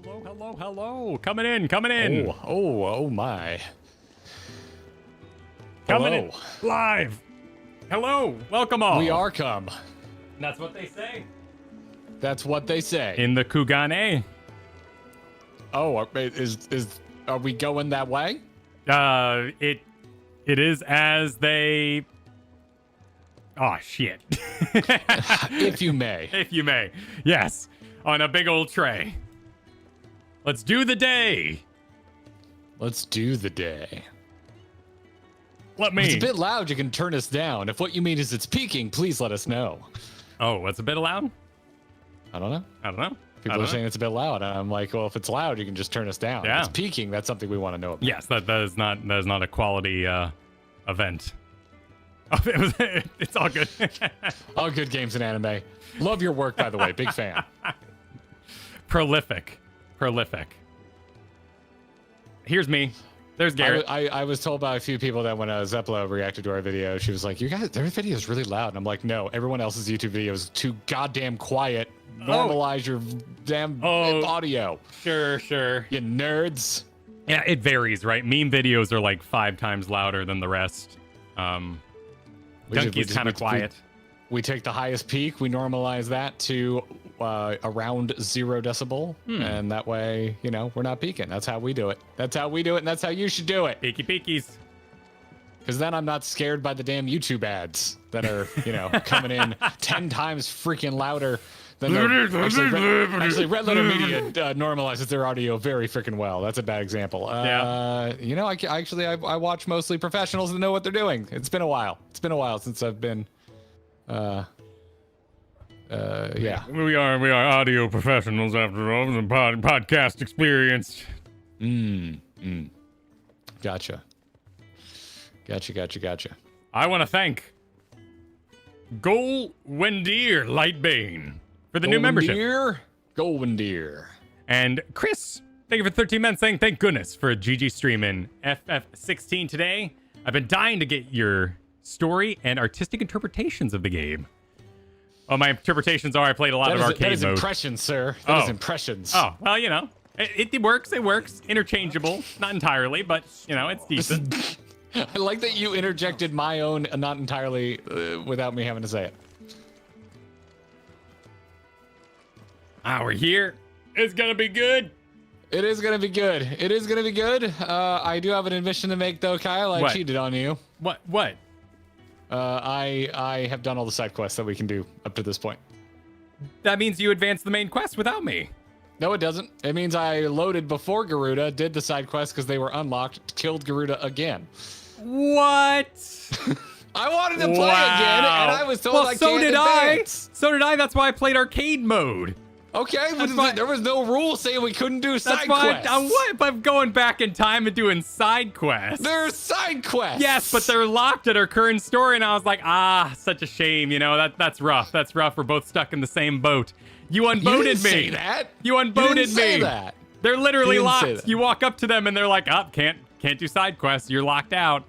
Hello, hello, hello. Coming in, coming in. Oh my. Coming Hello. in live. Hello, welcome all. We are come. And that's what they say. That's what they say. In the Kugane. Oh, are we going that way? It is as they... Oh, shit. If you may. If you may. Yes, on a big old tray. Let's do the day. Let's do the day. Let me... If it's a bit loud, you can turn us down. If what you mean is it's peaking, please let us know. Oh, what's a bit loud? I don't know. I don't know. People are saying it's a bit loud, and I'm like, well, if it's loud, you can just turn us down. Yeah. If it's peaking, that's something we want to know about. Yes, that is not a quality event. It's all good. All good games in anime. Love your work, by the way. Big fan. Prolific. Here's me. There's Garrett. I was told by a few people that when Zeppela reacted to our video, she was like, you guys, their video is really loud. And I'm like, no, everyone else's YouTube video is too goddamn quiet. Normalize your damn audio. Sure. You nerds. Yeah, it varies, right? Meme videos are like 5 times louder than the rest. Gunky's kind of quiet. We take the highest peak, we normalize that to around 0 decibel, and that way, you know, we're not peaking. That's how we do it. That's how we do it, and that's how you should do it. Peakies. Because then I'm not scared by the damn YouTube ads that are, you know, coming in 10 times freaking louder than actually Red Letter Media normalizes their audio very freaking well. That's a bad example. You know, I watch mostly professionals that know what they're doing. It's been a while. It's been a while since I've been yeah. We are audio professionals after all, and podcast experience. Gotcha. I want to thank Golwendir Lightbane for the new membership. Golwendir. And Chris, thank you for 13 months saying thank goodness for a GG stream in FF16 today. I've been dying to get your story and artistic interpretations of the game. Oh, my interpretations are I played a lot of arcade mode. That is impressions, sir. That is impressions. Oh, well, you know, it works. It works. Interchangeable. Not entirely, but, you know, it's decent. I like that you interjected my own, not entirely, without me having to say it. We're here. It's gonna be good. It is gonna be good. It is gonna be good. I do have an admission to make, though, Kyle. I cheated on you. What? I have done all the side quests that we can do up to this point. That means you advanced the main quest without me. No, it doesn't. It means I loaded before Garuda, did the side quests because they were unlocked, killed Garuda again. What? I wanted to play again, and I was told I can't advance. So did I. That's why I played arcade mode. Okay, but there was no rule saying we couldn't do side quests. What if I'm going back in time and doing side quests? They're side quests. Yes, but they're locked at our current story, and I was like, such a shame. You know, that's rough. That's rough. We're both stuck in the same boat. You unboated you didn't me. Say that. You unboated you didn't me. Say that. They're literally locked. You walk up to them and they're like, can't do side quests. You're locked out.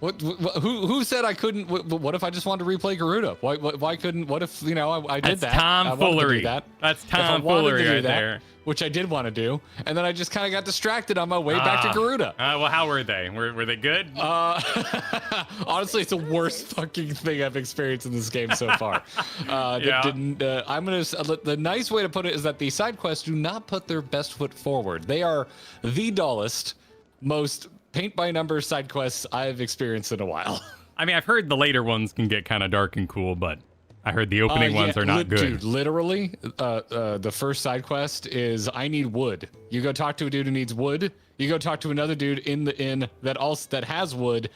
What? Who said I couldn't? What if I just wanted to replay Garuda? Why couldn't? What if I did that? That's tomfoolery. That's tomfoolery right there. Which I did want to do, and then I just kind of got distracted on my way back to Garuda. Well, how were they? Were they good? Honestly, it's the worst fucking thing I've experienced in this game so far. The nice way to put it is that the side quests do not put their best foot forward. They are the dullest, most paint-by-number side quests I've experienced in a while. I mean, I've heard the later ones can get kind of dark and cool, but I heard the opening ones are not good. Dude, literally, the first side quest is I need wood. You go talk to a dude who needs wood. You go talk to another dude in the inn that has wood,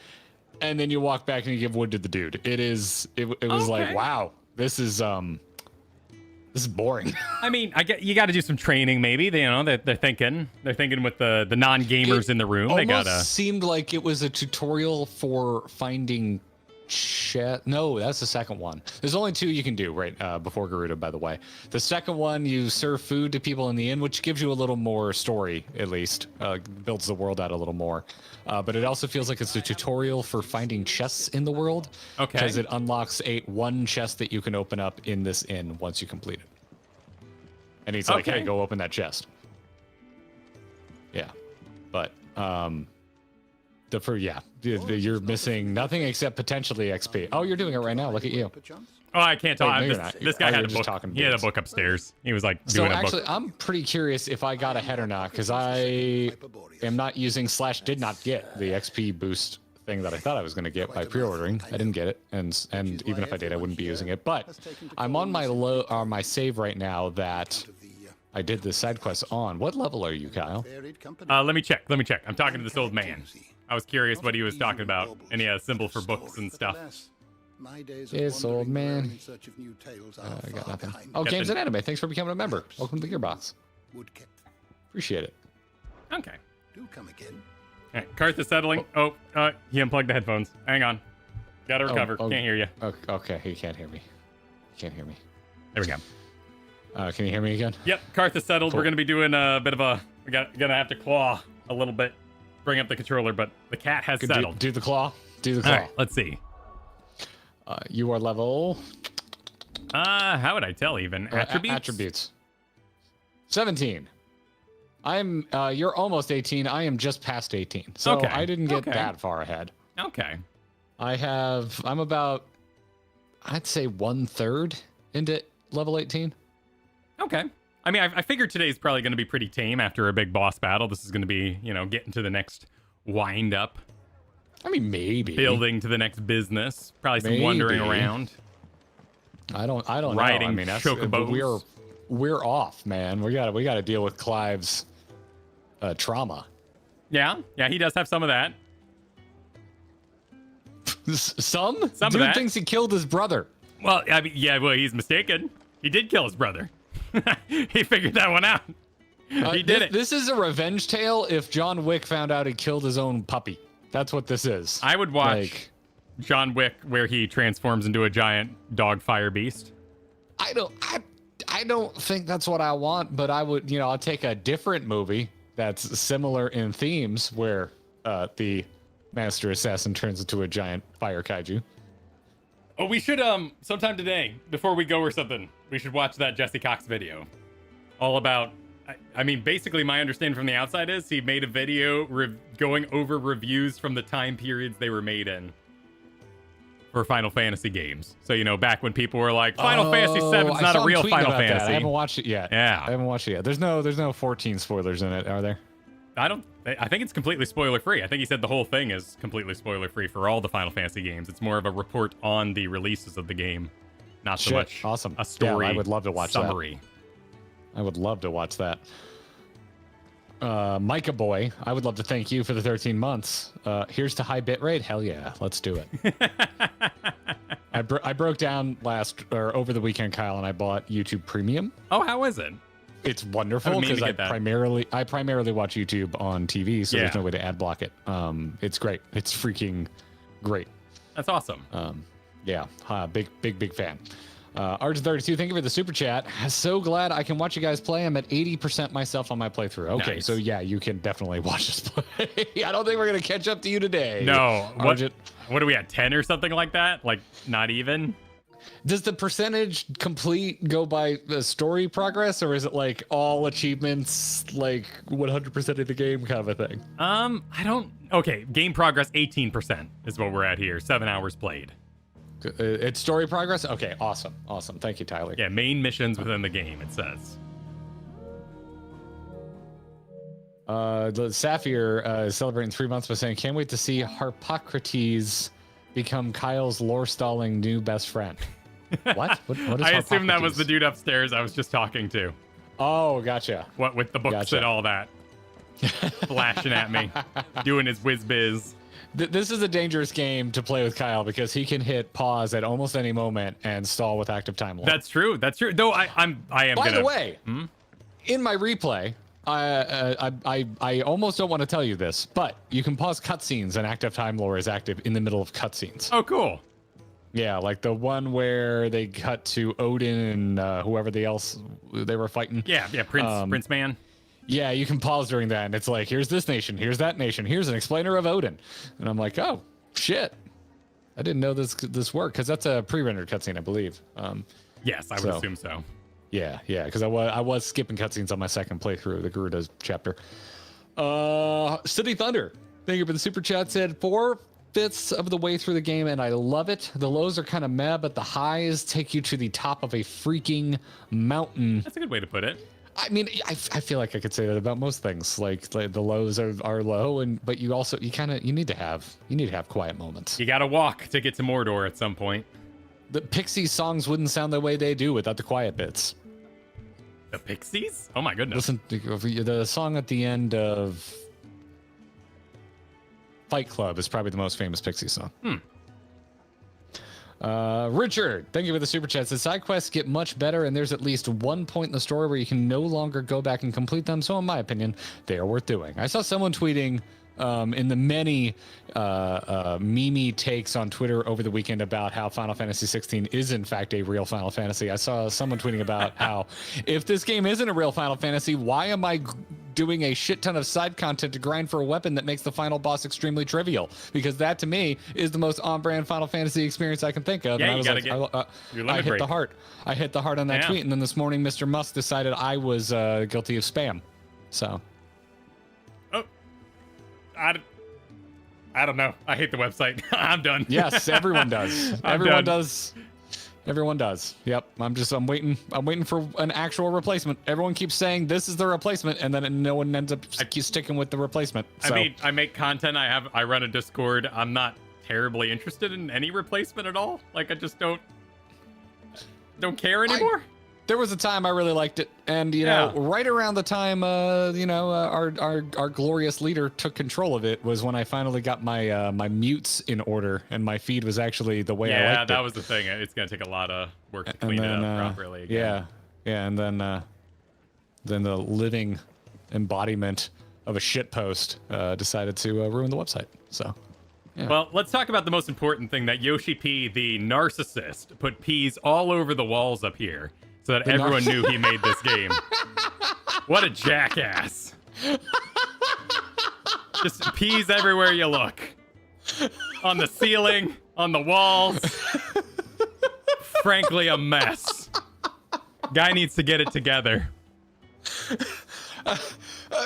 and then you walk back and you give wood to the dude. It was like, wow, this is boring. I mean, you got to do some training, maybe. They're thinking with the non-gamers in the room. They gotta. Seemed like it was a tutorial for finding No, that's the second one. There's only 2 you can do right before Garuda, by the way. The second one, you serve food to people in the inn, which gives you a little more story, at least. Builds the world out a little more. But it also feels like it's a tutorial for finding chests in the world. Okay. Because it unlocks one chest that you can open up in this inn once you complete it. and he's like, Okay. "Hey, go open that chest." Yeah, but you're missing nothing except potentially XP. Oh, you're doing it right now. Look at you. Oh, I can't talk. Wait, no, you're This, not. this guy Oh, had you're a just book. talking He had a beats. book upstairs. He was like So doing a actually, book. I'm pretty curious if I got ahead or not, because I am not using / did not get the XP boost thing that I thought I was going to get by pre-ordering. I didn't get it, and even if I did, I wouldn't be using it. But I'm on my save right now that I did the side quest on. What level are you, Kyle? Let me check. Let me check. I'm talking to this old man. I was curious what he was talking about, and he had a symbol for books and stuff. This old man. I got nothing. Oh, Got Games the- and Anime. Thanks for becoming a member. Welcome to the Gearbox. Appreciate it. Okay. Do come again. All right. Karth is settling. Oh, he unplugged the headphones. Hang on. Gotta recover. oh. Can't hear you. Okay, he can't hear me. He can't hear me. There we go. Can you hear me again? Yep. Karth is settled. Cool. We're gonna be doing a bit of a. Gonna have to claw a little bit. Bring up the controller, but the cat has settled. Do the claw. Do the claw. All right. Let's see. You are level How would I tell even? Attributes? attributes. 17. I'm you're almost 18. I am just past 18. So Okay. I didn't get Okay. that far ahead. Okay. I'm about I'd say 1/3 into level 18. Okay. I mean, I figured today's probably going to be pretty tame after a big boss battle. This is going to be, getting to the next wind up, I mean, maybe building to the next business. Probably some Maybe. wandering around. I don't Riding know. I mean, chocobos. we're off, man. We got to deal with Clive's trauma. Yeah. Yeah, he does have some of that. Some of dude that. thinks he killed his brother. Well, I mean, yeah, well, he's mistaken. He did kill his brother. He figured that one out. He did it. This is a revenge tale if John Wick found out he killed his own puppy. That's what this is. I would watch Like, John Wick where he transforms into a giant dog fire beast. I don't think that's what I want, but I would, I'll take a different movie that's similar in themes where the master assassin turns into a giant fire kaiju. Oh, we should sometime today, before we go or something, we should watch that Jesse Cox video. All about, I mean, basically my understanding from the outside is he made a video going over reviews from the time periods they were made in for Final Fantasy games. So, back when people were like, Final Fantasy VII is not a real Final Fantasy. That. I haven't watched it yet. Yeah. I haven't watched it yet. There's no 14 spoilers in it, are there? I think it's completely spoiler free. I think he said the whole thing is completely spoiler free for all the Final Fantasy games. It's more of a report on the releases of the game, not so much awesome. a story. Yeah, I would love to watch summary. I would love to watch that. Micah Boy, I would love to thank you for the 13 months. Here's to high bit rate. Hell yeah, let's do it. I broke down over the weekend, Kyle, and I bought YouTube Premium. Oh, how is it? It's wonderful mean to because I get that. primarily watch YouTube on TV, so there's Yeah. no way to ad block it. It's great. It's freaking great. That's awesome. Yeah, big fan. Arch32, thank you for the super chat. So glad I can watch you guys play. I'm at 80% myself on my playthrough. Okay, Nice. so yeah, you can definitely watch us play. I don't think we're gonna catch up to you today. No. What Arjit. are we at? 10 or something like that? Like, not even? Does the percentage complete go by the story progress, or is it like all achievements, like 100% of the game kind of a thing? I don't. Okay, game progress 18% is what we're at here. 7 hours played. It's story progress? Okay, awesome. Thank you, Tyler. Yeah, main missions within the game, it says. The Sapphire is celebrating 3 months by saying, can't wait to see Harpocrates become Kyle's lore-stalling new best friend. What? What is I assume that was Harpocrates? the dude upstairs I was just talking to. Oh, gotcha. What with the books Gotcha. and all that. Flashing at me, doing his whiz biz. This is a dangerous game to play with Kyle because he can hit pause at almost any moment and stall with active time. That's true. Though I am By gonna. the way, in my replay, I almost don't want to tell you this, but you can pause cutscenes and active time lore is active in the middle of cutscenes. Oh, cool. Yeah, like the one where they cut to Odin and whoever else they were fighting. Yeah, Prince Man. Yeah, you can pause during that, and it's like, here's this nation, here's that nation, here's an explainer of Odin, and I'm like, oh shit, I didn't know this worked because that's a pre-rendered cutscene, I believe. Yes, I would assume so. Yeah, because I was skipping cutscenes on my second playthrough of the Garuda chapter. City Thunder, thank you for the super chat. Said 4/5 of the way through the game, and I love it. The lows are kind of meh, but the highs take you to the top of a freaking mountain. That's a good way to put it. I mean, I feel like I could say that about most things. Like the lows are low, but you need to have quiet moments. You got to walk to get to Mordor at some point. The Pixies songs wouldn't sound the way they do without the quiet bits. The Pixies? Oh my goodness. Listen to the song at the end of Fight Club is probably the most famous Pixies song. Richard, thank you for the super chat. The side quests get much better, and there's at least one point in the story where you can no longer go back and complete them. So in my opinion, they are worth doing. I saw someone tweeting in the many meme takes on Twitter over the weekend about how Final Fantasy 16 is in fact a real Final Fantasy. I saw someone tweeting about how if this game isn't a real Final Fantasy, why am I doing a shit ton of side content to grind for a weapon that makes the final boss extremely trivial? Because that to me is the most on-brand Final Fantasy experience I can think of. Yeah, and I you was gotta like, get I hit the heart. I hit the heart on that tweet, and then this morning Mr. Musk decided I was guilty of spam. So. I don't know. I hate the website. I'm done. Yes, everyone does. Everyone does. Everyone does. Yep. I'm waiting for an actual replacement. Everyone keeps saying this is the replacement, and then no one ends up sticking with the replacement. So. I make content. I run a Discord. I'm not terribly interested in any replacement at all. Like I just don't care anymore. There was a time I really liked it, and you know, right around the time our glorious leader took control of it was when I finally got my my mutes in order, and my feed was actually the way I liked it. Yeah, that was the thing. It's gonna take a lot of work to clean it up properly. Again. Yeah, and then the living embodiment of a shit post decided to ruin the website. So. Yeah. Well, let's talk about the most important thing, that Yoshi P, the narcissist, put peas all over the walls up here so that everyone knew he made this game. What a jackass. Just peas everywhere you look. On the ceiling, on the walls. Frankly, a mess. Guy needs to get it together.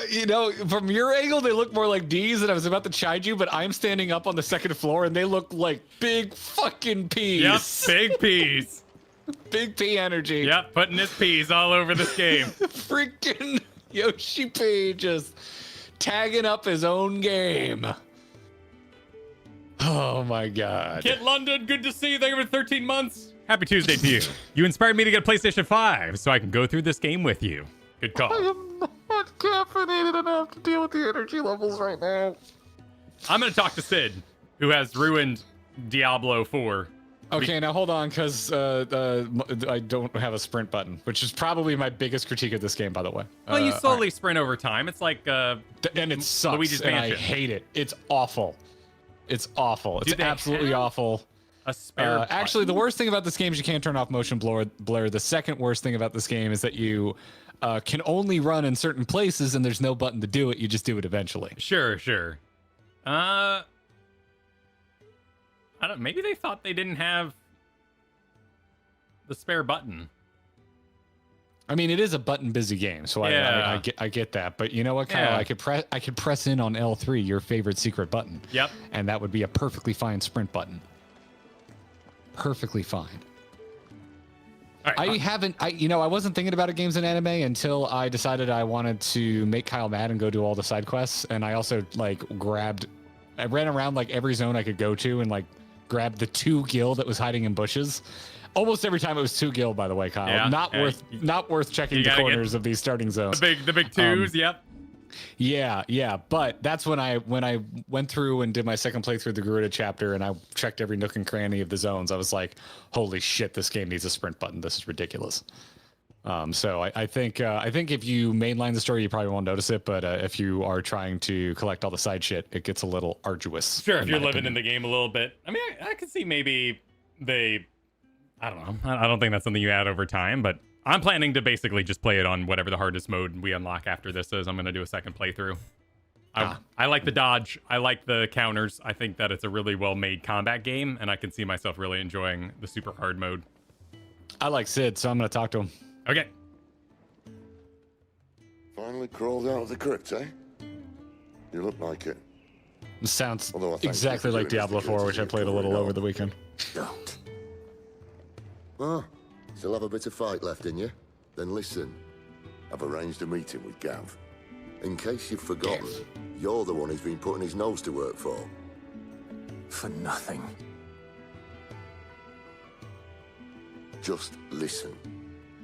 You know, from your angle, they look more like D's, and I was about to chide you, but I'm standing up on the second floor, and they look like big fucking peas. Yep, big peas. Big P energy. Yep, putting his peas all over this game. Freaking Yoshi P just tagging up his own game. Oh my god. Kit London, good to see you. Thank you for 13 months. Happy Tuesday to you. You inspired me to get a PlayStation 5 so I can go through this game with you. Good call. I am not caffeinated enough to deal with the energy levels right now. I'm going to talk to Sid, who has ruined Diablo 4. Okay, now hold on, because I don't have a sprint button, which is probably my biggest critique of this game, by the way. Well, you slowly sprint over time. It's like and it sucks, Luigi's and Mansion. I hate it. It's awful. It's awful. It's absolutely awful. A spare actually, the worst thing about this game is you can't turn off motion blur. The second worst thing about this game is that you can only run in certain places, and there's no button to do it. You just do it eventually. Sure. I don't. Maybe they thought they didn't have the spare button. I mean, it is a button-busy game, so I get that. But you know what, Kyle? Yeah. I could press in on L3, your favorite secret button. Yep. And that would be a perfectly fine sprint button. Perfectly fine. All right, I wasn't thinking about games in anime until I decided I wanted to make Kyle mad and go do all the side quests. And I also I ran around like every zone I could go to and like grabbed the 2 gil that was hiding in bushes. Almost every time it was 2 gil, by the way, Kyle. Yeah, not worth checking the corners of these starting zones. The big twos, yep. Yeah. But that's when I went through and did my second playthrough of the Garuda chapter, and I checked every nook and cranny of the zones. I was like, holy shit, this game needs a sprint button. This is ridiculous. So I think if you mainline the story, you probably won't notice it. But if you are trying to collect all the side shit, it gets a little arduous. Sure, if you're living in the game a little bit. I mean, I could see maybe I don't know. I don't think that's something you add over time, but I'm planning to basically just play it on whatever the hardest mode we unlock after this is. I'm going to do a second playthrough. I like the dodge. I like the counters. I think that it's a really well-made combat game, and I can see myself really enjoying the super hard mode. I like Sid, so I'm going to talk to him. Okay. Finally crawled out of the crypt, eh? You look like it. It sounds Although I thank you exactly for like doing Diablo this to 4, which I courtesy played a of little covering over up. the weekend. Don't. Ah, still have a bit of fight left in you? Then listen. I've arranged a meeting with Gav. In case you've forgotten, you're the one he's been putting his nose to work for. For nothing. Just listen.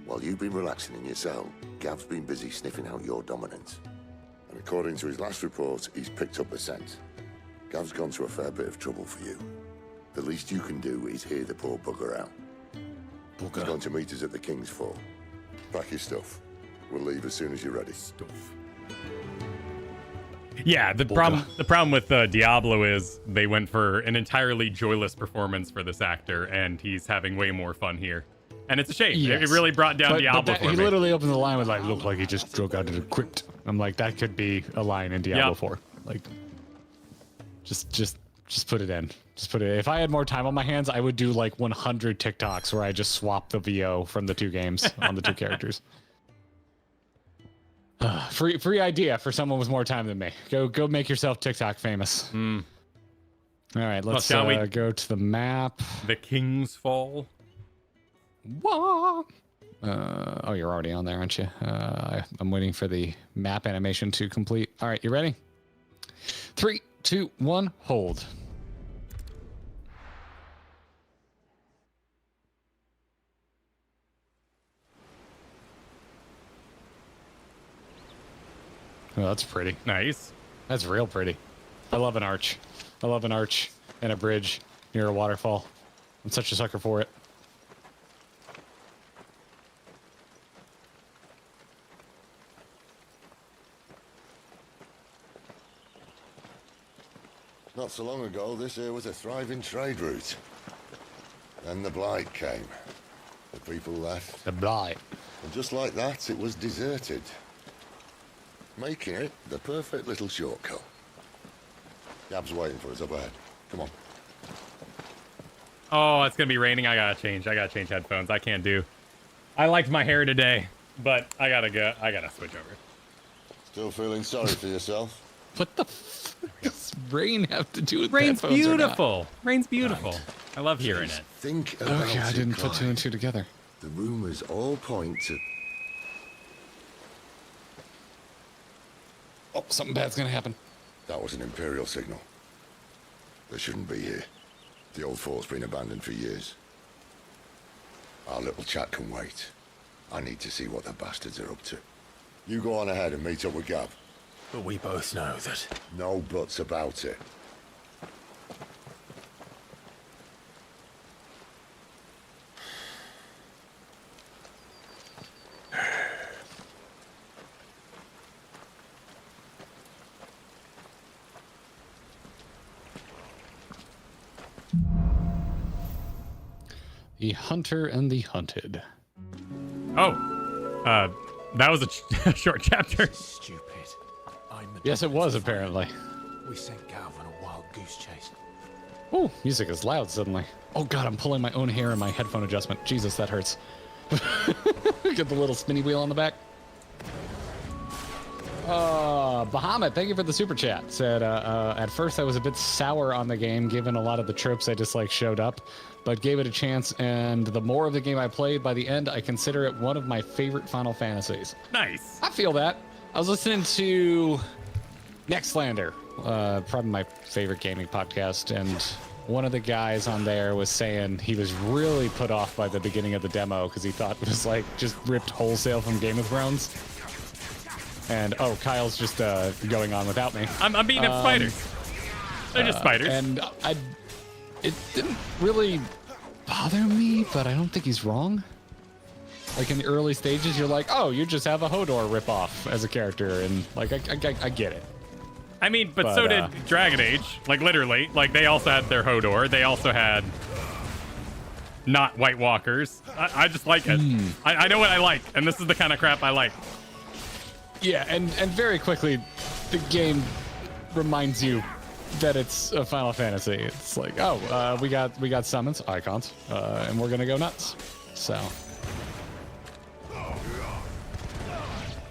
While you've been relaxing in your cell, Gav's been busy sniffing out your dominance. And according to his last report, he's picked up the scent. Gav's gone to a fair bit of trouble for you. The least you can do is hear the poor bugger out. He's going to meet us at the King's Fall. Pack your stuff. We'll leave as soon as you're ready. Yeah, the problem with Diablo is they went for an entirely joyless performance for this actor, and he's having way more fun here. And it's a shame. Yes. It really brought down Diablo for he me. literally opened the line with like, "Looked like he just drove out of the crypt." I'm like, that could be a line in Diablo 4. Like, just put it in. Just put it. If I had more time on my hands, I would do like 100 TikToks where I just swap the VO from the two games on the two characters. Free idea for someone with more time than me. Go make yourself TikTok famous. All right, let's shall we? go to the map. The King's Fall. Wah! Oh, you're already on there, aren't you? I'm waiting for the map animation to complete. All right, you ready? 3, 2, 1, hold. Oh, that's pretty. Nice. That's real pretty. I love an arch. I love an arch and a bridge near a waterfall. I'm such a sucker for it. Not so long ago, this here was a thriving trade route. Then the Blight came. The people left. The blight. And just like that, it was deserted. Making it the perfect little shortcut. Gab's waiting for us up ahead. Come on. Oh, it's gonna be raining. I gotta change headphones. I can't do. I liked my hair today, but I gotta go. I gotta switch over. Still feeling sorry for yourself? What the fuck does rain have to do with Rain's headphones or not? beautiful. Rain's beautiful. I love hearing it. Think about Okay, I it, didn't put Clive. 2 and 2 together. The rumors all point to... Oh, something bad's gonna happen. That was an Imperial signal. They shouldn't be here. The old fort's been abandoned for years. Our little chat can wait. I need to see what the bastards are up to. You go on ahead and meet up with Gav. But we both know that. No buts about it. The Hunter and the Hunted. Oh, that was a short chapter. Stupid. I'm the Yes, it was, dominant apparently. We sent Gav on a wild goose chase. Oh, music is loud suddenly. Oh god, I'm pulling my own hair in my headphone adjustment. Jesus, that hurts. Get the little spinny wheel on the back. Bahamut, thank you for the super chat. Said, at first I was a bit sour on the game, given a lot of the tropes I dislike showed up, but gave it a chance, and the more of the game I played, by the end, I consider it one of my favorite Final Fantasies. Nice. I feel that. I was listening to Nextlander, probably my favorite gaming podcast, and one of the guys on there was saying he was really put off by the beginning of the demo because he thought it was like just ripped wholesale from Game of Thrones. And oh, Kyle's just going on without me. I'm beating up spiders. They're just spiders. And it didn't really bother me, but I don't think he's wrong. Like in the early stages, you're like, oh, you just have a Hodor ripoff as a character, and like I get it. I mean, but so did Dragon Age. Like literally, like they also had their Hodor. They also had not White Walkers. I just like it. I know what I like, and this is the kind of crap I like. Yeah, and very quickly, the game reminds you that it's a Final Fantasy. It's like, oh, we got summons, icons, and we're gonna go nuts. So.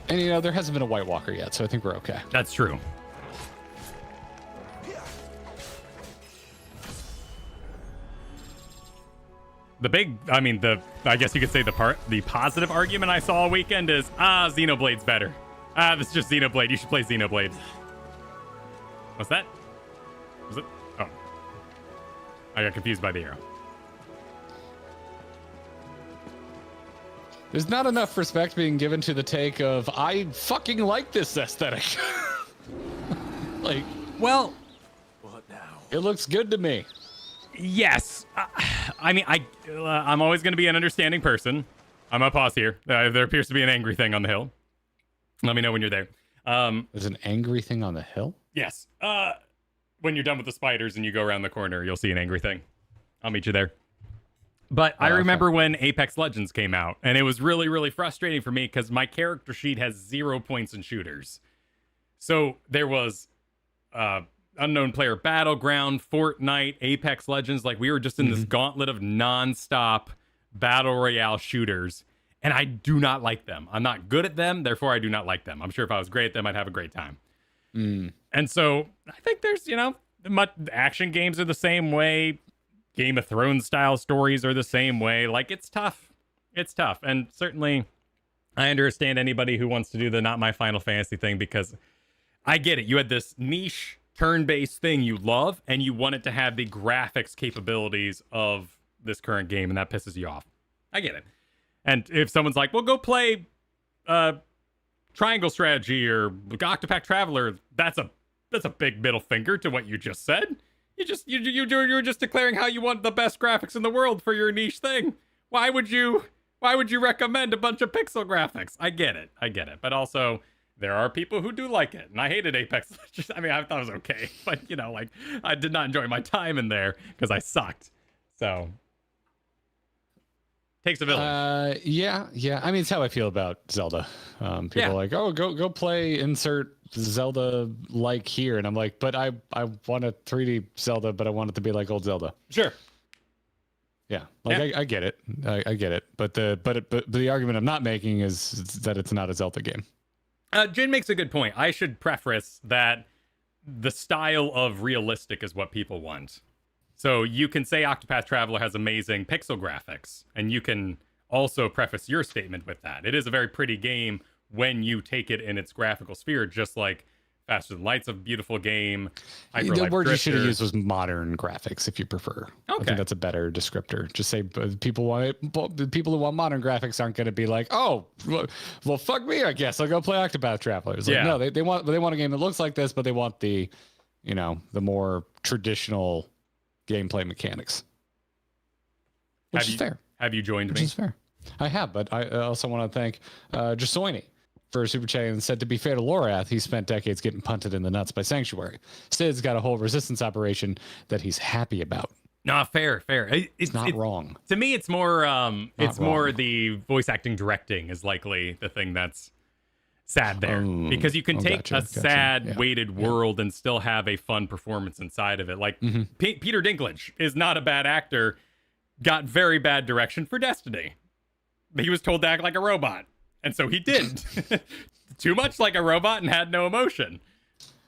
And you know, there hasn't been a White Walker yet, so I think we're okay. That's true. I guess you could say the positive argument I saw all weekend is, Xenoblade's better. This is just Xenoblade. You should play Xenoblade. What's that? Was it? Oh. I got confused by the arrow. There's not enough respect being given to the take of, I fucking like this aesthetic. Like, Well, What now? it looks good to me. yes. I'm always going to be an understanding person. I'm going to pause here. There appears to be an angry thing on the hill. Let me know when you're there. There's an angry thing on the hill? Yes. When you're done with the spiders and you go around the corner, you'll see an angry thing. I'll meet you there. But I remember when Apex Legends came out, and it was really, really frustrating for me because my character sheet has 0 points in shooters. So there was Unknown Player Battleground, Fortnite, Apex Legends. Like, we were just in this gauntlet of nonstop battle royale shooters, and I do not like them. I'm not good at them, therefore I do not like them. I'm sure if I was great at them, I'd have a great time. And so I think there's, action games are the same way. Game of Thrones style stories are the same way. Like, it's tough. It's tough. And certainly I understand anybody who wants to do the not my Final Fantasy thing, because I get it. You had this niche turn-based thing you love, and you want it to have the graphics capabilities of this current game, and that pisses you off. I get it. And if someone's like, well, go play Triangle Strategy or Octopath Traveler, that's a big middle finger to what you just said. You're just declaring how you want the best graphics in the world for your niche thing. Why would you recommend a bunch of pixel graphics? I get it. But also, there are people who do like it, and I hated Apex Legends. I mean, I thought it was okay, but I did not enjoy my time in there because I sucked. So, takes a village. Yeah. I mean, it's how I feel about Zelda. People are like, oh, go play insert Zelda like here, and I'm like, but I want a 3D Zelda, but I want it to be like old Zelda. Sure. Yeah, I get it. I get it. But the argument I'm not making is that it's not a Zelda game. Jin makes a good point. I should preface that the style of realistic is what people want. So you can say Octopath Traveler has amazing pixel graphics, and you can also preface your statement with that. It is a very pretty game when you take it in its graphical sphere, just like Faster Than Light's a beautiful game. The word you should have used was modern graphics, if you prefer. Okay. I think that's a better descriptor. Just say people who want modern graphics aren't going to be like, oh, well, fuck me, I guess I'll go play Octopath Traveler. It's like, no, they want a game that looks like this, but they want the more traditional gameplay mechanics, which is fair. Have you joined me? Which is fair. I have, but I also want to thank Jasoini for a super chat and said, to be fair to Lorath, he spent decades getting punted in the nuts by Sanctuary. Sid's got a whole resistance operation that he's happy about. No, fair. It's not wrong. To me, it's more more the voice acting directing is likely the thing that's sad there, because you can take a sad weighted world and still have a fun performance inside of it. Like Peter Dinklage is not a bad actor, got very bad direction for Destiny. He was told to act like a robot, and so he did. Too much like a robot and had no emotion.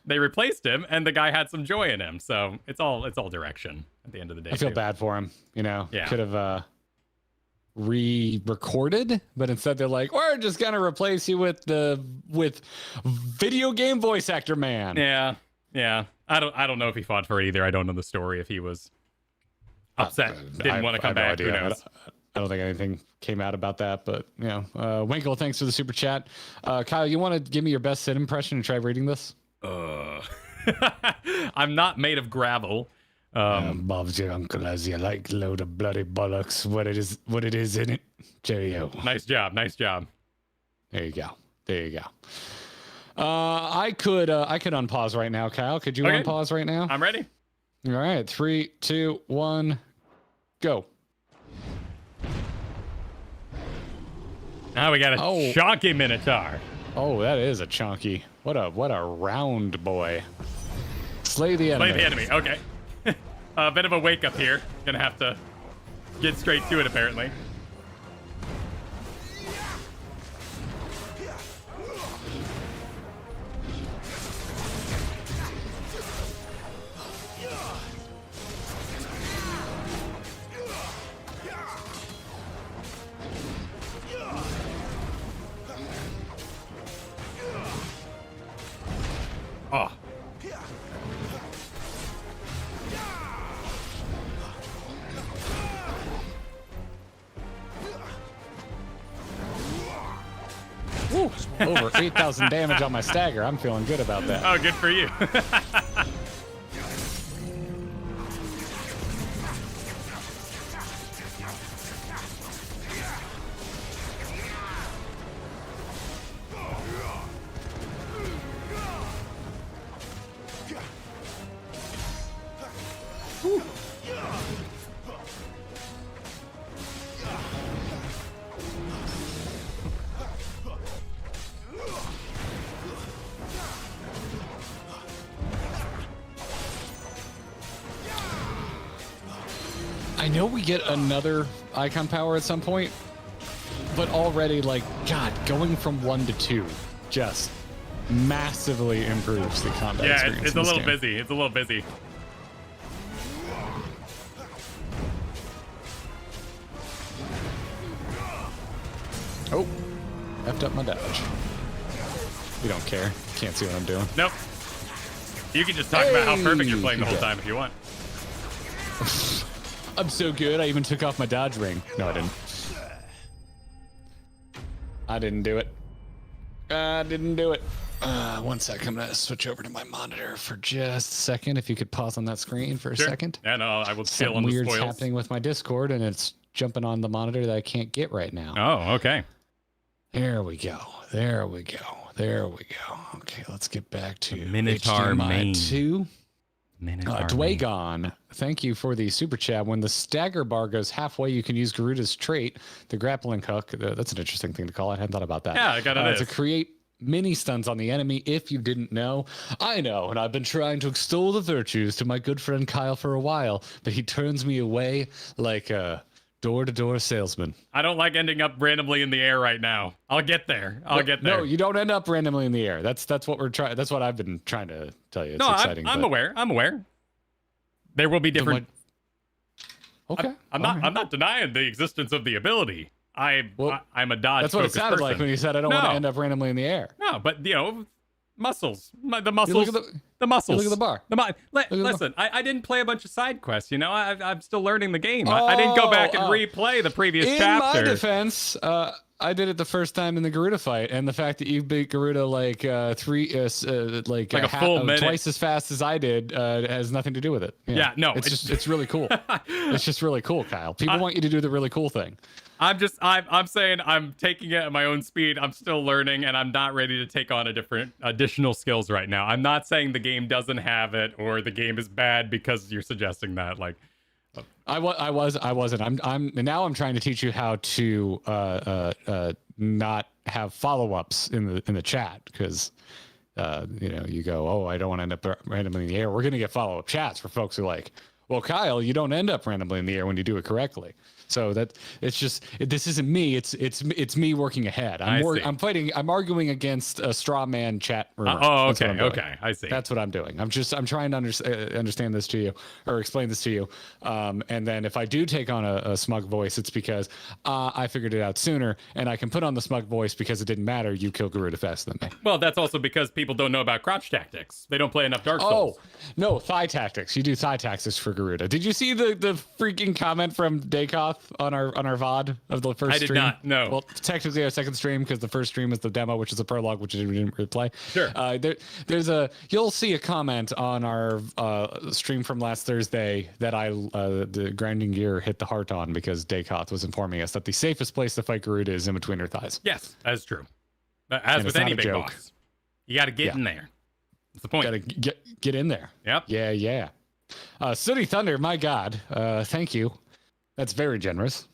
They replaced him, and the guy had some joy in him. So it's all direction at the end of the day. I feel bad for him. Could have re-recorded, but instead they're like, we're just gonna replace you with video game voice actor man. Yeah. I don't know if he fought for it either. I don't know the story. If he was upset, didn't want to come back. Who knows? I don't think anything came out about that, but Winkle, thanks for the super chat. Kyle, you want to give me your best Sid impression and try reading this? I'm not made of gravel. Bob's your uncle as you like, load of bloody bollocks. What it is in it. Cheerio. Nice job. There you go. I could unpause right now, Kyle. Could you unpause right now? I'm ready. All right, 3, 2, 1, go. Now we got a chunky Minotaur. Oh, that is a chunky. What a round boy. Slay the enemy. Okay. A bit of a wake up here. Gonna have to get straight to it, apparently. Over 8,000 damage on my stagger. I'm feeling good about that. Oh, good for you. I know we get another icon power at some point, but already, like, God, going from 1 to 2 just massively improves the combat Yeah, experience. it's a little busy. It's a little busy. Oh, effed up my dodge. You don't care. Can't see what I'm doing. Nope. You can just talk about how perfect you're playing the whole Okay. time if you want. I'm so good, I even took off my dodge ring. No, I didn't. I didn't do it. I didn't do it. One sec, I'm gonna switch over to my monitor for just a second. If you could pause on that screen for a Sure. second. Yeah, no, I will steal Something on the weird's spoils. happening with my Discord, and it's jumping on the monitor that I can't get right now. Oh, okay. There we go. There we go. There we go. Okay, let's get back to Minotaur HDMI main. 2. Minotaur. Dwagon, thank you for the super chat. When the stagger bar goes halfway, you can use Garuda's trait, the grappling hook. That's an interesting thing to call. I hadn't thought about that. Yeah, I got it. To create mini stuns on the enemy. If you didn't know, I know, and I've been trying to extol the virtues to my good friend Kyle for a while, but he turns me away like a door-to-door salesman. I don't like ending up randomly in the air right now. I'll get there. I'll get there. No, you don't end up randomly in the air. That's what we're trying. That's what I've been trying to tell you. It's no, exciting. I'm but- aware. I'm aware. There will be different. Okay. I'm all not. right. I'm not denying the existence of the ability. Well, I'm a dodge. That's what it sounded like person. when you said I don't want No. to end up randomly in the air. No, but you know, muscles. The You muscles. look at The muscles. look at the bar. Listen, I didn't play a bunch of side quests. You know, I'm still learning the game. I didn't go back and replay the previous In chapter. my defense, I did it the first time in the Garuda fight, and the fact that you beat Garuda like a full minute. twice as fast as I did has nothing to do with it. Yeah, no, it's really cool. It's just really cool, Kyle. People want you to do the really cool thing. I'm saying I'm taking it at my own speed. I'm still learning, and I'm not ready to take on additional skills right now. I'm not saying the game doesn't have it or the game is bad because you're suggesting that. Like, I wasn't. I'm trying to teach you how to not have follow-ups in the chat, because you go, oh, I don't want to end up randomly in the air. We're gonna get follow-up chats for folks who are like, well, Kyle, you don't end up randomly in the air when you do it correctly. So this isn't me. It's me working ahead. I'm arguing against a straw man chat rumor. Okay, I see. That's what I'm doing. I'm trying to understand this to you, or explain this to you. And then if I do take on a smug voice, it's because I figured it out sooner, and I can put on the smug voice because it didn't matter. You killed Garuda faster than me. Well, that's also because people don't know about crouch tactics. They don't play enough Dark Souls. Oh, no, thigh tactics. You do thigh tactics for Garuda. Did you see the freaking comment from Dakoth on our VOD of the first stream? I did not, no. Well, technically our second stream, because the first stream is the demo, which is a prologue, which we didn't really play. Sure. You'll see a comment on our stream from last Thursday that the grinding gear hit the heart on, because Dakoth was informing us that the safest place to fight Garuda is in between her thighs. Yes, that's true. As And with it's not any a big joke. boss, you got to get in there. That's the point. Gotta get in there. Yep. Yeah. Sooty Thunder, my God. Thank you. That's very generous.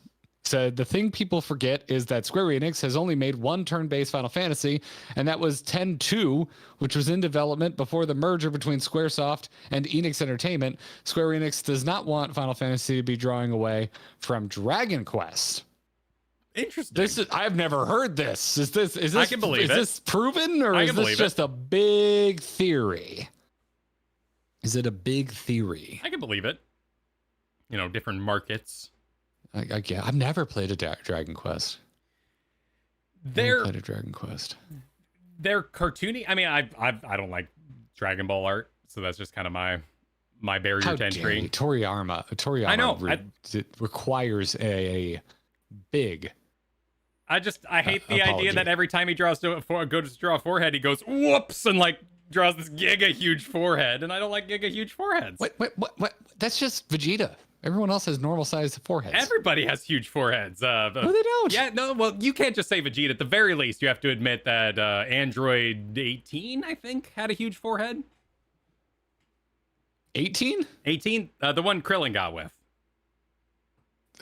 Said the thing people forget is that Square Enix has only made one turn-based Final Fantasy, and that was 10-2, which was in development before the merger between Squaresoft and Enix Entertainment. Square Enix does not want Final Fantasy to be drawing away from Dragon Quest. Interesting. I've never heard this. Is this I can believe is it. this proven, or I is can this believe just a big theory? Is it a big theory? I can believe it. Different markets. I've never played a Dragon Quest. They're played a Dragon Quest. They're cartoony. I mean, I don't like Dragon Ball art, so that's just kind of my barrier How to dare entry. you? Toriyama. I know. It requires a big I hate the apology. idea that every time he goes to draw a forehead, he goes whoops and like draws this giga huge forehead, and I don't like giga huge foreheads. What? That's just Vegeta. Everyone else has normal sized foreheads. Everybody has huge foreheads. No, they don't. Yeah, no. Well, you can't just say Vegeta. At the very least, you have to admit that Android 18, I think, had a huge forehead. 18? 18, the one Krillin got with.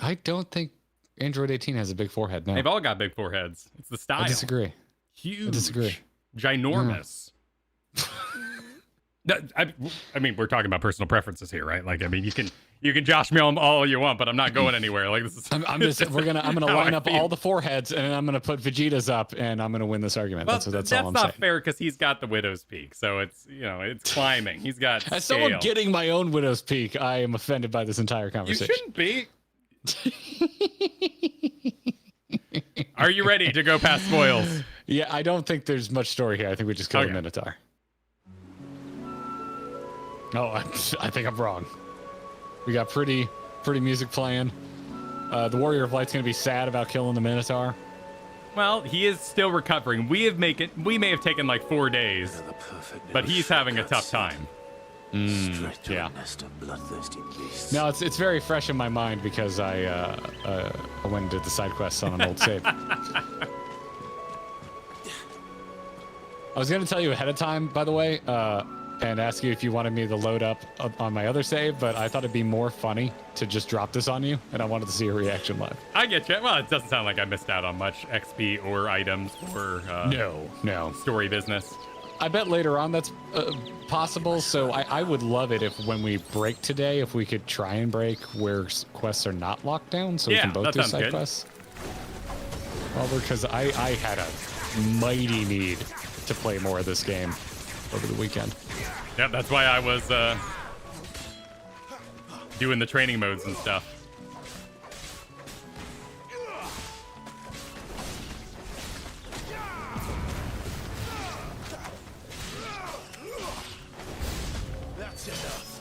I don't think Android 18 has a big forehead. No, They've all got big foreheads. It's the style. I disagree. Huge. I disagree. Ginormous. No, I mean, we're talking about personal preferences here, right? Like, I mean, you can josh me all you want, but I'm not going anywhere. Like, this is. I'm gonna how line I up feel. all the foreheads, and I'm gonna put Vegeta's up, and I'm gonna win this argument. Well, That's all I'm not saying. fair because he's got the Widow's Peak, so it's it's climbing. He's got As scale. someone getting my own Widow's Peak, I am offended by this entire You conversation. shouldn't be. Are you ready to go past spoils? Yeah, I don't think there's much story here. I think we just killed Okay. a Minotaur. Oh, I think I'm wrong. We got pretty music playing. The Warrior of Light's gonna be sad about killing the Minotaur. Well, he is still recovering. We may have taken like 4 days, The perfect but he's having a tough cutscene. time. Straight to yeah. a nest of bloodthirsty beasts. No, it's very fresh in my mind because I went and did the side quests on an old save. I was gonna tell you ahead of time, by the way, and ask you if you wanted me to load up on my other save, but I thought it'd be more funny to just drop this on you, and I wanted to see your reaction live. I get you. Well, it doesn't sound like I missed out on much XP or items or No. story business. I bet later on that's possible, so I would love it if when we break today, if we could try and break where quests are not locked down, so we Yeah, can both that do sounds side good. quests. Well, because I had a mighty need to play more of this game over the weekend. Yep, that's why I was doing the training modes and stuff. That's enough.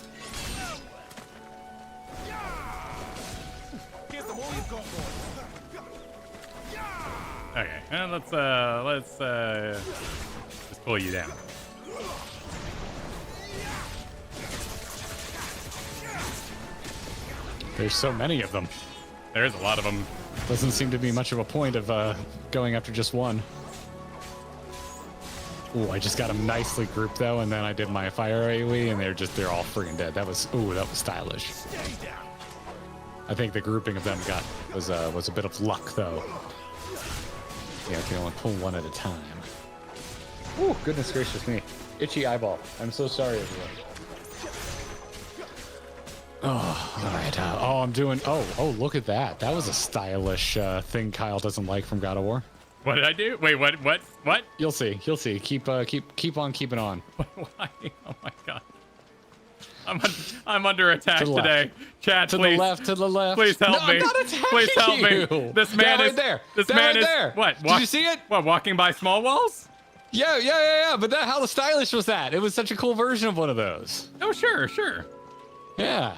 Here's the more you've got, boys. Okay, let's just pull you down. There's so many of them. There's a lot of them. Doesn't seem to be much of a point of going after just one. Ooh, I just got them nicely grouped though, and then I did my fire AoE, and they're all freaking dead. That was stylish. I think the grouping of them was a bit of luck though. Yeah, I can only pull one at a time. Ooh, goodness gracious me. Itchy eyeball. I'm so sorry, everyone. Oh, all right. I'm doing. Oh, look at that. That was a stylish thing Kyle doesn't like from God of War. What did I do? Wait, what? You'll see. Keep on keeping on. Why? Oh my god. I'm under attack To the left. today. Chat, To please. the left. To the left. Please help no, me. I'm not attacking Please help me. you. This man That is right there. This That man right is there. what? Did you see it? What? Walking by small walls? Yeah. But how stylish was that? It was such a cool version of one of those. Oh, sure. Yeah.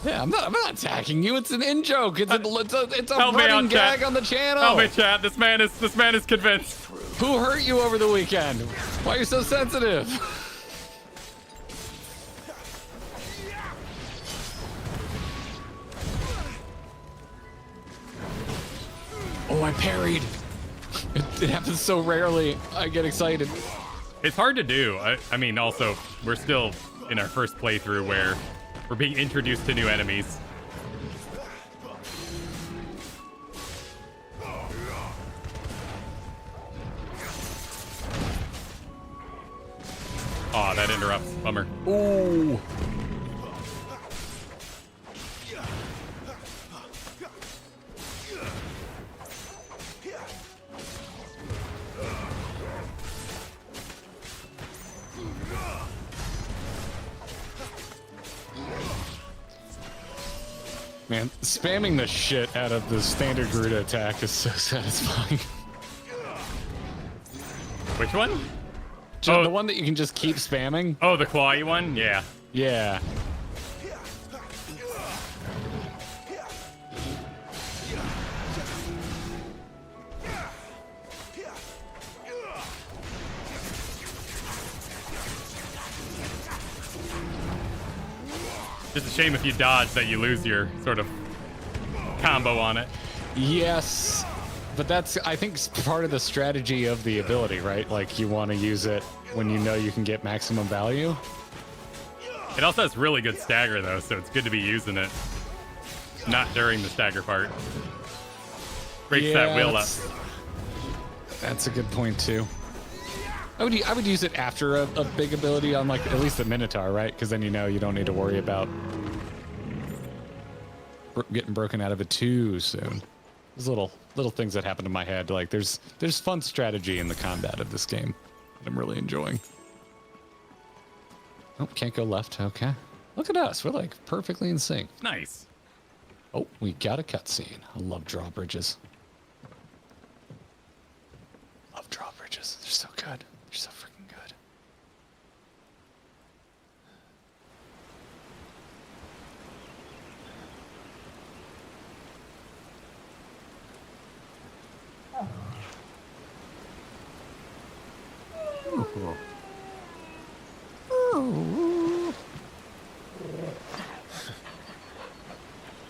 Yeah, I'm not attacking you. It's an in joke. It's a help me running out, gag chat. on the channel. Help me, chat. This man is convinced. Who hurt you over the weekend? Why are you so sensitive? Oh, I parried. It happens so rarely. I get excited. It's hard to do. I mean, also, we're still in our first playthrough where we're being introduced to new enemies. Aw, that interrupts. Bummer. Ooh. Man, spamming the shit out of the standard Garuda attack is so satisfying. Which one? Just the one that you can just keep spamming? Oh, the clawy one? Yeah. Yeah. Just a shame if you dodge that you lose your sort of combo on it. Yes, but that's, I think, part of the strategy of the ability, right? Like, you want to use it when you know you can get maximum value. It also has really good stagger, though, so it's good to be using it. Not during the stagger part. Breaks that wheel up. That's a good point, too. I would use it after a big ability on, like, at least the Minotaur, right? Because then you know you don't need to worry about getting broken out of it too soon. There's little things that happen in my head. Like, there's fun strategy in the combat of this game that I'm really enjoying. Oh, can't go left. Okay. Look at us. We're, like, perfectly in sync. Nice. Oh, we got a cutscene. I love drawbridges. Love drawbridges. They're so good. They're so freaking good.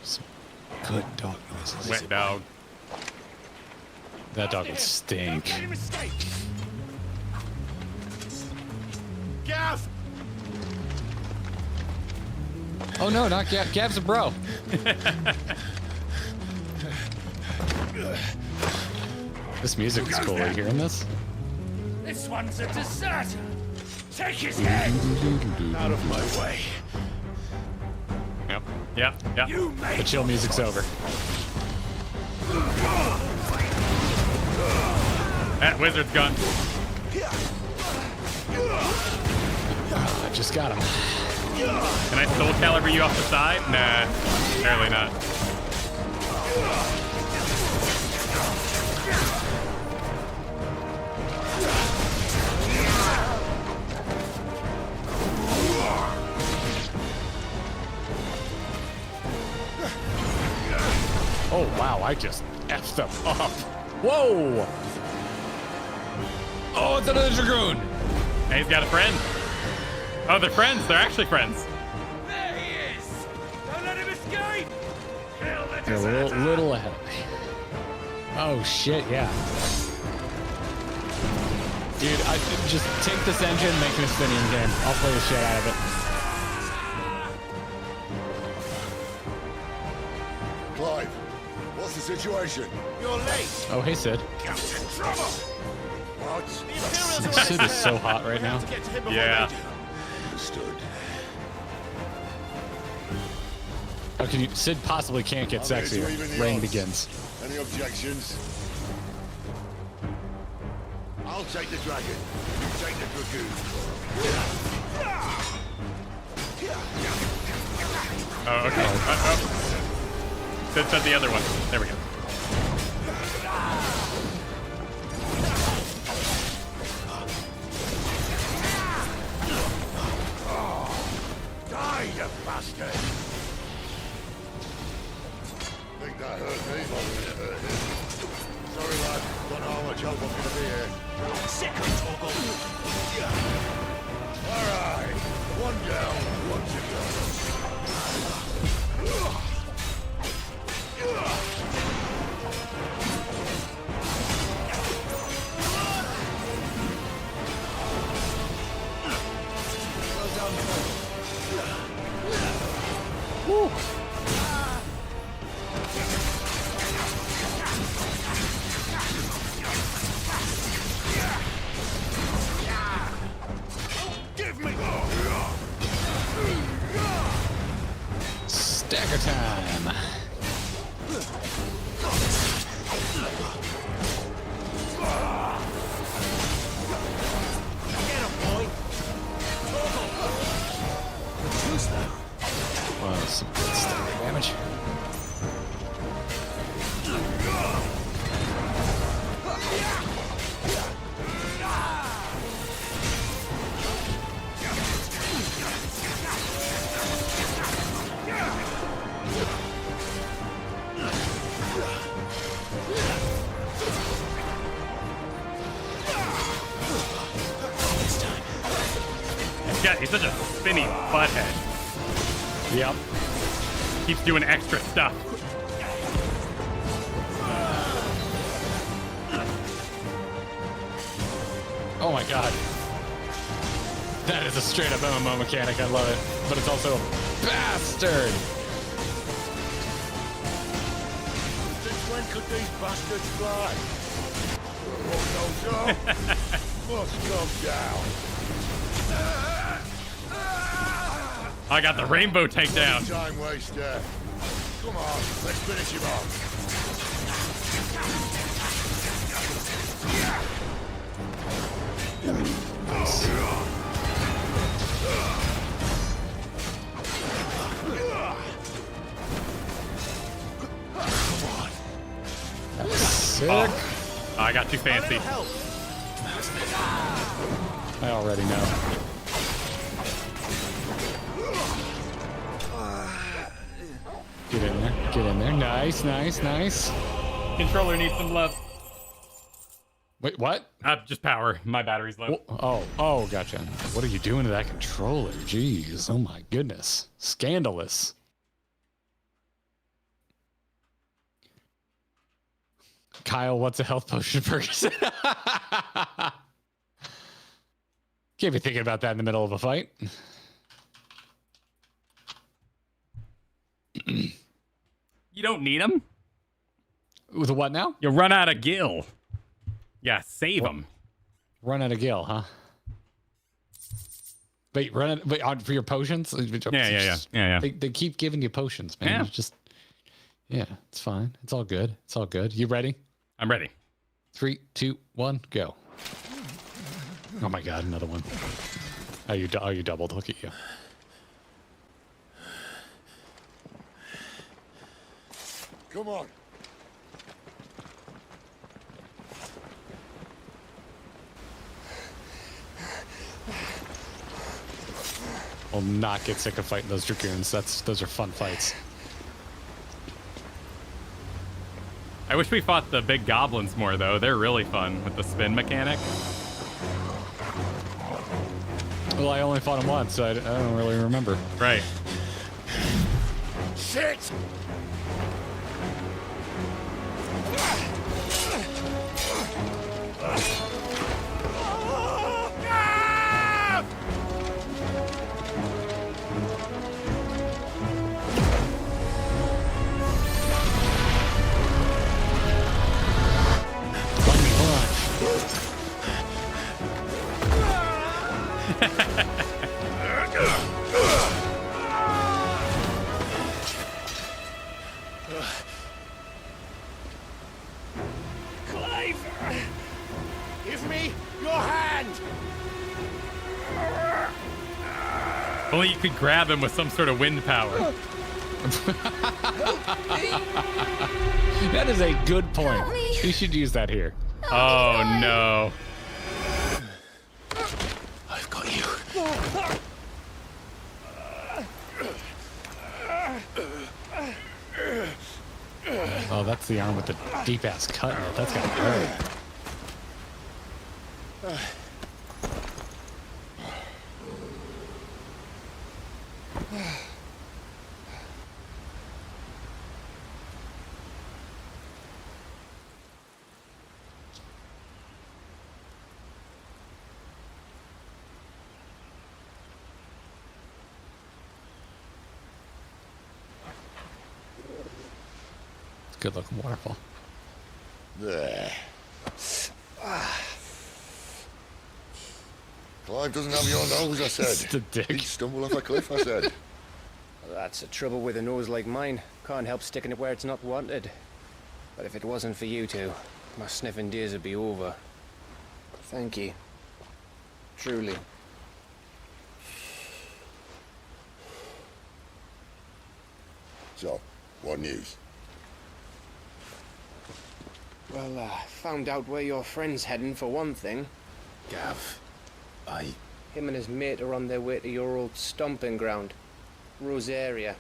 Some good dog noises. Wet dog. That dog would stink. Gav! Oh no, not Gav. Gav's a bro. This music is cool. Are you hearing this? This one's a deserter! Take his head! Out of my way. Yep. Yep. You The made chill music's over. That wizard's gone. I just got him. Can I soul caliber you off the side? Nah, apparently not. Oh wow, I just effed them up. Whoa! Oh, it's another Dragoon! Hey, he's got a friend. Oh, they're friends. They're actually friends. There he is! Don't let him escape! Kill the They're a deserter! little ahead of me. Oh shit, yeah. Dude, I just take this engine, make it a Stinian game. I'll play the shit out of it. Clive, what's the situation? You're late! Oh, hey Sid. Captain Trouble! What? The Imperials are Sid is so hot right now. to get to him before Yeah. they do. Understood. How can you? Sid possibly can't get I'm here to sexier. even the Reign odds. begins. Any objections? I'll take the dragon. You take the dragoon. Oh, okay. Oh. Sid said the other one. There we go. Die, you bastard! Think that hurt me more than it hurt him. Sorry, lad. Don't know how much help I'm gonna be here. Sick of Chocobo! All right. One down, one to go. Give me Stagger time. Get him, boy! Who's that? Wow, some good stagger damage. He's such a spinny butthead. Yep. Keeps doing extra stuff. Oh my god. That is a straight up MMO mechanic. I love it. But it's also a bastard. Since when could these bastards fly? What goes up must come down. I got the rainbow takedown. Time waster. Come on, let's finish him off. Sick. Oh, I got too fancy. I already know. Get in there. Get in there. Nice, nice, nice. Controller needs some love. Wait, what? Just power. My battery's low. Oh, gotcha. What are you doing to that controller? Jeez. Oh my goodness. Scandalous. Kyle, what's a health potion Ferguson? Can't be thinking about that in the middle of a fight. You don't need them. With a what now? You run out of gil. Yeah, save them. Run out of gil, huh? Wait, for your potions? Yeah. They keep giving you potions, man. Yeah. It's just, yeah, it's fine. It's all good. It's all good. You ready? I'm ready. 3, 2, 1, go. Oh my god, another one. Oh, you doubled. Look at you. Come on. Will not get sick of fighting those dragoons. Those are fun fights. I wish we fought the big goblins more, though. They're really fun with the spin mechanic. Well, I only fought them once, so I don't really remember. Right. Shit! Clive! Give me your hand! Only you could grab him with some sort of wind power. That is a good point. You should use that here. Oh, no. I've got you. Oh, that's the arm with the deep ass cut in it. That's gotta hurt. Good looking waterfall. There. Clive doesn't have your nose, I It's said. the dick. He'd stumble off a cliff, I said. Well, that's the trouble with a nose like mine. Can't help sticking it where it's not wanted. But if it wasn't for you two, my sniffing days would be over. Thank you. Truly. So, what news? Well, found out where your friend's heading for one thing. Gav, Him and his mate are on their way to your old stomping ground, Rosaria.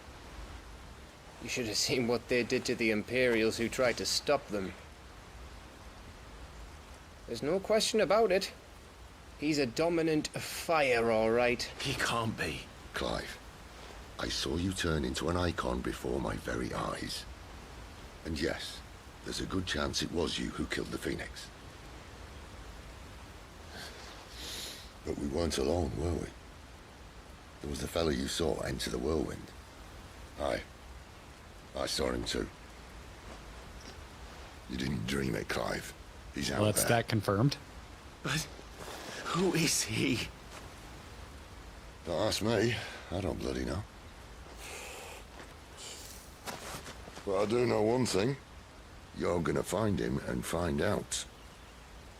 You should have seen what they did to the Imperials who tried to stop them. There's no question about it. He's a dominant fire, all right. He can't be. Clive, I saw you turn into an icon before my very eyes. And yes, there's a good chance it was you who killed the Phoenix. But we weren't alone, were we? There was the fellow you saw enter the whirlwind. I saw him too. You didn't dream it, Clive. He's out Well, that's there. that confirmed. But who is he? Don't ask me. I don't bloody know. But I do know one thing. You're gonna find him and find out.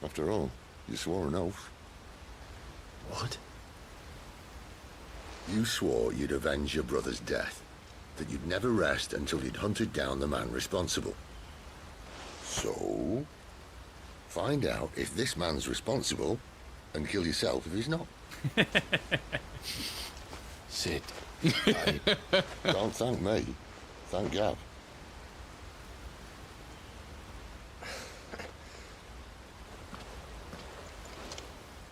After all, you swore an oath. What? You swore you'd avenge your brother's death. That you'd never rest until you'd hunted down the man responsible. So, find out if this man's responsible and kill yourself if he's not. Sid. Don't thank me. Thank Gav.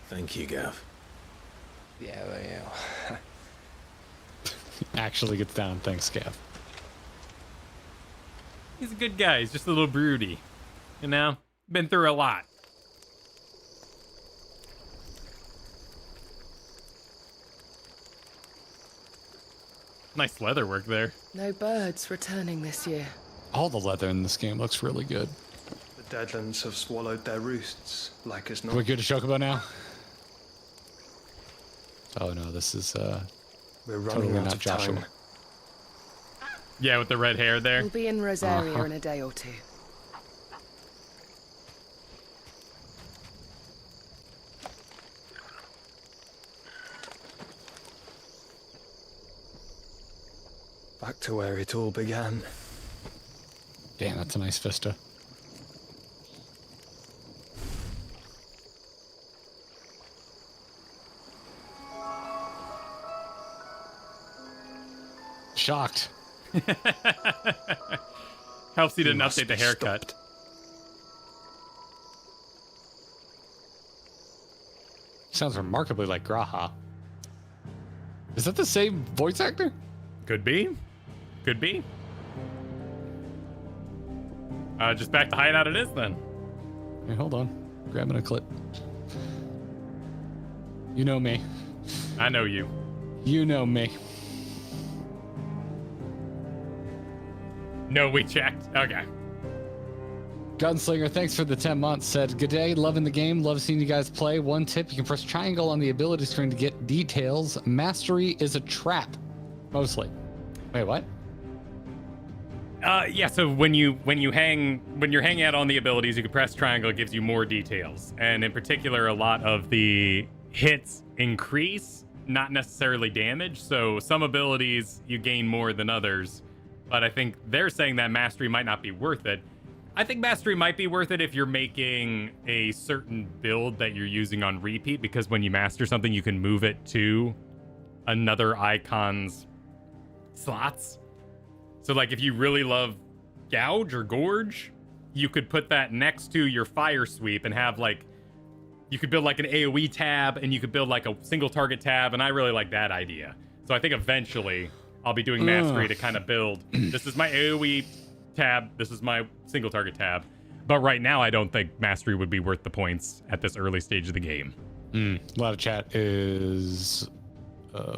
Thank you, Gav. Yeah, well, yeah. Actually gets down. Thanks, Gav. He's a good guy. He's just a little broody. You know? Been through a lot. Nice leather work there. No birds returning this year. All the leather in this game looks really good. The Deadlands have swallowed their roosts, like as not. Are we good to Chocobo now? Oh no, this is We're running totally out not of Joshua. time. Yeah, with the red hair there. We'll be in Rosaria in a day or two. Back to where it all began. Damn, that's a nice vista. Shocked. Helps he didn't must update the be haircut. stopped. Sounds remarkably like Graha. Is that the same voice actor? Could be. Could be. Just back to hideout it is then. Hey, hold on. Grabbing a clip. You know me. I know you. You know me. No, we checked. Okay. Gunslinger, thanks for the 10 months. Said, good day, loving the game, love seeing you guys play. One tip, you can press triangle on the ability screen to get details. Mastery is a trap, mostly. Wait, what? Yeah, so when you're hanging out on the abilities, you can press triangle, it gives you more details. And in particular, a lot of the hits increase, not necessarily damage. So some abilities you gain more than others. But I think they're saying that mastery might not be worth it. I think mastery might be worth it if you're making a certain build that you're using on repeat, because when you master something, you can move it to another icon's slots. So like if you really love Gouge or Gorge, you could put that next to your fire sweep and have like, you could build like an AoE tab and you could build like a single target tab. And I really like that idea. So I think eventually I'll be doing mastery to kind of build. This is my AoE tab. This is my single target tab. But right now, I don't think mastery would be worth the points at this early stage of the game. A lot of chat is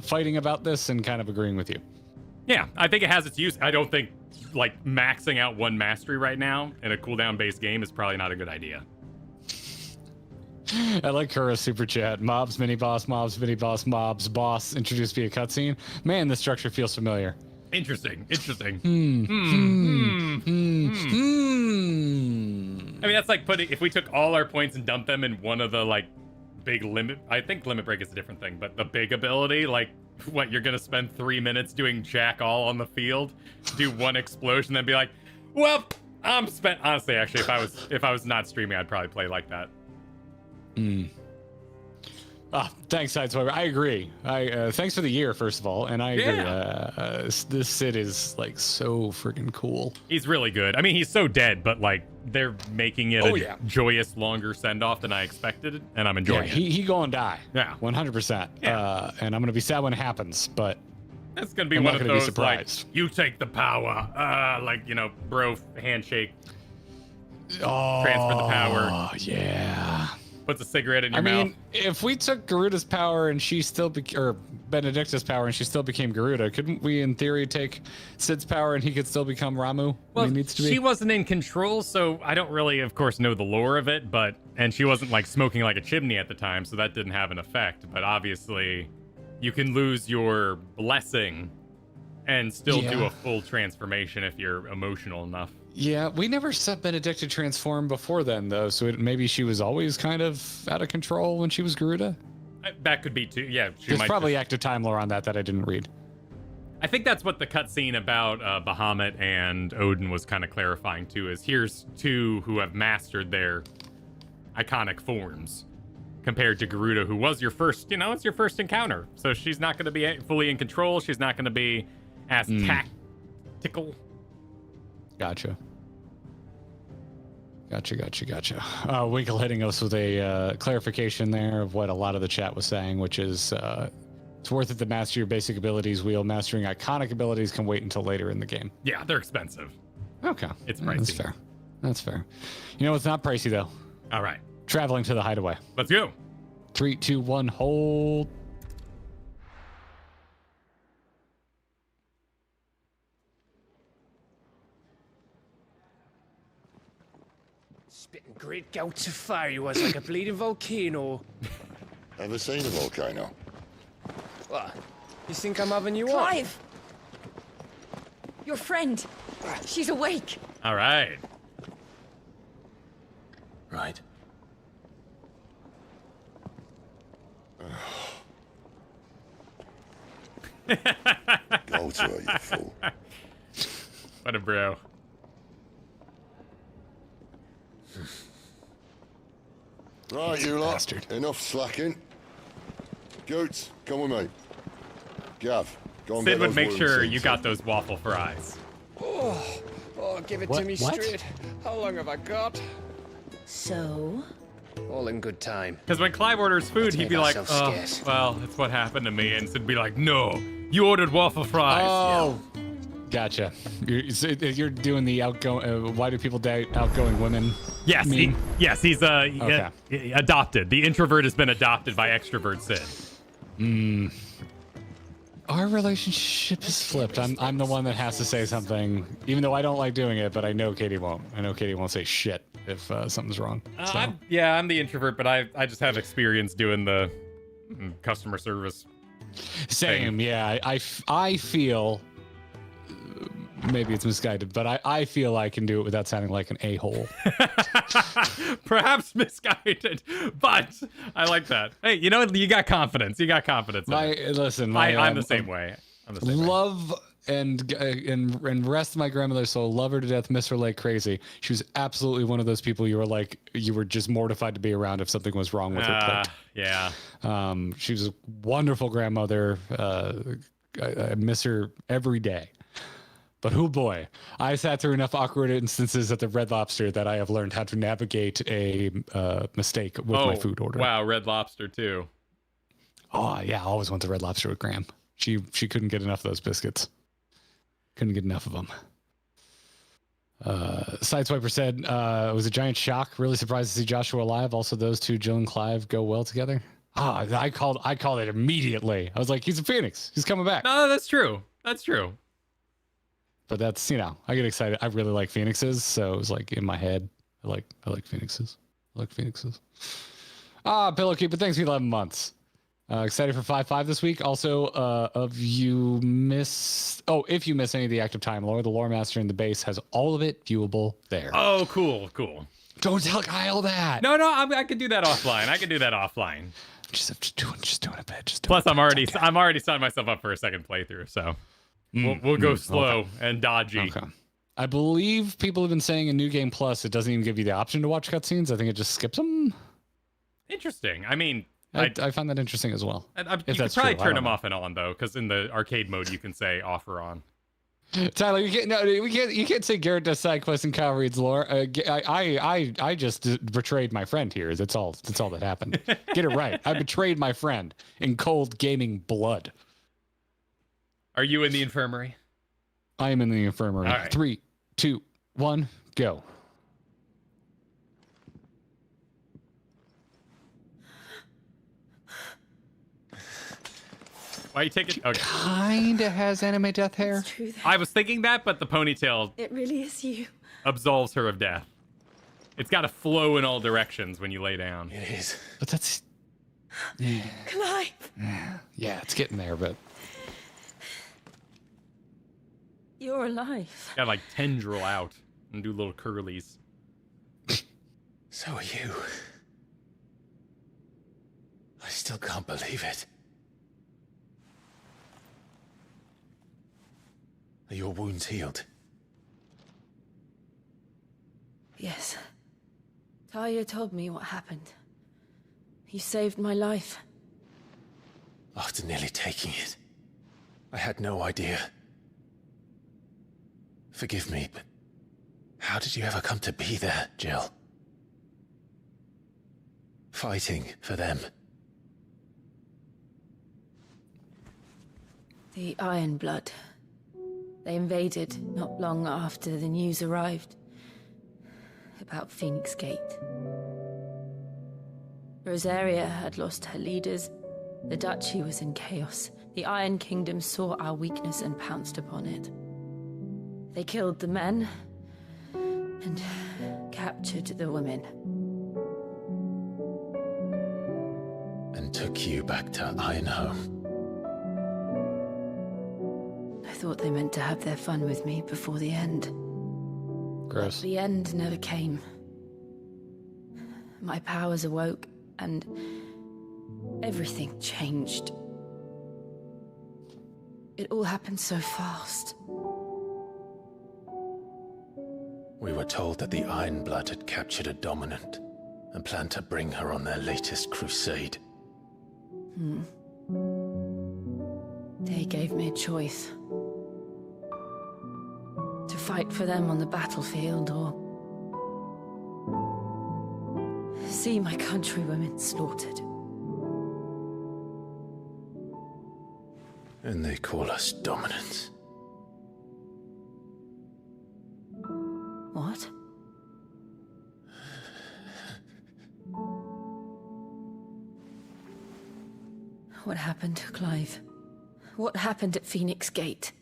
fighting about this and kind of agreeing with you. Yeah, I think it has its use. I don't think like maxing out one mastery right now in a cooldown based game is probably not a good idea. I like Kura's super chat. Mobs, mini boss, mobs, boss introduced via cutscene. Man, this structure feels familiar. Interesting. I I mean, that's like if we took all our points and dumped them in one of the like big limit. I think limit break is a different thing, but the big ability, like what you're gonna spend 3 minutes doing jack all on the field, do one explosion, then be like, well, I'm spent. Honestly, actually, if I was not streaming, I'd probably play like that. Thanks, Sideswiper. I agree. Thanks for the year, first of all, and I agree. Yeah. This Sid is like so freaking cool. He's really good. I mean, he's so dead, but like they're making it a joyous, longer send off than I expected, and I'm enjoying it. He gonna die. Yeah. 100%. Yeah. And I'm gonna be sad when it happens, but That's gonna be I'm one not of gonna be those like, surprised. you take the power, like, you know, bro handshake, Oh, transfer the power, Oh, yeah. puts a cigarette in your I mouth. mean, if we took Garuda's power and she still or Benedicta's power and she still became Garuda, couldn't we, in theory, take Sid's power and he could still become Ramu when he needs to be? She wasn't in control, so I don't really, of course, know the lore of it, and she wasn't like smoking like a chimney at the time, so that didn't have an effect. But obviously, you can lose your blessing and still do a full transformation if you're emotional enough. Yeah, we never set Benedicta transform before then, though, so maybe she was always kind of out of control when she was Garuda? That could be too, yeah. There's probably active time lore on that I didn't read. I think that's what the cutscene about Bahamut and Odin was kind of clarifying too, is here's two who have mastered their iconic forms compared to Garuda, who was your first, it's your first encounter. So she's not going to be fully in control. She's not going to be as tactical. Gotcha. Winkle hitting us with a clarification there of what a lot of the chat was saying, which is it's worth it to master your basic abilities. Mastering iconic abilities can wait until later in the game. Yeah, they're expensive. Okay. It's pricey. That's fair. You know what's not pricey, though? All right. Traveling to the hideaway. Let's go. 3, 2, 1, hold. Spitting great gouts of fire he was, like a bleeding volcano. Ever seen a volcano? What? You think I'm having you on? Clive! Your friend. She's awake. All right. Right. Go to her, you fool. What a bro. Right, you lot. Bastard. Enough slacking. Goots, come with me. Gav, go and Sid get would those make wounds sure seen you to. got those waffle fries. Oh, give it What? to me What? straight. How long have I got? So? All in good time. Because when Clive orders food, he'd make be like, ourselves oh, scarce." well, that's what happened to me. And Sid'd be like, no, you ordered waffle fries. Oh, gotcha. You're doing the outgoing. Why do people date outgoing women? Yes, meme? he's Okay. adopted. The introvert has been adopted by extrovert Sid. Our relationship is flipped. I'm the one that has to say something, even though I don't like doing it. But I know Katie won't. I know Katie won't say shit if something's wrong. So. I'm the introvert, but I just have experience doing the customer service. Same, yeah. I feel maybe it's misguided, but I feel I can do it without sounding like an a-hole. Perhaps misguided, but I like that. Hey, you know, you got confidence. You got confidence. in it. Listen, I'm the same way. I'm the same way. Love and rest my grandmother's soul. Love her to death. Miss her like crazy. She was absolutely one of those people you were just mortified to be around if something was wrong with her plate. Yeah. She was a wonderful grandmother. I miss her every day. But oh boy, I sat through enough awkward instances at the Red Lobster that I have learned how to navigate a mistake with my food order. Wow, Red Lobster too. Oh yeah, I always went to Red Lobster with Graham. She couldn't get enough of those biscuits. Couldn't get enough of them. Sideswiper said, it was a giant shock. Really surprised to see Joshua alive. Also, those two, Jill and Clive, go well together. I called it immediately. I was like, he's a Phoenix. He's coming back. No, that's true. That's true. But that's, I get excited. I really like Phoenixes, so it was like in my head. I like Phoenixes. I like Phoenixes. Pillowkeeper, thanks for 11 months. Excited for 5.5 this week. Also, if you miss any of the active time lore, the lore master in the base has all of it viewable there. Oh, cool. Don't tell Kyle that. No, I could do that offline. Just doing a bit. Plus, I'm already signing myself up for a second playthrough, so we'll go slow and dodgy. Okay. I believe people have been saying in New Game Plus it doesn't even give you the option to watch cutscenes. I think it just skips them. Interesting. I mean, I find that interesting as well. you could probably turn them off and on though, because in the arcade mode you can say off or on. Tyler, you can't say Garrett does side quests and Kyle reads lore. I just betrayed my friend here. That's all that happened. Get it right. I betrayed my friend in cold gaming blood. Are you in the infirmary? I am in the infirmary. All right. 3, 2, 1, go. Why you taking? Okay. Kinda has anime death hair. It's true. I was thinking that, but the ponytail It really is you. absolves her of death. It's got to flow in all directions when you lay down. It is. But that's Clive, yeah, it's getting there, but you're alive. Got like tendril out and do little curlies. So are you. I still can't believe it. Are your wounds healed? Yes. Talia told me what happened. You saved my life. After nearly taking it, I had no idea. Forgive me, but how did you ever come to be there, Jill? Fighting for them. The Iron Blood. They invaded not long after the news arrived about Phoenix Gate. Rosaria had lost her leaders. The Duchy was in chaos. The Iron Kingdom saw our weakness and pounced upon it. They killed the men and captured the women. And took you back to Ironhome. I thought they meant to have their fun with me before the end. gross. The end never came. My powers awoke, and everything changed. It all happened so fast. We were told that the Iron Blood had captured a dominant and planned to bring her on their latest crusade. They gave me a choice. To fight for them on the battlefield, or see my countrywomen slaughtered. And they call us dominants. What? What happened, Clive? What happened at Phoenix Gate?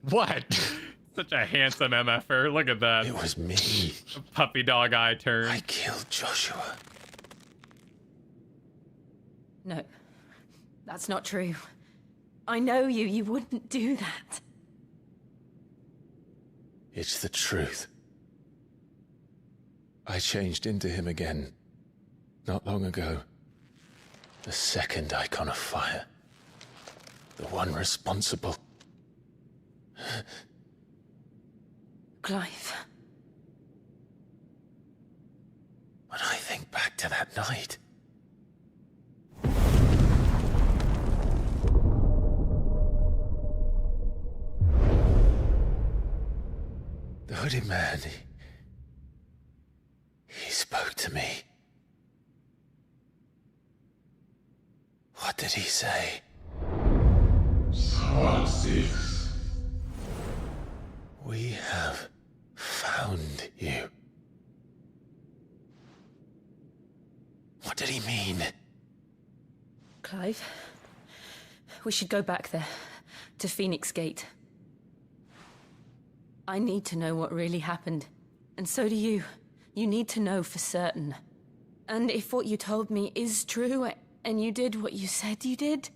What? Such a handsome MFer. Look at that. It was me. Puppy dog eye turn. I killed Joshua. No, that's not true. I know you. You wouldn't do that. It's the truth. I changed into him again, not long ago. The second icon of fire. The one responsible. Clive. When I think back to that night... The hooded man, he spoke to me. What did he say? We have found you. What did he mean? Clive, we should go back there, to Phoenix Gate. I need to know what really happened, and so do you. You need to know for certain. And if what you told me is true, and you did what you said you did,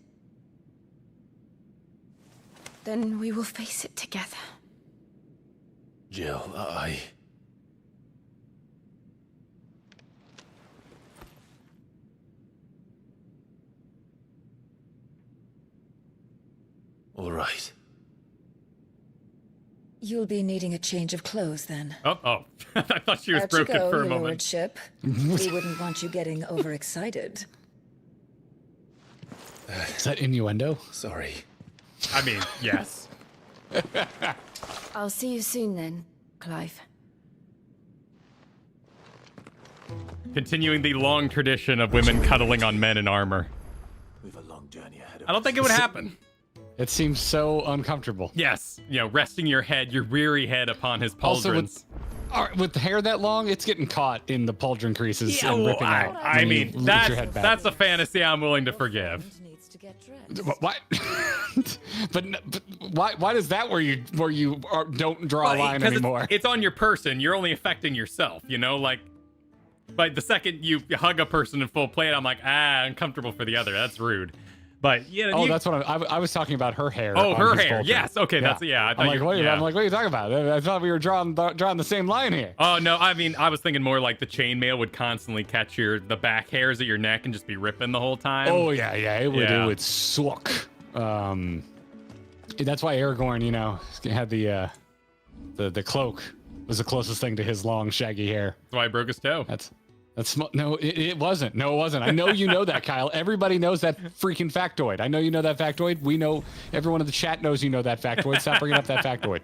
then we will face it together. Jill, All right. You'll be needing a change of clothes then. Oh. I thought she was Out you broken go, for a your moment. lordship. We wouldn't want you getting overexcited. Is that innuendo? Sorry. I mean, yes. I'll see you soon then, Clive. Continuing the long tradition of women cuddling on men in armor. We've a long journey ahead of I don't think it would happen. It seems so uncomfortable. Yes, you know, resting your weary head upon his Also, pauldrons. with hair that long, it's getting caught in the pauldron creases and ripping out. I mean, Lift your head back. that's a fantasy I'm willing to forgive. Needs to get dressed. Why? but why does that where you don't draw a line 'Cause anymore? It's on your person. You're only affecting yourself. You know, like the second you hug a person in full plate, I'm like, uncomfortable for the other. That's rude. But yeah, that's what I was talking about. Her hair. Oh, on her his hair. pauldron. Yes. Okay. That's I thought I'm like, you, what yeah. I'm like, what are you talking about? I thought we were drawing the same line here. Oh no, I mean, I was thinking more like the chainmail would constantly catch the back hairs at your neck and just be ripping the whole time. Oh yeah, it would suck. That's why Aragorn, you know, had the cloak was the closest thing to his long shaggy hair. That's why I broke his toe. No, it wasn't. No, it wasn't. I know you know that, Kyle. Everybody knows that freaking factoid. I know you know that factoid. We know, everyone in the chat knows you know that factoid. Stop bringing up that factoid.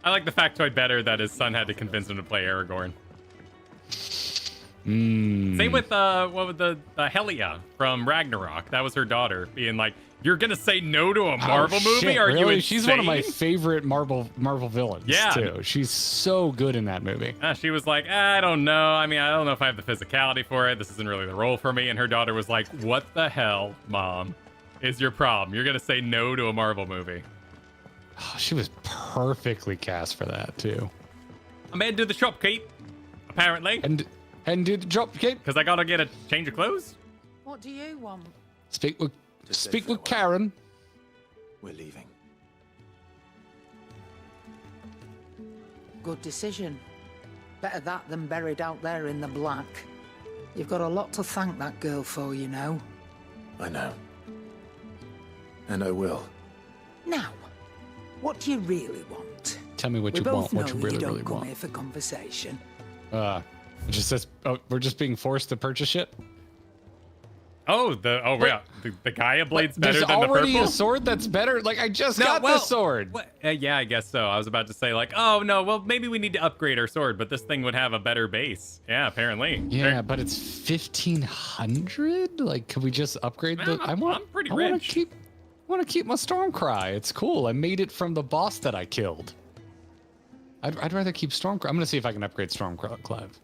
I like the factoid better that his son had to convince him to play Aragorn. Same with Helia from Ragnarok. That was her daughter being like, "You're gonna say no to a Marvel movie? Shit, Are you really? insane?" She's one of my favorite Marvel villains. Yeah. Too. She's so good in that movie. She was like, I don't know. I mean, I don't know if I have the physicality for it. This isn't really the role for me. And her daughter was like, "What the hell, Mom, is your problem? You're gonna say no to a Marvel movie?" Oh, she was perfectly cast for that too. I'm heading to the shopkeep, apparently. And do the shopkeep because I gotta get a change of clothes. What do you want? Speak with Karen. We're leaving. Good decision. Better that than buried out there in the black. You've got a lot to thank that girl for, you know. I know. And I will. Now, what do you really want? Tell me what We you both want. know What you you really, don't really come want. here for conversation. It just says, we're just being forced to purchase shit. Yeah, the Gaia blade's better There's than the purple. already a sword that's better. Like I just got this sword. Yeah, I guess so. I was about to say like, oh no, well maybe we need to upgrade our sword, but this thing would have a better base. Yeah, apparently. Yeah, but it's 1,500. Like, could we just upgrade the? I'm pretty rich. I want to keep my Stormcry. It's cool. I made it from the boss that I killed. I'd rather keep Stormcry. I'm gonna see if I can upgrade Stormcry, Clive.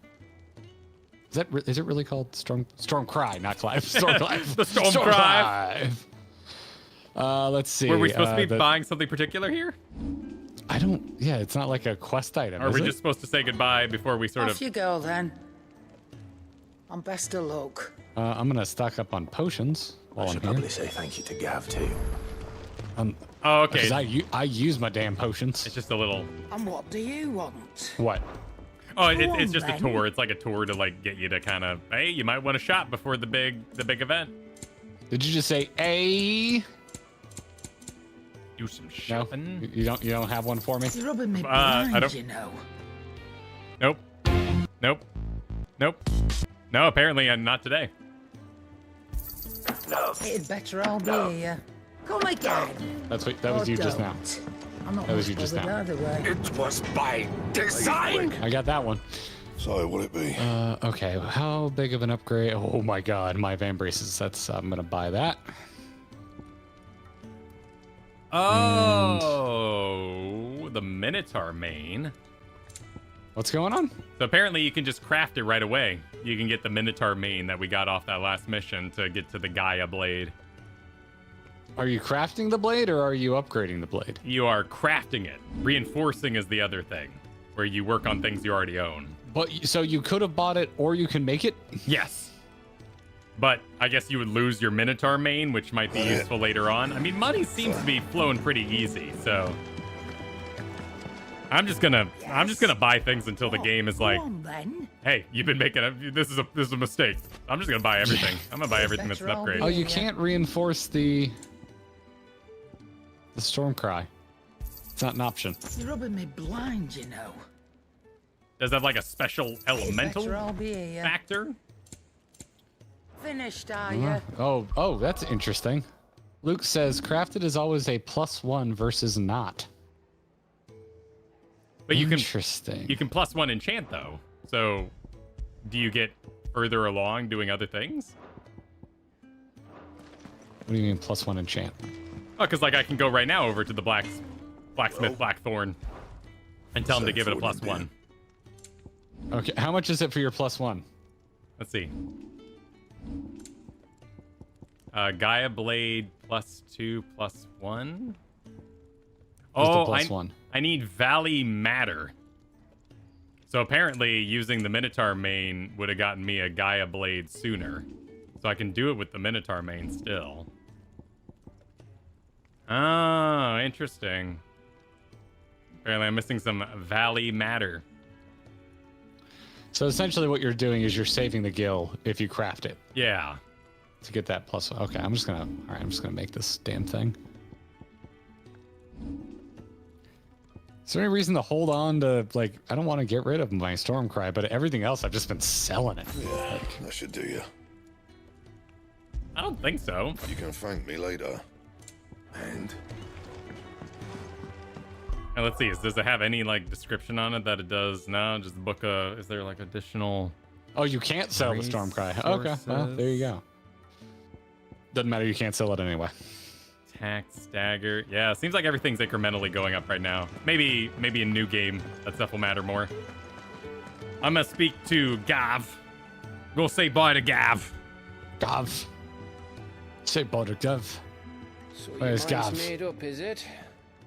Is it really called Stormcry, not Clive? Stormcry. The Stormcry. Let's see. Were we supposed to be buying something particular here? I don't. Yeah, it's not like a quest item. Or are we just supposed to say goodbye before we sort Off of? you go then. And best of luck. I'm gonna stock up on potions while I I'm should here. probably say thank you to Gav too. Oh, okay. Because I use my damn potions. It's just a little. And what do you want? What? Oh, Go on, it's just a then. tour. It's like a tour to like get you to kind of, hey, you might want a shot before the big event. Did you just say a? Do some shopping. No, you don't have one for me. You're rubbing me I blind, don't- you know. Nope. No, apparently not today. It'd better all be here. Come again. That was Or you just now. don't. I'm not That was much you just bothered now. either way. It was by design. I got that one. So, will it be? Okay, how big of an upgrade? Oh my god, my van braces. I'm gonna buy that. Oh, the Minotaur main. What's going on? So apparently you can just craft it right away. You can get the Minotaur main that we got off that last mission to get to the Gaia blade. Are you crafting the blade or are you upgrading the blade? You are crafting it. Reinforcing is the other thing, where you work on things you already own. But so you could have bought it or you can make it? Yes. But I guess you would lose your Minotaur main, which might be useful later on. I mean, money seems to be flowing pretty easy, so I'm just gonna buy things until the game is like, Go on, then. hey, you've been making this is a mistake. I'm just gonna buy everything. I'm gonna buy everything that's an upgrade. Oh, you can't reinforce the Stormcry. It's not an option. You're rubbing me blind, you know. Does that have like a special elemental Better all be here. factor? Finished, are you? Oh, that's interesting. Luke says crafted is always a +1 versus not. But you can Interesting. +1 enchant though. So do you get further along doing other things? What do you mean +1 enchant? Oh, because like I can go right now over to the blacksmith Blackthorn and tell him to give it a +1. Okay, how much is it for your +1? Let's see. Gaia Blade +2 +1. Oh, I need Valley Matter. So apparently using the Minotaur main would have gotten me a Gaia Blade sooner. So I can do it with the Minotaur main still. Oh, interesting. Apparently I'm missing some Valley Matter. So essentially what you're doing is you're saving the gil if you craft it. Yeah. To get that +1. Okay, I'm just gonna make this damn thing. Is there any reason to hold on to, like, I don't want to get rid of my Stormcry, but everything else I've just been selling it. Yeah, that should do you. I don't think so. You can thank me later. And? Now, let's see. Does it have any, like, description on it that it does? No, just book a... Is there, like, additional... Oh, you can't sell the Stormcry. Okay, well, there you go. Doesn't matter, you can't sell it anyway. Attack, stagger. Yeah, seems like everything's incrementally going up right now. Maybe a new game, that stuff will matter more. I'm gonna speak to Gav. Go say bye to Gav. Gav. Say bye to Gav. So Where's your Gav? mind's made up, is it?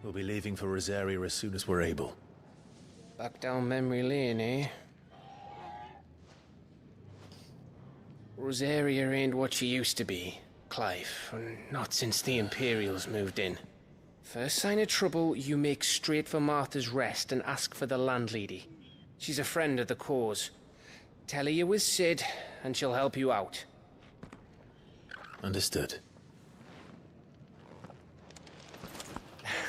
We'll be leaving for Rosaria as soon as we're able. Back down memory lane, eh? Rosaria ain't what she used to be, Clive. Not since the Imperials moved in. First sign of trouble, you make straight for Martha's Rest and ask for the landlady. She's a friend of the cause. Tell her you was Sid, and she'll help you out. Understood.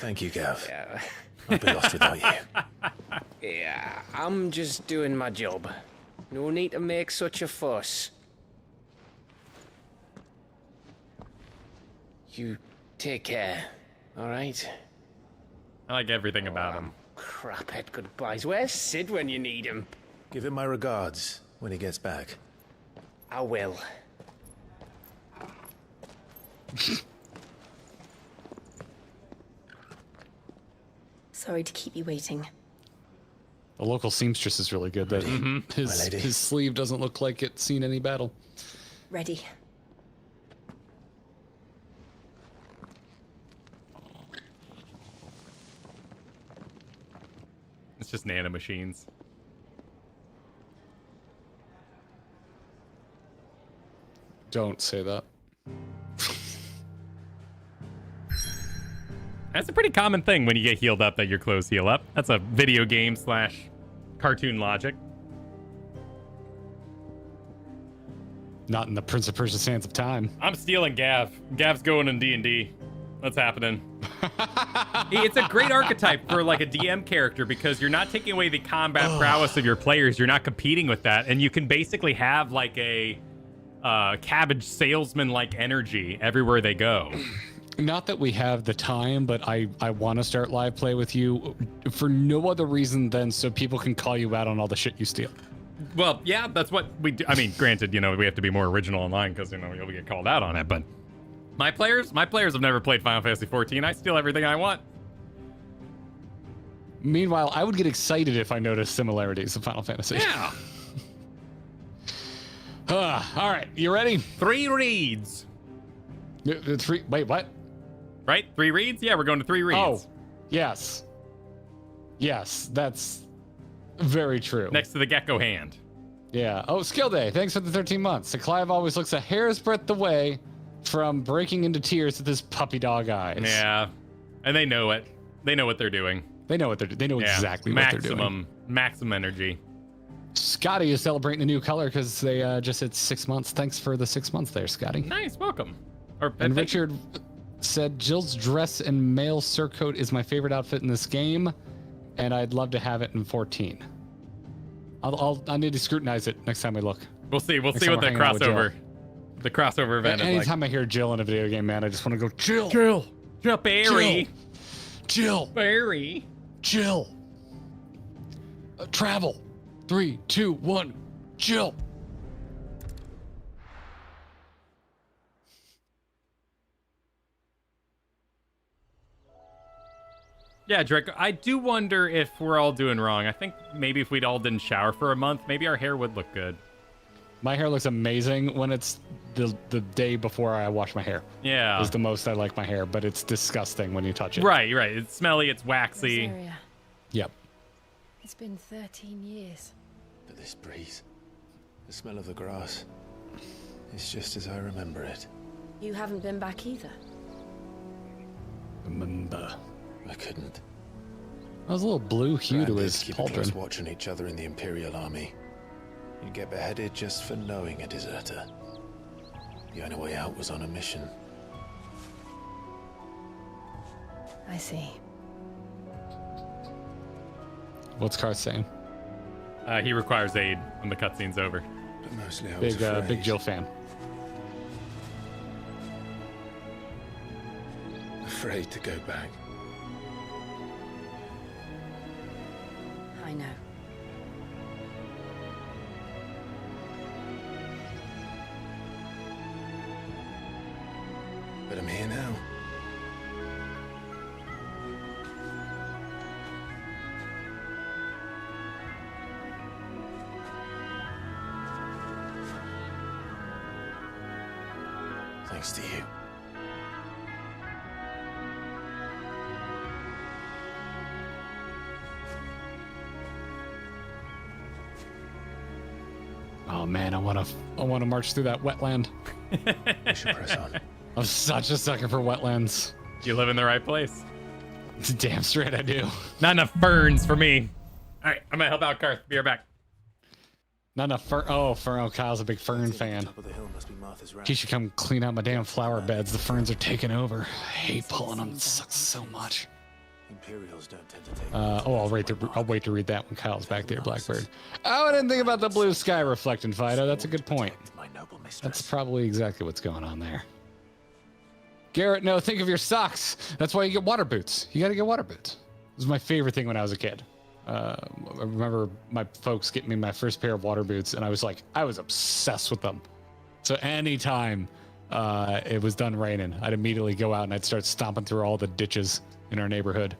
Thank you, Gav. Yeah. I'll be lost without you. Yeah, I'm just doing my job. No need to make such a fuss. You take care, all right? I like everything about him. Craphead goodbyes. Where's Sid when you need him? Give him my regards when he gets back. I will. Sorry to keep you waiting. The local seamstress is really good. That his sleeve doesn't look like it's seen any battle. Ready. It's just nano machines. Don't say that. That's a pretty common thing when you get healed up that your clothes heal up. That's a video game / cartoon logic. Not in the Prince of Persia Sands of Time. I'm stealing Gav. Gav's going in D&D. What's happening? It's a great archetype for like a DM character because you're not taking away the combat prowess of your players. You're not competing with that. And you can basically have like a cabbage salesman-like energy everywhere they go. Not that we have the time, but I want to start live play with you for no other reason than so people can call you out on all the shit you steal. Well, yeah, that's what we do. I mean, granted, you know, we have to be more original online because, you know, you'll get called out on it. But my players have never played Final Fantasy XIV. I steal everything I want. Meanwhile, I would get excited if I noticed similarities of Final Fantasy. Yeah. All right, you ready? 3 reads. Wait, what? Right? 3 reads? Yeah, we're going to 3 reads. Oh, yes. Yes, that's very true. Next to the gecko hand. Yeah. Oh, Skill Day. Thanks for the 13 months. So Clive always looks a hair's breadth away from breaking into tears with his puppy dog eyes. Yeah. And they know it. They know what they're doing. They know what they're doing. They know exactly what they're doing. Maximum energy. Scotty is celebrating a new color because they just hit 6 months. Thanks for the 6 months there, Scotty. Nice. Welcome. And Richard said, Jill's dress and male surcoat is my favorite outfit in this game, and I'd love to have it in 14. I need to scrutinize it next time we look. We'll see. We'll see what the crossover event is like. Anytime I hear Jill in a video game, man, I just want to go, Jill. Jill, Barry. Jill. Barry. Jill. Travel. 3, 2, 1. Jill. Yeah, Drake, I do wonder if we're all doing wrong. I think maybe if we all didn't shower for a month, maybe our hair would look good. My hair looks amazing when it's the day before I wash my hair. Yeah. Is the most I like my hair, but it's disgusting when you touch it. Right. It's smelly, it's waxy. Rosaria, Yep. it's been 13 years. But this breeze, the smell of the grass, it's just as I remember it. You haven't been back either. Remember. I couldn't. That was a little blue hue to his keep a close pauldron. watch on each other in the Imperial Army. You'd get beheaded just for knowing a deserter. The only way out was on a mission. I see. What's Karth saying? He requires aid when the cutscene's over. But mostly I was Big Jill fan. afraid to go back. I know. But I'm here now. Thanks to you. Oh man, I wanna march through that wetland. We should press on. I'm such a sucker for wetlands. You live in the right place. Damn straight I do. Not enough ferns for me. All right, I'm gonna help out Karth. Be right back. Not enough fern. Oh, Kyle's a big fern fan. Top of the hill must be Martha's Ranch. He should come clean out my damn flower beds. The ferns are taking over. I hate pulling them. It sucks so much. Imperials don't tend to take. I'll wait to read that when Kyle's back there, Blackbird. Oh, I didn't think about the blue sky reflecting, Fido. That's a good point. My noble mistress. That's probably exactly what's going on there. Garrett, no, think of your socks. That's why you get water boots. You got to get water boots. It was my favorite thing when I was a kid. I remember my folks getting me my first pair of water boots, and I was obsessed with them. So anytime it was done raining, I'd immediately go out and I'd start stomping through all the ditches in our neighborhood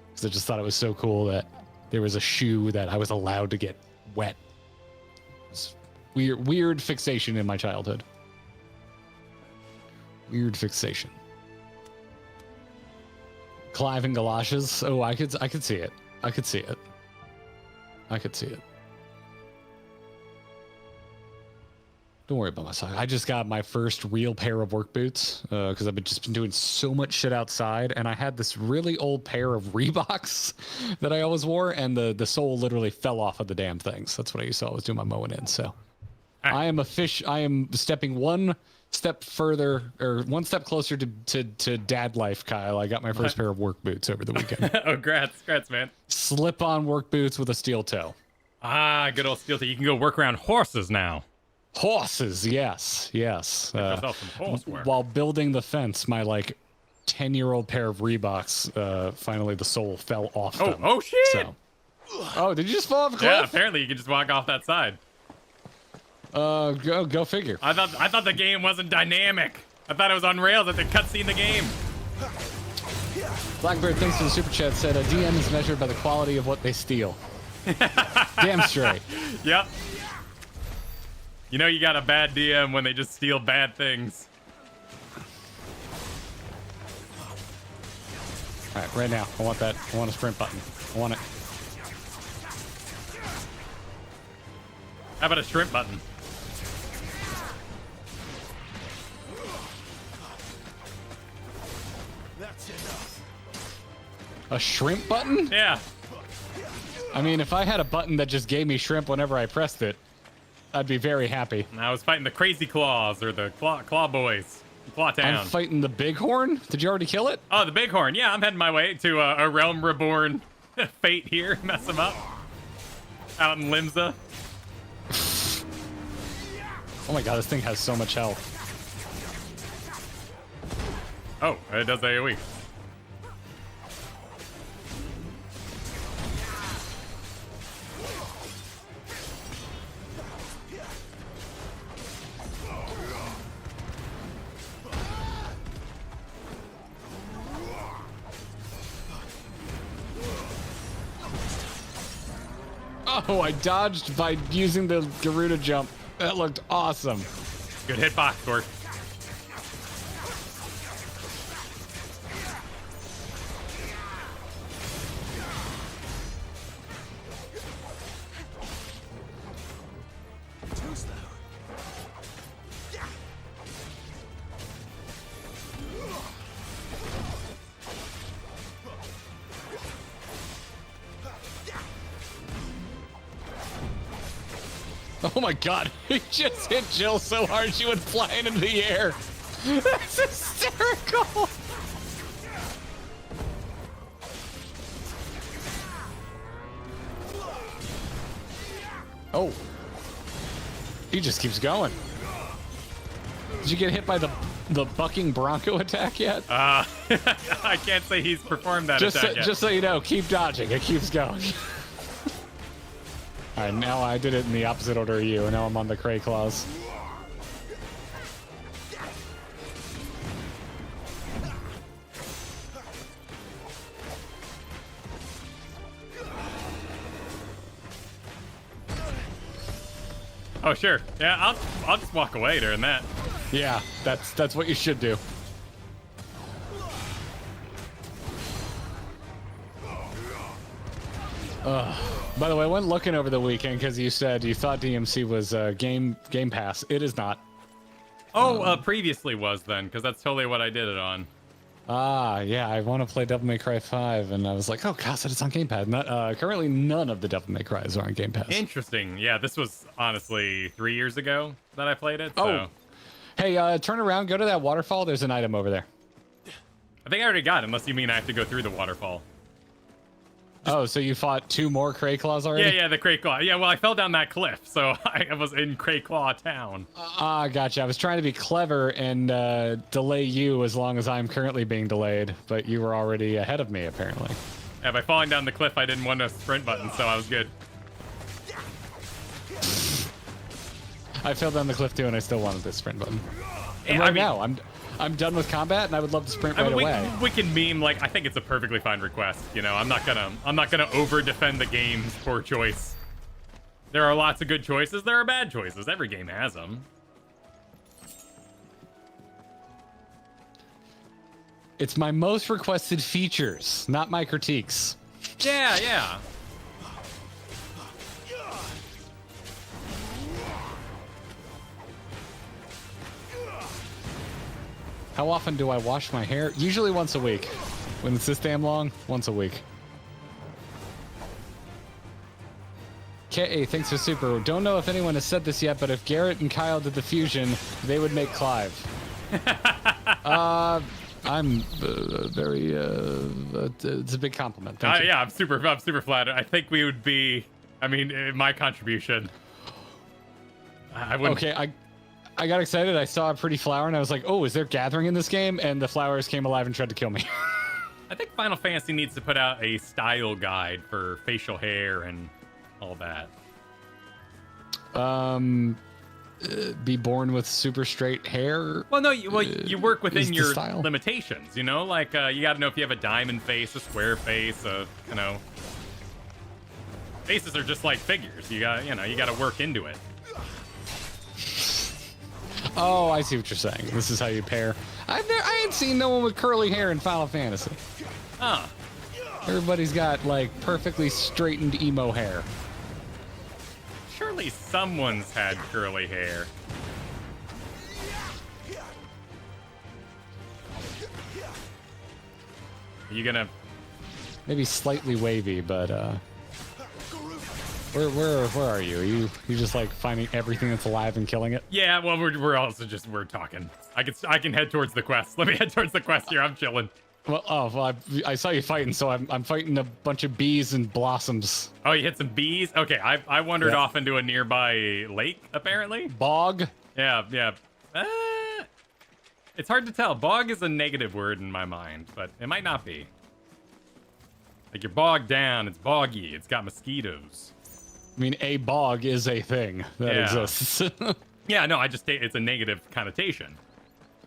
because I just thought it was so cool that there was a shoe that I was allowed to get wet. It's weird fixation in my childhood. Weird fixation. Clive and galoshes. Oh, I could see it. I could see it. Don't worry about my sock. I just got my first real pair of work boots because I've just been doing so much shit outside, and I had this really old pair of Reeboks that I always wore, and the sole literally fell off of the damn things. That's what I used to always do my mowing in. So I am I am stepping one step further, or one step closer to dad life, Kyle. I got my first pair of work boots over the weekend. Oh, congrats, man. Slip-on work boots with a steel toe. Ah, good old steel toe. You can go work around horses now. Horses, yes. Yourself some horse wear. While building the fence, my 10-year-old pair of Reeboks, finally the sole fell off them. Oh shit! So. Oh, did you just fall off a cliff? Yeah, apparently you can just walk off that side. Go figure. I thought the game wasn't dynamic. I thought it was on rails at the cutscene the game. Blackbird, thanks for the super chat, said a DM is measured by the quality of what they steal. Damn straight. Yep. You know you got a bad DM when they just steal bad things. All right, right now, I want that. I want a sprint button. I want it. How about a shrimp button? That's enough. A shrimp button? Yeah. I mean, if I had a button that just gave me shrimp whenever I pressed it, I'd be very happy. I was fighting the Crazy Claws, or the Claw Boys. Claw Town. I'm fighting the Bighorn? Did you already kill it? Oh, the Bighorn. Yeah, I'm heading my way to a Realm Reborn fate here. Mess him up. Out in Limsa. Oh my god, this thing has so much health. Oh, it does AoE. Oh, I dodged by using the Garuda jump. That looked awesome. Good hitbox, Torque. Oh my god, he just hit Jill so hard she went flying into the air. That's hysterical. Oh. He just keeps going. Did you get hit by the bucking bronco attack yet? I can't say he's performed that attack yet. Just so you know, keep dodging. It keeps going. All right, now I did it in the opposite order of you, and now I'm on the Cray Claws. Oh, sure. Yeah, I'll just walk away during that. Yeah, that's what you should do. By the way, I went looking over the weekend because you said you thought DMC was Game Pass. It is not. Oh, previously was then, because that's totally what I did it on. Ah, yeah, I want to play Devil May Cry 5, and I was like, oh, God, it's on Game Pass. Currently, none of the Devil May Cries are on Game Pass. Interesting. Yeah, this was honestly 3 years ago that I played it. So. Oh. Hey, turn around, go to that waterfall. There's an item over there. I think I already got it, unless you mean I have to go through the waterfall. Oh, so you fought 2 more Cray Claws already? Yeah, the Cray Claw. Yeah, well, I fell down that cliff, so I was in Cray Claw Town. Gotcha. I was trying to be clever and delay you as long as I'm currently being delayed, but you were already ahead of me, apparently. Yeah, by falling down the cliff, I didn't want a sprint button, so I was good. I fell down the cliff too, and I still wanted this sprint button. And I right mean, now, I'm done with combat, and I would love to sprint right away. We can meme like I think it's a perfectly fine request. You know, I'm not gonna over defend the game's poor choice. There are lots of good choices. There are bad choices. Every game has them. It's my most requested features, not my critiques. Yeah. How often do I wash my hair? Usually once a week. When it's this damn long, once a week. KA, thanks for super. Don't know if anyone has said this yet, but if Garrett and Kyle did the fusion, they would make Clive. I'm very. It's a big compliment. Thank you. Yeah, I'm super flattered. I think we would be. I mean, my contribution. I wouldn't. Okay, I got excited. I saw a pretty flower, and I was like, "Oh, is there gathering in this game?" And the flowers came alive and tried to kill me. I think Final Fantasy needs to put out a style guide for facial hair and all that. Be born with super straight hair. Well, no, you work within your style limitations. You know, like you got to know if you have a diamond face, a square face, you know. Faces are just like figures. You got to work into it. Oh, I see what you're saying. This is how you pair. I ain't seen no one with curly hair in Final Fantasy. Huh. Everybody's got, like, perfectly straightened emo hair. Surely someone's had curly hair. Are you gonna... Maybe slightly wavy, but, Where are you? Are you just like finding everything that's alive and killing it? Yeah, well, we're also just talking. I can head towards the quest. Let me head towards the quest here. I'm chilling. Well, I saw you fighting, so I'm fighting a bunch of bees and blossoms. Oh, you hit some bees? Okay, I wandered off into a nearby lake, apparently. Bog? Yeah. It's hard to tell. Bog is a negative word in my mind, but it might not be. Like, you're bogged down. It's boggy. It's got mosquitoes. I mean, a bog is a thing that exists. Yeah, no, it's a negative connotation.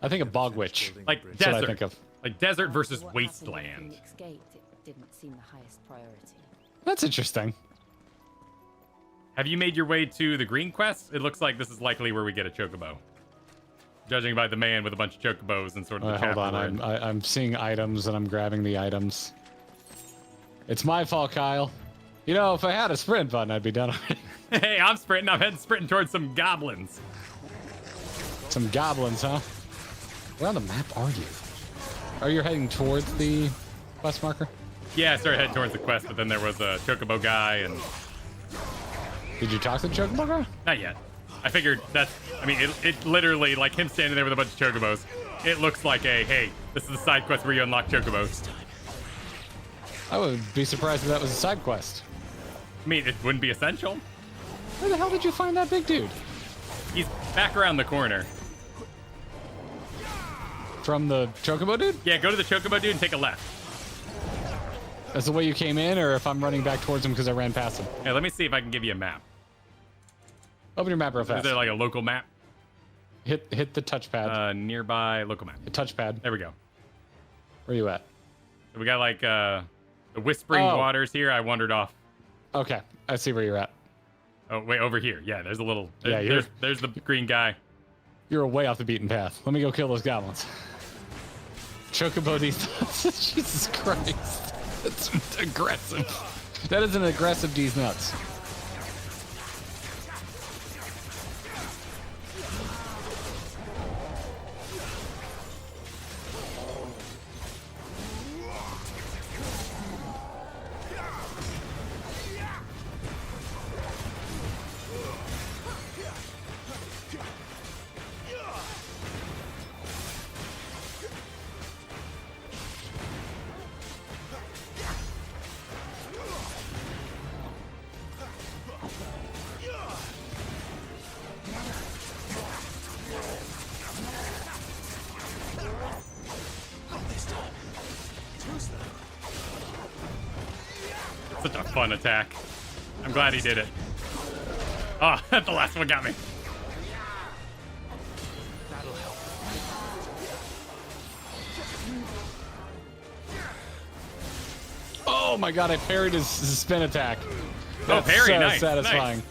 I think of bog witch. Like That's desert. what I think of. Like desert versus wasteland. It didn't seem the highest priority. That's interesting. Have you made your way to the green quest? It looks like this is likely where we get a Chocobo. Judging by the man with a bunch of Chocobos and sort of the hold on, chapter we're in. I'm seeing items and I'm grabbing the items. It's my fault, Kyle. You know, if I had a sprint button, I'd be done already. Hey, I'm sprinting. I'm heading sprinting towards some goblins. Some goblins, huh? Where on the map are you? Are you heading towards the quest marker? Yeah, I started heading towards the quest, but then there was a Chocobo guy, and... Did you talk to the Chocobo guy? Not yet. I figured that's... I mean, it literally, like him standing there with a bunch of Chocobos, it looks like a, hey, this is the side quest where you unlock Chocobos. I would be surprised if that was a side quest. I mean, it wouldn't be essential. Where the hell did you find that big dude? He's back around the corner. From the Chocobo dude? Yeah, go to the Chocobo dude and take a left. That's the way you came in, or if I'm running back towards him because I ran past him? Yeah, let me see if I can give you a map. Open your map real fast. Is there like a local map? Hit the touchpad. Nearby local map. The touchpad. There we go. Where are you at? So we got like the Whispering Waters here. I wandered off. Okay, I see where you're at. Oh, wait, over here. Yeah, there's a little... Yeah, there's the green guy. You're way off the beaten path. Let me go kill those goblins. Chocobo these nuts. Jesus Christ. That's aggressive. That is an aggressive these nuts. Such a fun attack. I'm glad he did it. Oh, the last one got me. Oh my god, I parried his spin attack. Oh, That's parry, so nice, satisfying. nice.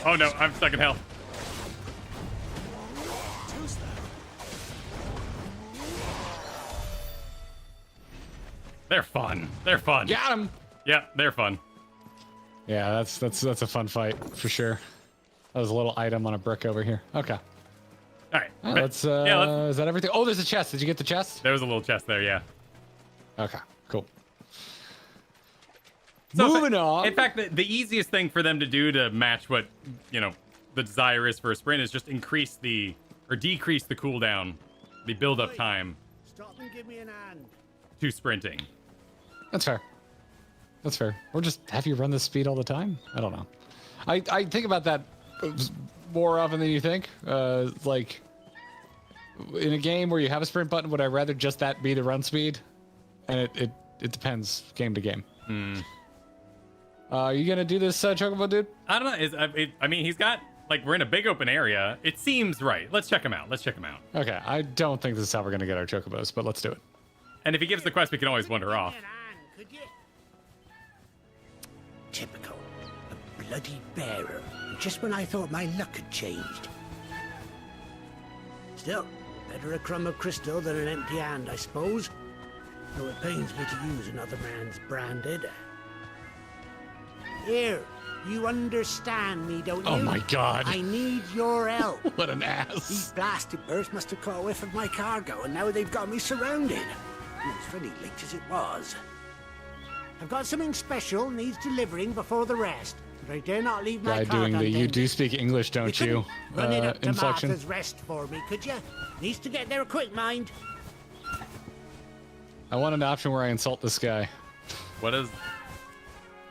Oh no, I'm stuck in hell. They're fun. They're fun. Got him. Yeah, they're fun. Yeah, that's a fun fight for sure. That was a little item on a brick over here. Okay. All right. Let's is that everything? Oh, there's a chest. Did you get the chest? There was a little chest there, yeah. Okay, cool. So moving on. In fact, the easiest thing for them to do to match what, you know, the desire is for a sprint is just decrease the cooldown, the build-up time Stop and give me an hand. to sprinting. That's fair. That's fair. Or just have you run this speed all the time? I don't know. I think about that more often than you think. Like, in a game where you have a sprint button, would I rather just that be the run speed? And it depends game to game. Are you gonna do this, Chocobo dude? I don't know. I mean, he's got, like, we're in a big open area. It seems right. Let's check him out. Okay, I don't think this is how we're gonna get our Chocobos, but let's do it. And if he gives the quest, we can always wander off. Typical. A bloody bearer. Just when I thought my luck had changed. Still, better a crumb of crystal than an empty hand, I suppose. Though it pains me to use another man's branded. Here, you understand me, don't you? Oh my god. I need your help. What an ass. These blasted birds must have caught a whiff of my cargo, and now they've got me surrounded. It's pretty late as it was. I've got something special needs delivering before the rest, but I dare not leave my Guy cart doing the untended. you do speak English, don't you? Run it up to inflection. Martha's Rest for me, could you? Needs to get there quick, mind. I want an option where I insult this guy. What is...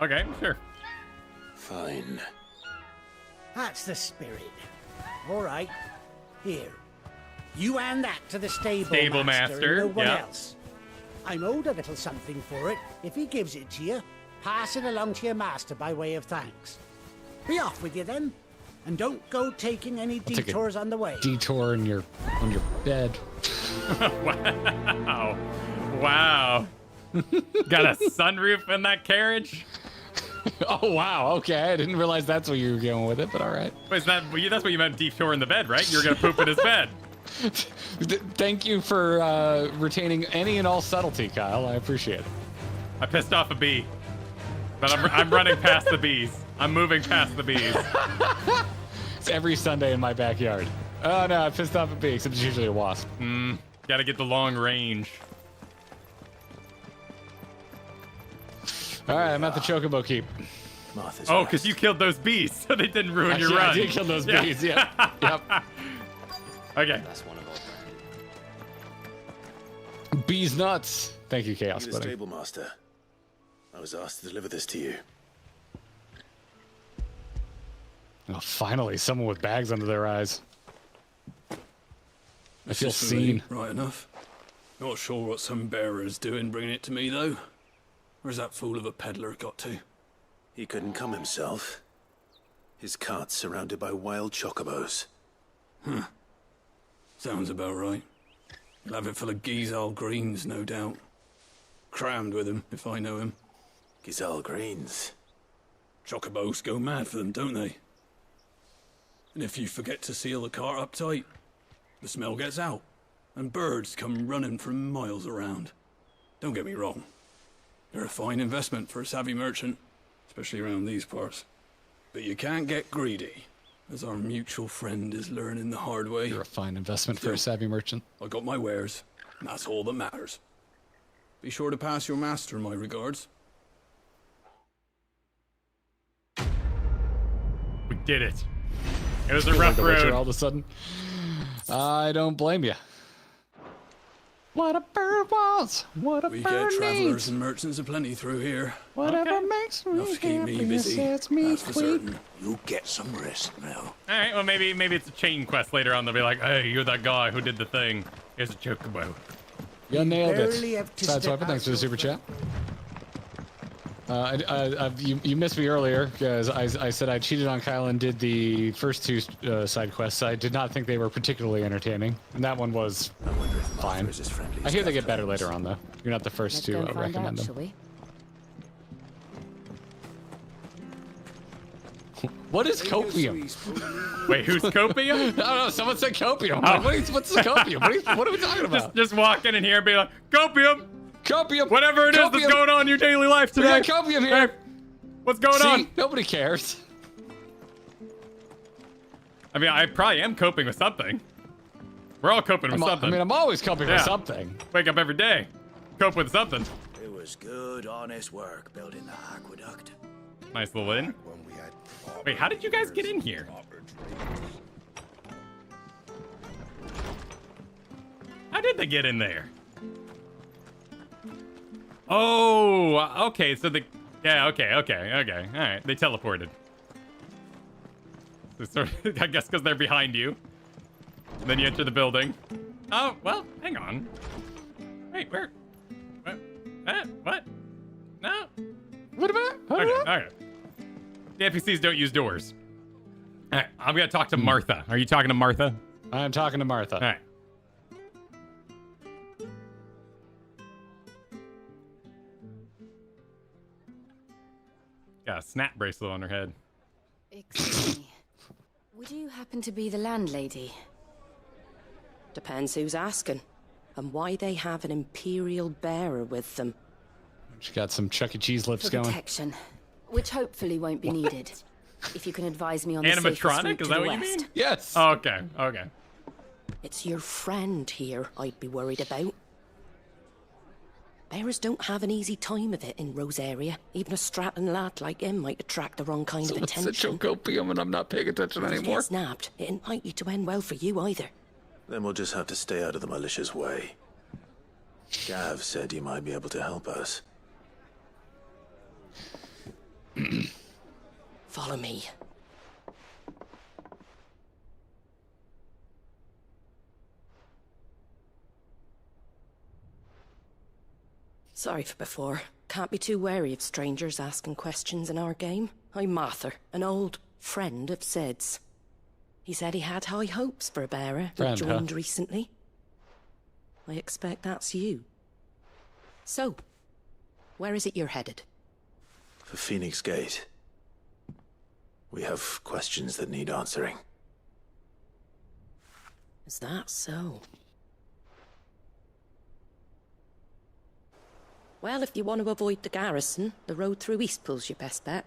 Okay, sure. Fine. That's the spirit. All right. Here. You hand that to the stable master and no one else. I'm owed a little something for it. If he gives it to you, pass it along to your master by way of thanks. Be off with you then. And don't go taking any detours on the way. Detour on your bed. Wow. Wow. Got a sunroof in that carriage? Oh, wow. Okay. I didn't realize that's where you were going with it, but all right. Wait, that's what you meant, detour in the bed, right? You were going to poop in his bed. Thank you for retaining any and all subtlety, Kyle. I appreciate it. I pissed off a bee. But I'm running past the bees. I'm moving past the bees. It's every Sunday in my backyard. Oh, no. I pissed off a bee, except it's usually a wasp. Gotta get the long range. All right, I'm at the Chocobo Keep. Martha's Oh, because you killed those bees, so they didn't ruin your run. I did kill those bees, yeah. Yep. Okay. That's one of our Bees nuts. Thank you, Chaos the Buddy. stable master. I was asked to deliver this to you. Oh, finally, someone with bags under their eyes. I feel seen. Right enough. Not sure what some bearer's doing bringing it to me, though. Where's that fool of a peddler got to? He couldn't come himself. His cart's surrounded by wild chocobos. Huh. Sounds about right. He'll have it full of Gizal greens, no doubt. Crammed with him, if I know him. Gizal greens. Chocobos go mad for them, don't they? And if you forget to seal the cart up tight, the smell gets out, and birds come running from miles around. Don't get me wrong. They're a fine investment for a savvy merchant, especially around these parts. But you can't get greedy, as our mutual friend is learning the hard way. You're a fine investment for a savvy merchant. I got my wares, and that's all that matters. Be sure to pass your master my regards. We did it. It was a rough road. All of a sudden. I don't blame you. What a bird wants, what a We bird get travelers needs. and merchants aplenty through here. Whatever makes me Enough to keep me happy busy, sets me that's for free. certain. You get some rest now. All right, well, maybe it's a chain quest later on. They'll be like, hey, you're that guy who did the thing. Here's a chocobo. You nailed barely have it. to Side step Swiper, thanks for the out super chat. You missed me earlier because I said I cheated on Kyle and did the first two side quests. I did not think they were particularly entertaining, and that one was fine. I hear they get better later on, though. You're not the first to recommend them. Shall we? What is copium? Wait, who's copium? No, someone said copium. I'm like, what's the copium? What are we talking about? Just walk in here and be like, copium! Copium! Whatever it is that's going on in your daily life today. We got copium here. Hey, what's going on? Nobody cares. I mean, I probably am coping with something. We're all coping with something. I mean, I'm always coping with something. Wake up every day. Cope with something. It was good, honest work building the aqueduct. Nice little inn. Wait, how did you guys get in here? How did they get in there? Oh, okay. So okay. All right, they teleported. So sort of, I guess because they're behind you. And then you enter the building. Oh, well, hang on. Wait, where? What? No. What about? Okay. The NPCs don't use doors. All right, I'm gonna talk to Martha. Are you talking to Martha? I'm talking to Martha. All right. Got a snap bracelet on her head. Excuse me. Would you happen to be the landlady? Depends who's asking, and why they have an Imperial bearer with them. She got some Chuck E. Cheese lips For going. protection, which hopefully won't be needed. If you can advise me on the safest Animatronic? route Is to that the what you west. mean? Yes. Oh, okay. It's your friend here I'd be worried about. Bearers don't have an easy time of it in Rose area. Even a Stratton lad like him might attract the wrong kind of attention. It's a chocopium and I'm not paying attention If you anymore. get snapped, it ain't likely to end well for you either. Then we'll just have to stay out of the malicious way. Gav said you might be able to help us. Follow me. Sorry for before. Can't be too wary of strangers asking questions in our game. I'm Martha, an old friend of Sid's. He said he had high hopes for a bearer who joined recently. I expect that's you. So, where is it you're headed? For Phoenix Gate. We have questions that need answering. Is that so? Well, if you want to avoid the garrison, the road through Eastpool's your best bet.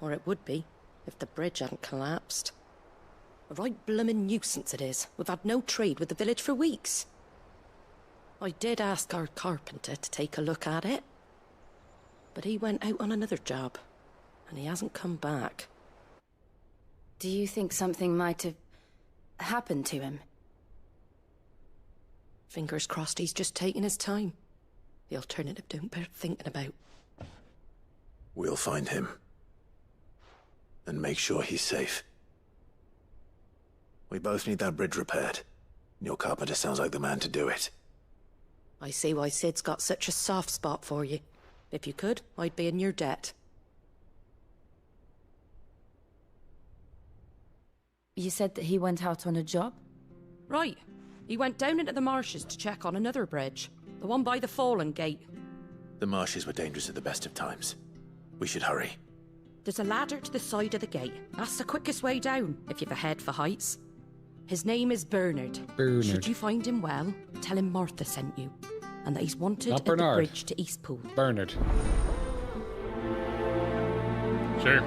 Or it would be, if the bridge hadn't collapsed. A right bloomin' nuisance it is. We've had no trade with the village for weeks. I did ask our carpenter to take a look at it. But he went out on another job, and he hasn't come back. Do you think something might have happened to him? Fingers crossed he's just taking his time. The alternative don't bear thinking about. We'll find him. And make sure he's safe. We both need that bridge repaired. Your carpenter sounds like the man to do it. I see why Sid's got such a soft spot for you. If you could, I'd be in your debt. You said that he went out on a job? Right. He went down into the marshes to check on another bridge. The one by the Fallen Gate. The marshes were dangerous at the best of times. We should hurry. There's a ladder to the side of the gate. That's the quickest way down, if you've a head for heights. His name is Bernard. Should you find him well, tell him Martha sent you. And that he's wanted at the bridge to Eastpool. Bernard. Sure.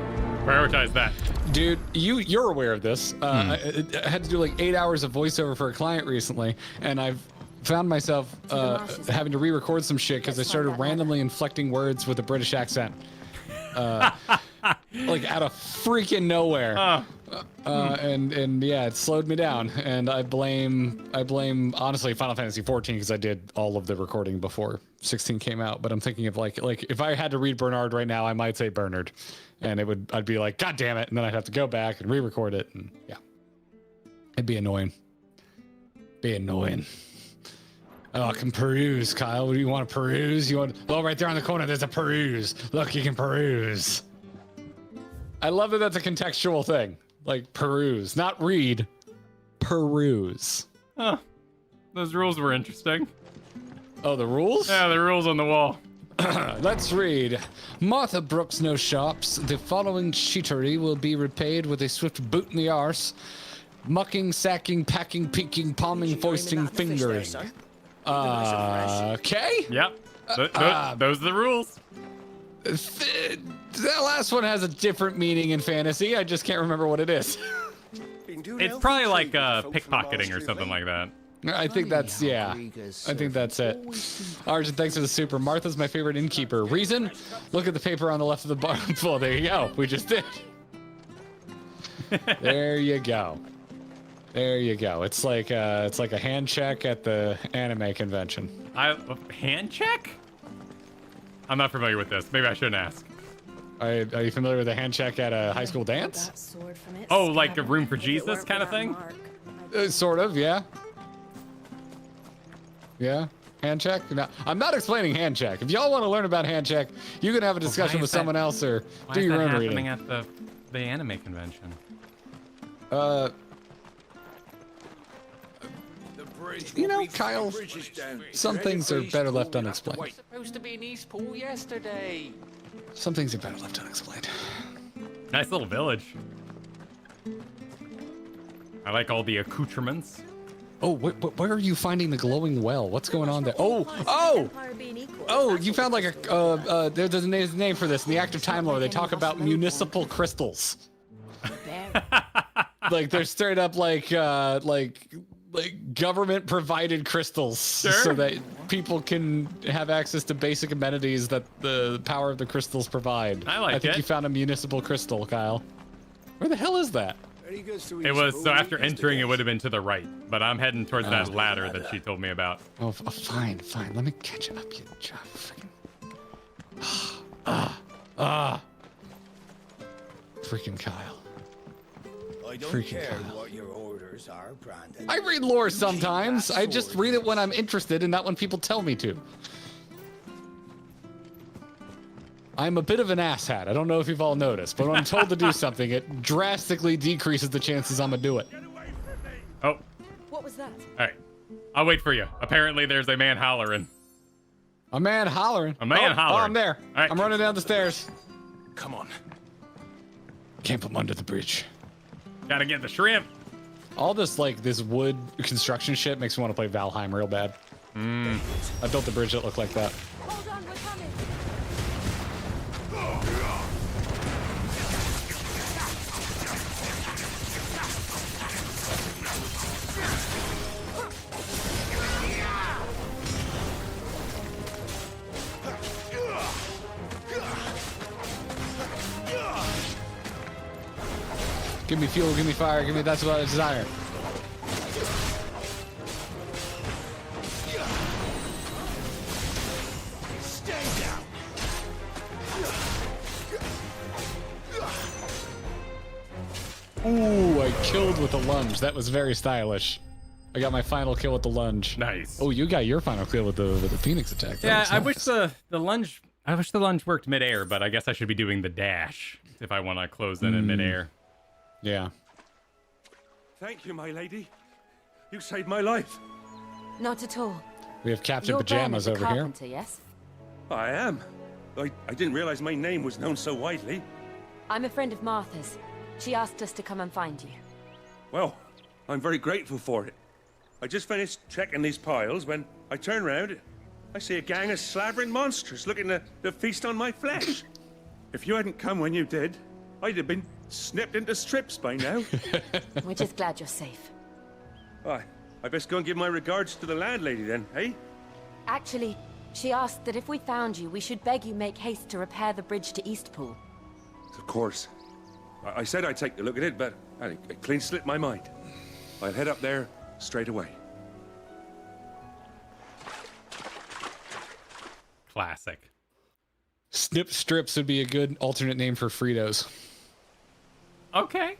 Prioritize that. Dude, you're aware of this. I had to do like 8 hours of voiceover for a client recently, and I've found myself having to re-record some shit because I started randomly inflecting words with a British accent. Like out of freaking nowhere. And yeah, it slowed me down. And I blame honestly Final Fantasy 14 because I did all of the recording before 16 came out. But I'm thinking of like if I had to read Bernard right now, I might say Bernard, and I'd be like, God damn it, and then I'd have to go back and re-record it, and yeah, it'd be annoying. Oh, I can peruse, Kyle. What do you want to peruse? Oh, right there on the corner, there's a peruse. Look, you can peruse. I love that that's a contextual thing. Like, peruse. Not read. Peruse. Huh. Those rules were interesting. Oh, the rules? Yeah, the rules on the wall. Let's read. Martha Brooks no shops. The following cheatery will be repaid with a swift boot in the arse. Mucking, sacking, packing, peeking, palming, foisting, fingering. Okay. Yep. Those are the rules. That last one has a different meaning in fantasy. I just can't remember what it is. It's probably like pickpocketing or something like that. I think that's, yeah. I think that's it. Arjun, thanks for the super. Martha's my favorite innkeeper. Reason? Look at the paper on the left of the bar. Well, there you go. We just did. There you go. There you go. It's like a hand check at the anime convention. Hand check? I'm not familiar with this. Maybe I shouldn't ask. Are you familiar with a hand check at a high school dance? Oh, like a room for Jesus kind of thing? Sort of, yeah. Yeah, hand check? No, I'm not explaining hand check. If y'all want to learn about hand check, you can have a discussion with someone else or do your own reading. Why is that happening at the anime convention? You know, Kyle, some things are better left unexplained. Supposed to be in Eastpool yesterday. Some things are better left unexplained. Nice little village. I like all the accoutrements. Oh, where are you finding the glowing well? What's going on there? Oh! You found like there's a name for this. In the Active Time Lore, they talk about municipal crystals. Like they're straight up like government provided crystals, so that people can have access to basic amenities that the power of the crystals provide. I think you found a municipal crystal, Kyle. Where the hell is that? It was, so after entering, it would have been to the right, but I'm heading towards that ladder that she told me about. Oh, fine. Let me catch up, you freaking Kyle. I don't care what your orders are, Brandon. I read lore sometimes. I just read it when I'm interested and not when people tell me to. I'm a bit of an asshat. I don't know if you've all noticed, but when I'm told to do something, it drastically decreases the chances I'm gonna do it. Oh. What was that? All right. I'll wait for you. Apparently, there's a man hollering. A man hollering? A man hollering. Oh, I'm there. All right. I'm running down the stairs. Come on. Can't put him under the bridge. Gotta get the shrimp. All this, like, this wood construction shit makes me want to play Valheim real bad. I built the bridge that looked like that. Hold on, we're coming. Give me fuel, give me fire, give me that's what I desire. Stay down. Ooh, I killed with a lunge. That was very stylish. I got my final kill with the lunge. Nice. Oh, you got your final kill with the Phoenix attack. That Yeah, was I nice. wish the lunge. I wish the lunge worked midair, but I guess I should be doing the dash if I want to close in midair. Yeah. Thank you, my lady. You saved my life. Not at all. We have Captain You're Pajamas Bernard the over here. carpenter, yes? I am. I didn't realize my name was known so widely. I'm a friend of Martha's. She asked us to come and find you. Well, I'm very grateful for it. I just finished checking these piles when I turn round. I see a gang of slavering monsters looking to feast on my flesh. If you hadn't come when you did, I'd have been snipped into strips by now. We're just glad you're safe. Why, I best go and give my regards to the landlady then, eh? Actually, she asked that if we found you, we should beg you make haste to repair the bridge to Eastpool. Of course. I said I'd take a look at it, but it clean slipped my mind. I'll head up there straight away. Classic. Snip strips would be a good alternate name for Fritos. Okay.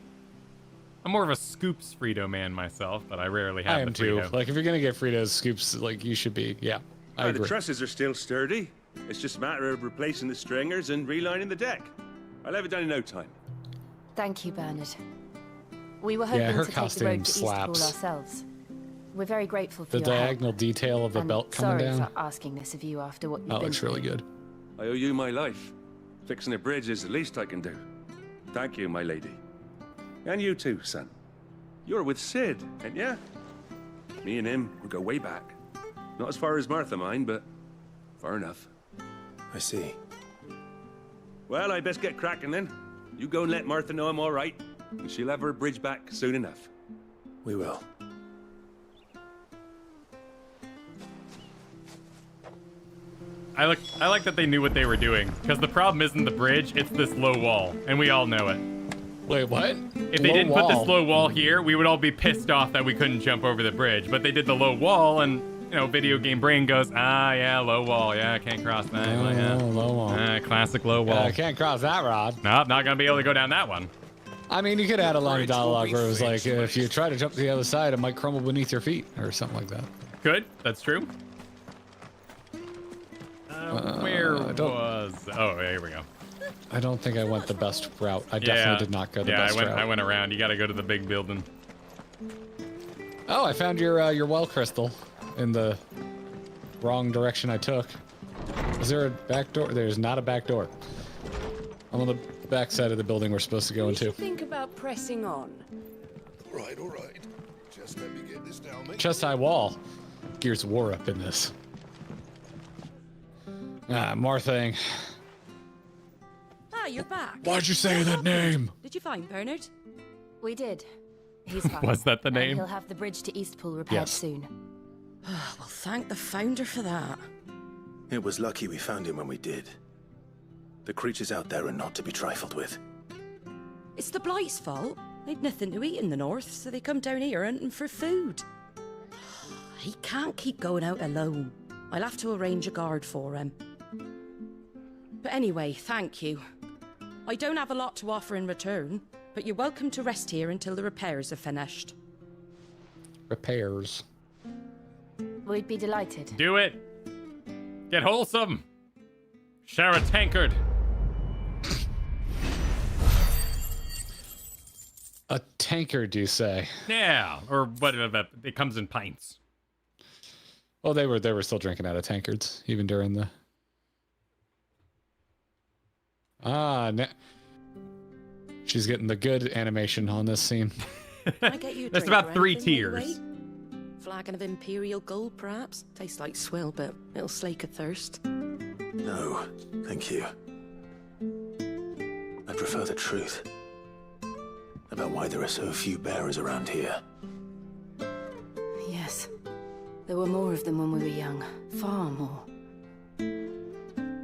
I'm more of a scoops Frito man myself, but I rarely have I am the too. Frito. Like if you're gonna get Fritos scoops, like you should be. Yeah, I The agree. trusses are still sturdy. It's just a matter of replacing the stringers and relining the deck. I'll have it done in no time. Thank you, Bernard. We were Yeah, hoping her to take the costume road to Eastpool slaps. ourselves. We're very grateful for The your help. diagonal detail of the And belt coming sorry down. for asking this of you after what you've That been looks through. really good. I owe you my life. Fixing a bridge is the least I can do. Thank you, my lady. And you too, son. You're with Sid, ain't ya? Me and him, we go way back. Not as far as Martha, mind, but far enough. I see. Well, I best get cracking then. You go and let Martha know I'm all right, and she'll have her bridge back soon enough. We will. I like that they knew what they were doing, because the problem isn't the bridge, it's this low wall, and we all know it. Wait, what? If they didn't put this low wall here, we would all be pissed off that we couldn't jump over the bridge. But they did the low wall, and you know, video game brain goes, ah, yeah, low wall, yeah, I can't cross that. Oh, yeah. low wall. Classic low wall. I can't cross that rod. Nope, not gonna be able to go down that one. I mean, you could add a line of dialogue where it was like, if you try to jump to the other side, it might crumble beneath your feet, or something like that. Good, that's true. Where was? Oh, yeah, here we go. I don't think I went the best route. I definitely did not go the best route. I went around. You got to go to the big building. Oh, I found your well crystal in the wrong direction I took. Is there a back door? There's not a back door. I'm on the back side of the building we're supposed to go into. Think about pressing on. All right. Just let me get this down, mate. Chest high wall. Gears of War up in this. Ah, more thing. Ah, you're back. Why'd you say that name? Did you find Bernard? We did. He's fine. Was that the And name? he'll have the bridge to Eastpool repaired Yes. soon. Well, thank the founder for that. It was lucky we found him when we did. The creatures out there are not to be trifled with. It's the Blight's fault. They'd nothing to eat in the north, so they come down here hunting for food. He can't keep going out alone. I'll have to arrange a guard for him. But anyway, thank you. I don't have a lot to offer in return, but you're welcome to rest here until the repairs are finished. Repairs. We'd be delighted. Do it. Get wholesome. Share a tankard. tankard, do you say? Yeah, or what? It comes in pints. Oh, they were still drinking out of tankards even during the. She's getting the good animation on this scene. Can I get you a That's drink about or 3 anything while you tiers. wait? Flagon of Imperial Gold, perhaps? Tastes like swill, but it'll slake a thirst. No, thank you. I prefer the truth about why there are so few bearers around here. Yes. There were more of them when we were young. Far more.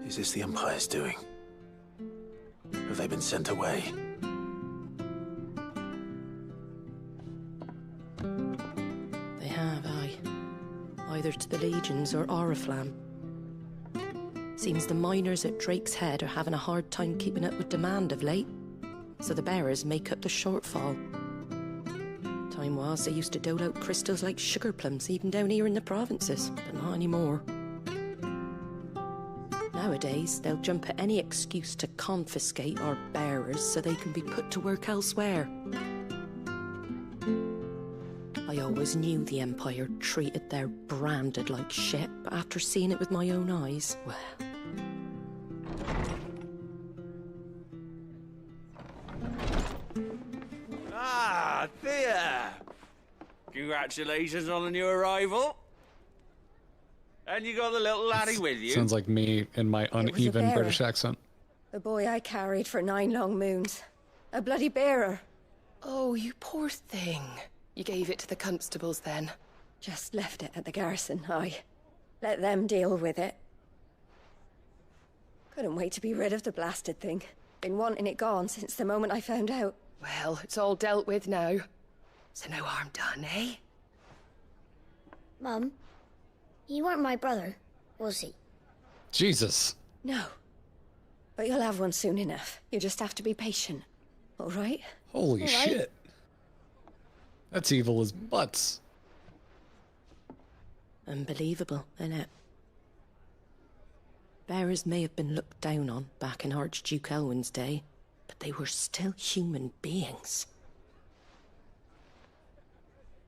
Is this the Empire's doing? Have they been sent away? They have, aye. Either to the Legions or Oriflamme. Seems the miners at Drake's Head are having a hard time keeping up with demand of late, so the bearers make up the shortfall. Time was they used to dole out crystals like sugar plums even down here in the provinces, but not anymore. Nowadays, they'll jump at any excuse to confiscate our bearers so they can be put to work elsewhere. I always knew the Empire treated their branded like shit, but after seeing it with my own eyes, well... Ah, Thea! Congratulations on the new arrival. And you got the little laddie with you? Sounds like me in my uneven bearer. British accent. The boy I carried for 9 long moons. A bloody bearer. Oh, you poor thing. You gave it to the constables then? Just left it at the garrison, aye. Let them deal with it. Couldn't wait to be rid of the blasted thing. Been wanting it gone since the moment I found out. Well, it's all dealt with now. So no harm done, eh? Mum, you weren't my brother, was he? Jesus. No. But you'll have one soon enough. You just have to be patient. All right? Holy All right. shit. That's evil as butts. Unbelievable, innit? Bearers may have been looked down on back in Archduke Elwin's day, but they were still human beings.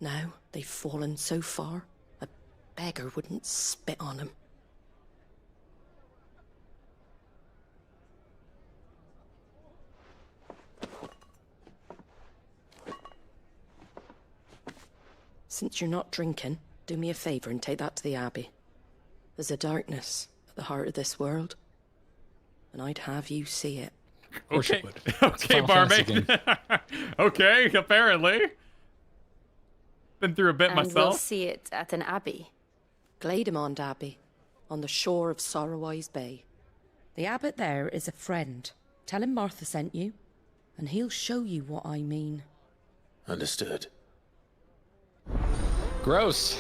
Now they've fallen so far, a beggar wouldn't spit on them. Since you're not drinking, do me a favour and take that to the Abbey. There's a darkness at the heart of this world, and I'd have you see it. Okay, okay, barmaid. Okay, apparently. Been through a bit And myself. we'll see it at an abbey. Glaidemont Abbey, on the shore of Sorrowise Bay. The abbot there is a friend. Tell him Martha sent you, and he'll show you what I mean. Understood. Gross.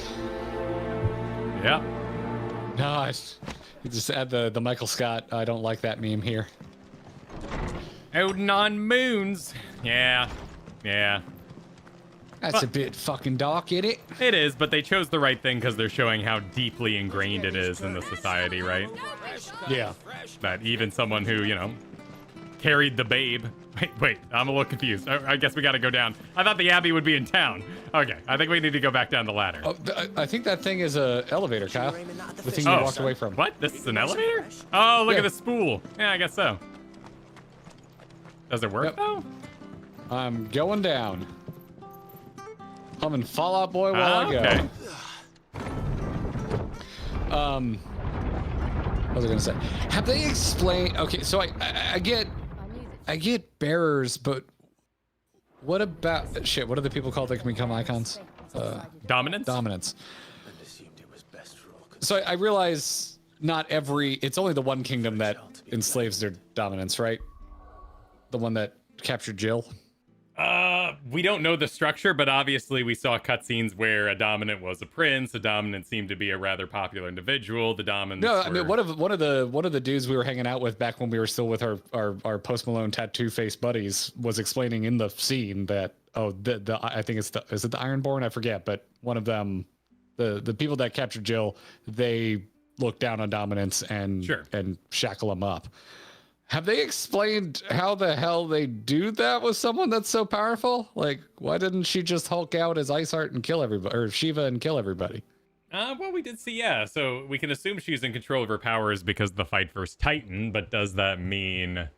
Yeah. No, you just add the Michael Scott, I don't like that meme here. Odin on moons. Yeah. Yeah. That's a bit fucking dark, isn't it? It is, but they chose the right thing because they're showing how deeply ingrained it is in the society, right? Yeah. That even someone who, you know, carried the babe. Wait, I'm a little confused. I guess we gotta go down. I thought the Abbey would be in town. Okay, I think we need to go back down the ladder. Oh, I think that thing is a elevator, Kyle. The thing you walked away from. What? This is an elevator? Oh, look Yeah. at the spool. Yeah, I guess so. Does it work though? I'm going down. I'm in Fallout Boy while I go. Okay. What was I gonna say? Have they explained? Okay, so I get bearers, but what about shit? What are the people called that can become icons? Dominance. Dominance. So I realize not every. It's only the one kingdom that enslaves their dominance, right? The one that captured Jill. We don't know the structure, but obviously we saw cutscenes where a dominant was a prince. A dominant seemed to be a rather popular individual. The dominants. No, I mean one of the dudes we were hanging out with back when we were still with our Post Malone tattoo face buddies was explaining in the scene that I think is it the Ironborn? I forget, but one of them, the people that captured Jill, they look down on dominance and shackle them up. Have they explained how the hell they do that with someone that's so powerful? Like, why didn't she just Hulk out as Ice Heart and kill everybody, or Shiva and kill everybody? Well, we did see, yeah. So we can assume she's in control of her powers because of the fight versus Titan, but does that mean...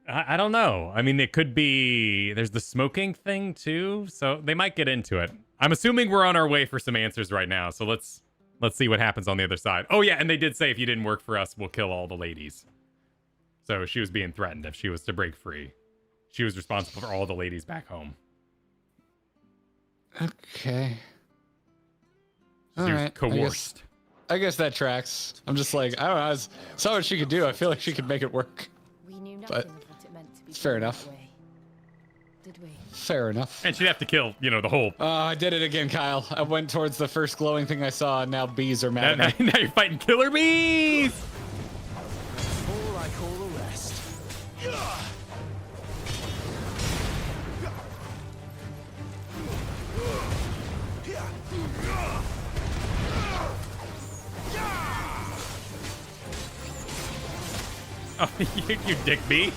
I don't know. I mean, it could be... There's the smoking thing, too, so they might get into it. I'm assuming we're on our way for some answers right now, so let's see what happens on the other side. Oh, yeah, and they did say if you didn't work for us, we'll kill all the ladies. So she was being threatened if she was to break free. She was responsible for all the ladies back home. Okay. She was coerced. I guess that tracks. I'm just like, I don't know. I saw what she could do. I feel like she could make it work. We knew nothing But of what it meant to be fair done that enough. way, did we? Fair enough. And she'd have to kill, you know, the whole... I did it again, Kyle. I went towards the first glowing thing I saw, and now bees are mad at me. Now you're fighting killer bees! More like all the rest. Oh, you dick bee.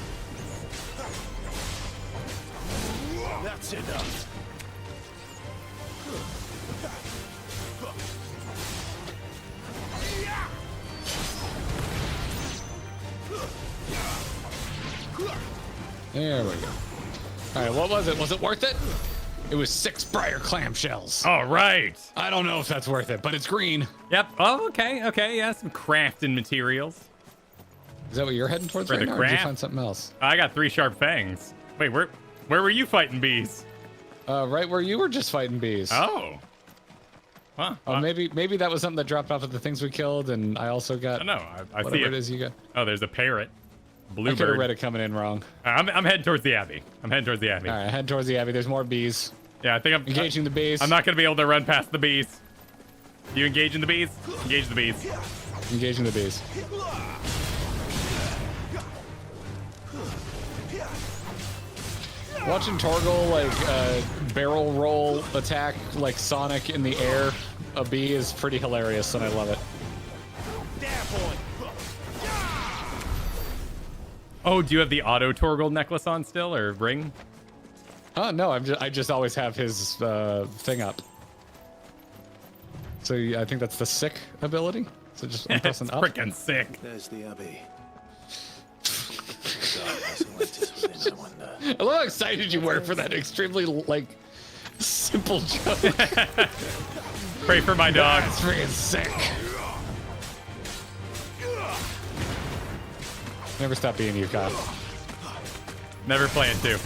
That's enough. There we go. All right, what was it? Was it worth it? It was 6 briar clamshells. All right. I don't know if that's worth it, but it's green. Yep. Oh, okay. Okay. Yeah, some crafting materials. Is that what you're heading towards For right the now, or did you craft? find something else? I got 3 sharp fangs. Wait, where were you fighting bees? Right where you were just fighting bees. Oh. Huh. Oh, maybe that was something that dropped off of the things we killed, and I also got. I don't know. I whatever see it is you got. Oh, there's a parrot. I could have Bluebird. read it coming in wrong. I'm heading towards the Abbey. All right, head towards the Abbey. There's more bees. Yeah, I think I'm engaging the bees. I'm not going to be able to run past the bees. You engaging the bees? Engage the bees. Engaging the bees. Watching Torgal like barrel roll attack like Sonic in the air a bee is pretty hilarious, and I love it. Oh, do you have the auto Torgal necklace on still, or ring? Oh no, I just always have his thing up. So I think that's the sick ability. So just I'm pressing up. Freaking sick. There's the Abbey. I love how excited you were for that extremely like simple joke. Pray for my dog. That's freaking sick. Never stop being you, Kyle. Never plan to.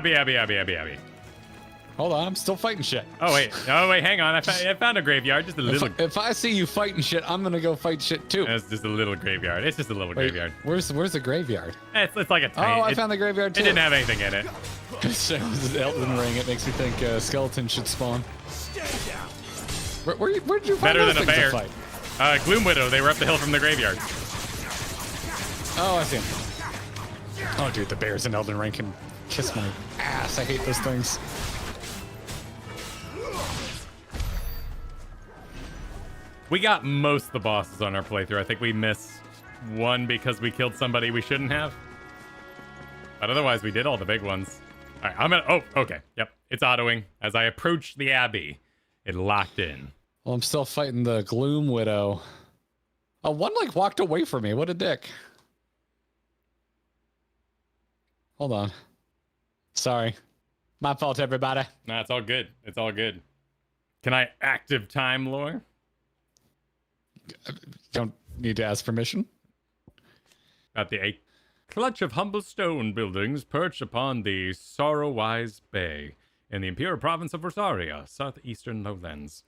Abby. Hold on, I'm still fighting shit. Oh wait, hang on. I found a graveyard, just a little. If I see you fighting shit, I'm gonna go fight shit too. It's just a little graveyard. It's just a little graveyard. Where's the graveyard? It's like a tiny. Oh, I found the graveyard too. It didn't have anything in it. So it was Elden Ring. It makes me think skeletons should spawn. Where'd you find Better those than a things to bear. fight? Gloom Widow. They were up the hill from the graveyard. Oh, I see him. Oh, dude, the bears in Elden Ring can kiss my ass. I hate those things. We got most of the bosses on our playthrough. I think we missed one because we killed somebody we shouldn't have. But otherwise, we did all the big ones. All right, I'm gonna... Oh, okay. Yep, it's autoing. As I approach the Abbey, it locked in. Well, I'm still fighting the Gloom Widow. Oh, one, like, walked away from me. What a dick. Hold on. Sorry. My fault, everybody. Nah, it's all good. It's all good. Can I active time lore? Don't need to ask permission. At a clutch of humble stone buildings perched upon the Sorrowwise Bay in the imperial province of Rosaria, southeastern lowlands.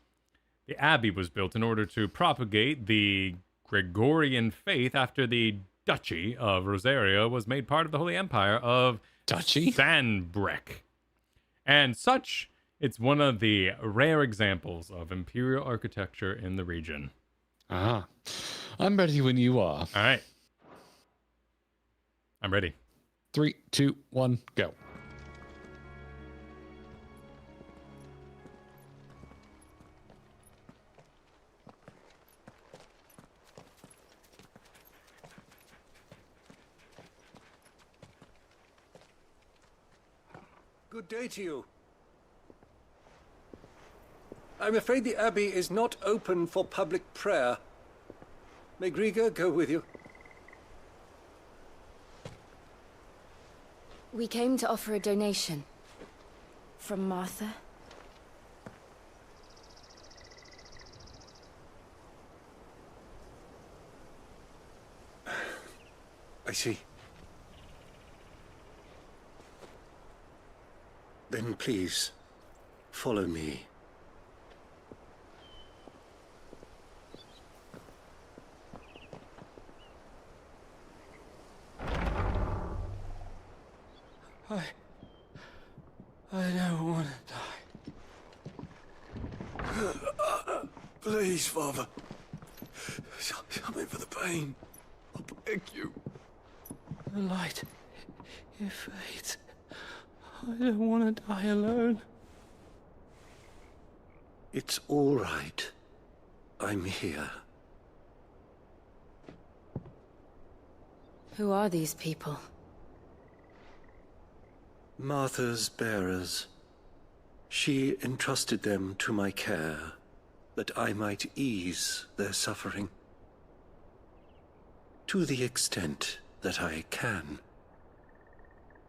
The abbey was built in order to propagate the Gregorian faith after the Duchy of Rosaria was made part of the Holy Empire of Duchy? Sanbreck. And such It's one of the rare examples of imperial architecture in the region. Ah, I'm ready when you are. All right. I'm ready. 3, 2, 1, go. Good day to you. I'm afraid the Abbey is not open for public prayer. May Grieger go with you? We came to offer a donation. From Martha. I see. Then please, follow me. I don't want to die. Please, Father. Something for the pain. I beg you. The light, it fades. I don't want to die alone. It's all right. I'm here. Who are these people? Martha's bearers. She entrusted them to my care, that I might ease their suffering. To the extent that I can,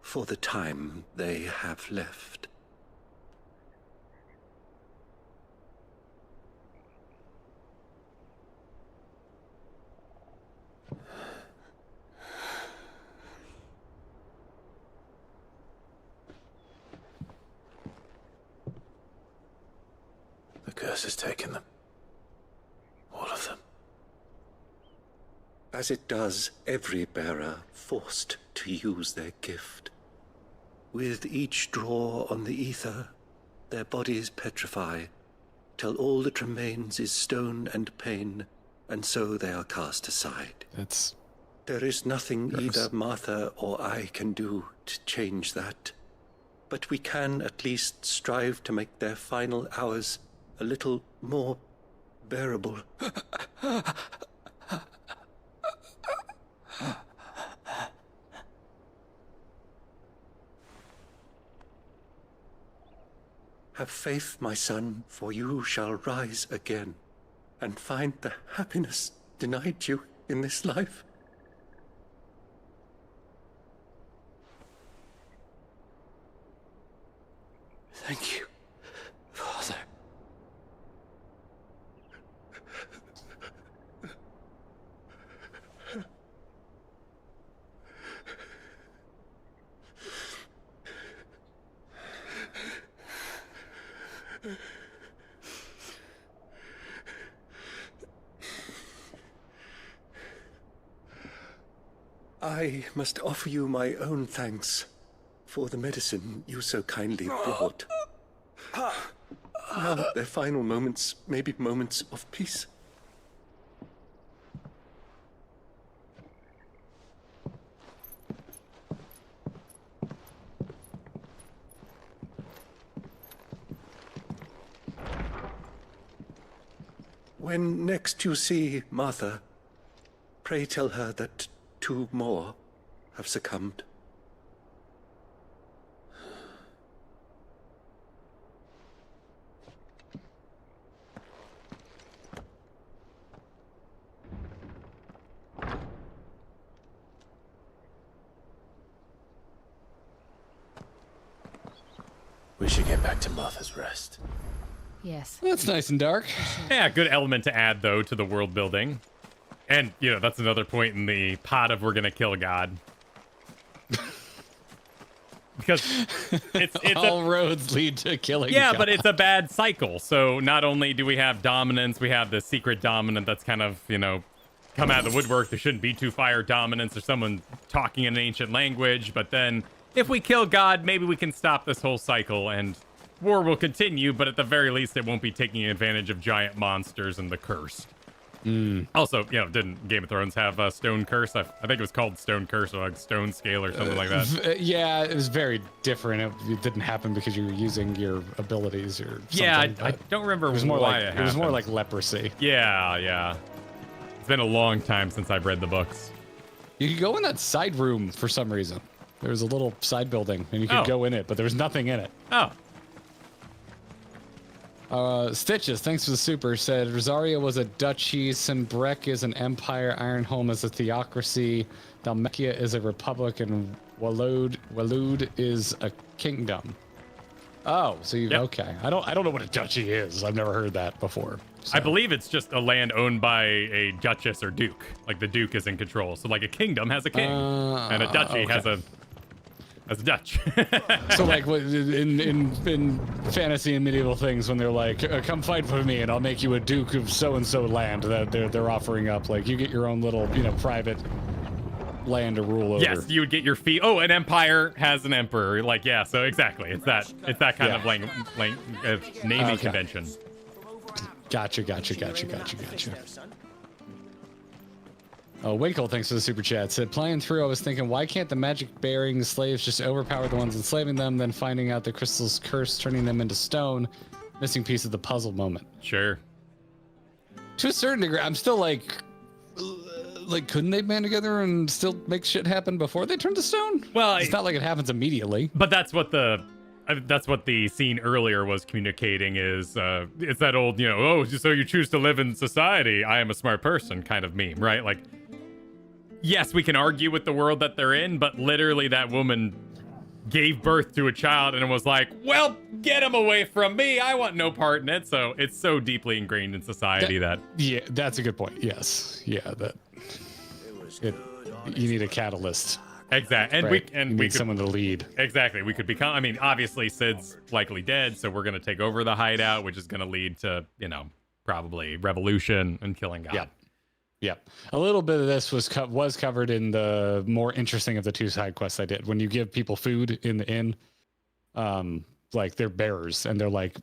for the time they have left. The curse has taken them. All of them. As it does every bearer forced to use their gift. With each draw on the ether, their bodies petrify, till all that remains is stone and pain, and so they are cast aside. There is nothing gross. either Martha or I can do to change that, but we can at least strive to make their final hours a little more bearable. Have faith, my son, for you shall rise again and find the happiness denied you in this life. Thank you, Father. I must offer you my own thanks for the medicine you so kindly brought. Now their final moments may be moments of peace. When next you see Martha, pray tell her that 2 more have succumbed. We should get back to Martha's Rest. Yes. That's nice and dark. Yeah, good element to add, though, to the world building. And, you know, that's another point in the pot of we're going to kill God. Because it's all roads lead to killing Yeah, God. but it's a bad cycle. So not only do we have dominance, we have the secret dominant that's kind of, you know, come out of the woodwork. There shouldn't be 2 fire dominants or someone talking in an ancient language. But then if we kill God, maybe we can stop this whole cycle and war will continue, but at the very least, it won't be taking advantage of giant monsters and the cursed. Also, didn't Game of Thrones have a stone curse? I think it was called stone curse or like stone scale or something like that. Yeah, it was very different. It didn't happen because you were using your abilities or something. Yeah, I don't remember it was more why like, it was more like leprosy. Yeah. It's been a long time since I've read the books. You could go in that side room for some reason. There was a little side building, and you could go in it, but there was nothing in it. Stitches, thanks for the super, said Rosaria was a duchy, Sanbreque is an empire, Ironholm is a theocracy, Dalmatia is a republic, and Walud is a kingdom. Oh, so you okay? I don't know what a duchy is. I've never heard that before. So. I believe it's just a land owned by a duchess or duke. Like the duke is in control. So like a kingdom has a king, and a duchy has a Dutch. So like in fantasy and medieval things, when they're like, come fight for me and I'll make you a duke of so-and-so land, that they're offering up, like you get your own little, private land to rule over. Yes, you would get your fee. Oh, an empire has an emperor. Like, yeah, so exactly. It's that kind of naming convention. Gotcha. Oh, Winkle, thanks for the super chat. Said, playing through, I was thinking, why can't the magic-bearing slaves just overpower the ones enslaving them, then finding out the crystal's curse, turning them into stone? Missing piece of the puzzle moment. Sure. To a certain degree, I'm still like, couldn't they band together and still make shit happen before they turn to stone? Well, it's not like it happens immediately. But that's what the scene earlier was communicating is, it's that old, so you choose to live in society, I am a smart person kind of meme, right? Like, yes, we can argue with the world that they're in, but literally that woman gave birth to a child and was like, well, get him away from me. I want no part in it. So it's so deeply ingrained in society that... Yeah, that's a good point. Yes. Yeah, you need a catalyst. Exactly. And right. we need someone to lead. Exactly. We could become... I mean, obviously, Sid's likely dead, so we're going to take over the hideout, which is going to lead to, probably revolution and killing God. Yep. A little bit of this was covered in the more interesting of the two side quests I did. When you give people food in the inn, like they're bearers, and they're like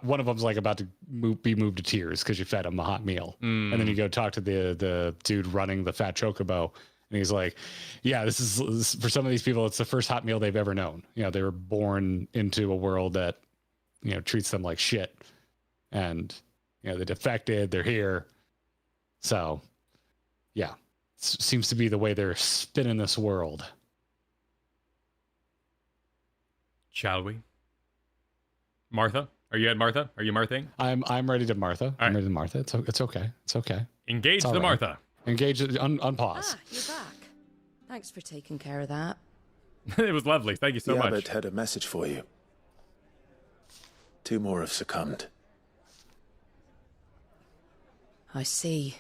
one of them's like about to be moved to tears because you fed him a hot meal, and then you go talk to the dude running the fat chocobo, and he's like, "Yeah, this is for some of these people, it's the first hot meal they've ever known. They were born into a world that treats them like shit, and they defected, they're here, so." Yeah, seems to be the way they're spinning this world. Shall we? Martha? Are you at Martha? Are you Marthing? I'm ready to Martha. Right. I'm ready to Martha. It's okay. It's okay. Engage the Martha. Engage it. Unpause. You're back. Thanks for taking care of that. It was lovely. Thank you so much. The abbot had a message for you. 2 more have succumbed. I see.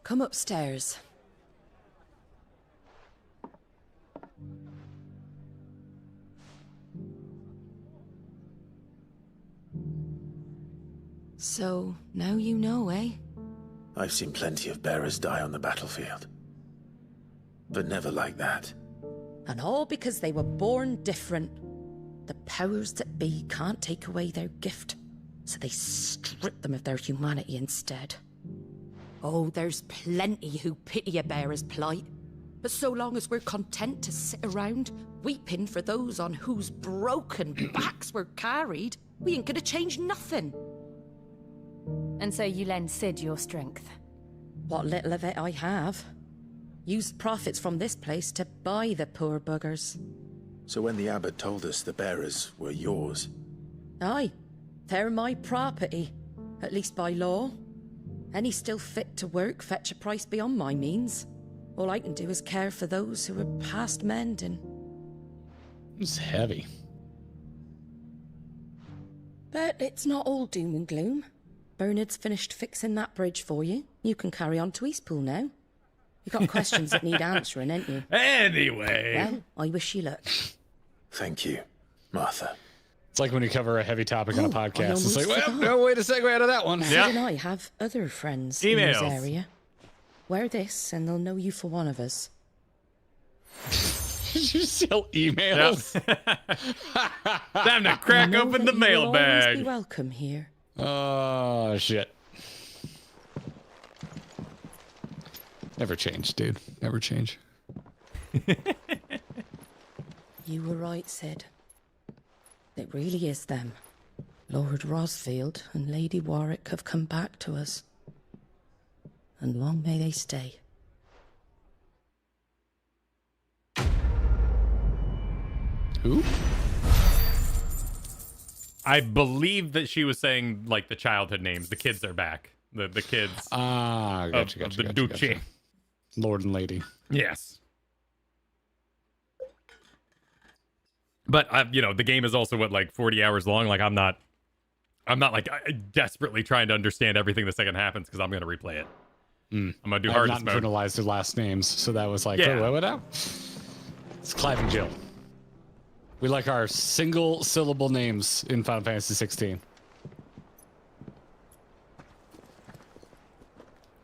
Come upstairs. So, now you know, eh? I've seen plenty of bearers die on the battlefield. But never like that. And all because they were born different. The powers that be can't take away their gift, so they strip them of their humanity instead. Oh, there's plenty who pity a bearer's plight. But so long as we're content to sit around, weeping for those on whose broken backs we're carried, we ain't gonna change nothing. And so you lend Sid your strength? What little of it I have. Used profits from this place to buy the poor buggers. So when the abbot told us the bearers were yours... Aye, they're my property, at least by law. Any still fit to work fetch a price beyond my means. All I can do is care for those who are past mending. It's heavy. But it's not all doom and gloom. Bernard's finished fixing that bridge for you. You can carry on to Eastpool now. You got questions that need answering, ain't you? Anyway. Well, I wish you luck. Thank you, Martha. It's like when you cover a heavy topic on a podcast. It's like, well, no way to segue out of that one. Sid and I have other friends in this area. Wear this and they'll know you for one of us. Did you steal emails? Time to crack open the You'll always be mailbag. welcome here. Oh, shit. Never change, dude. Never change. You were right, Sid. It really is them. Lord Rosfield and Lady Warwick have come back to us. And long may they stay. Who? I believe that she was saying like the childhood names. The kids are back. The kids. Ah, gotcha, of the Duchy. Lord and Lady. Yes. But the game is also what, like 40 hours long. Like I'm not like desperately trying to understand everything the second happens because I'm gonna replay it. I'm gonna do hardest I've mode. not internalized their last names, so that was like, Yeah. what now? It's Clive and Jill. We like our single syllable names in Final Fantasy 16.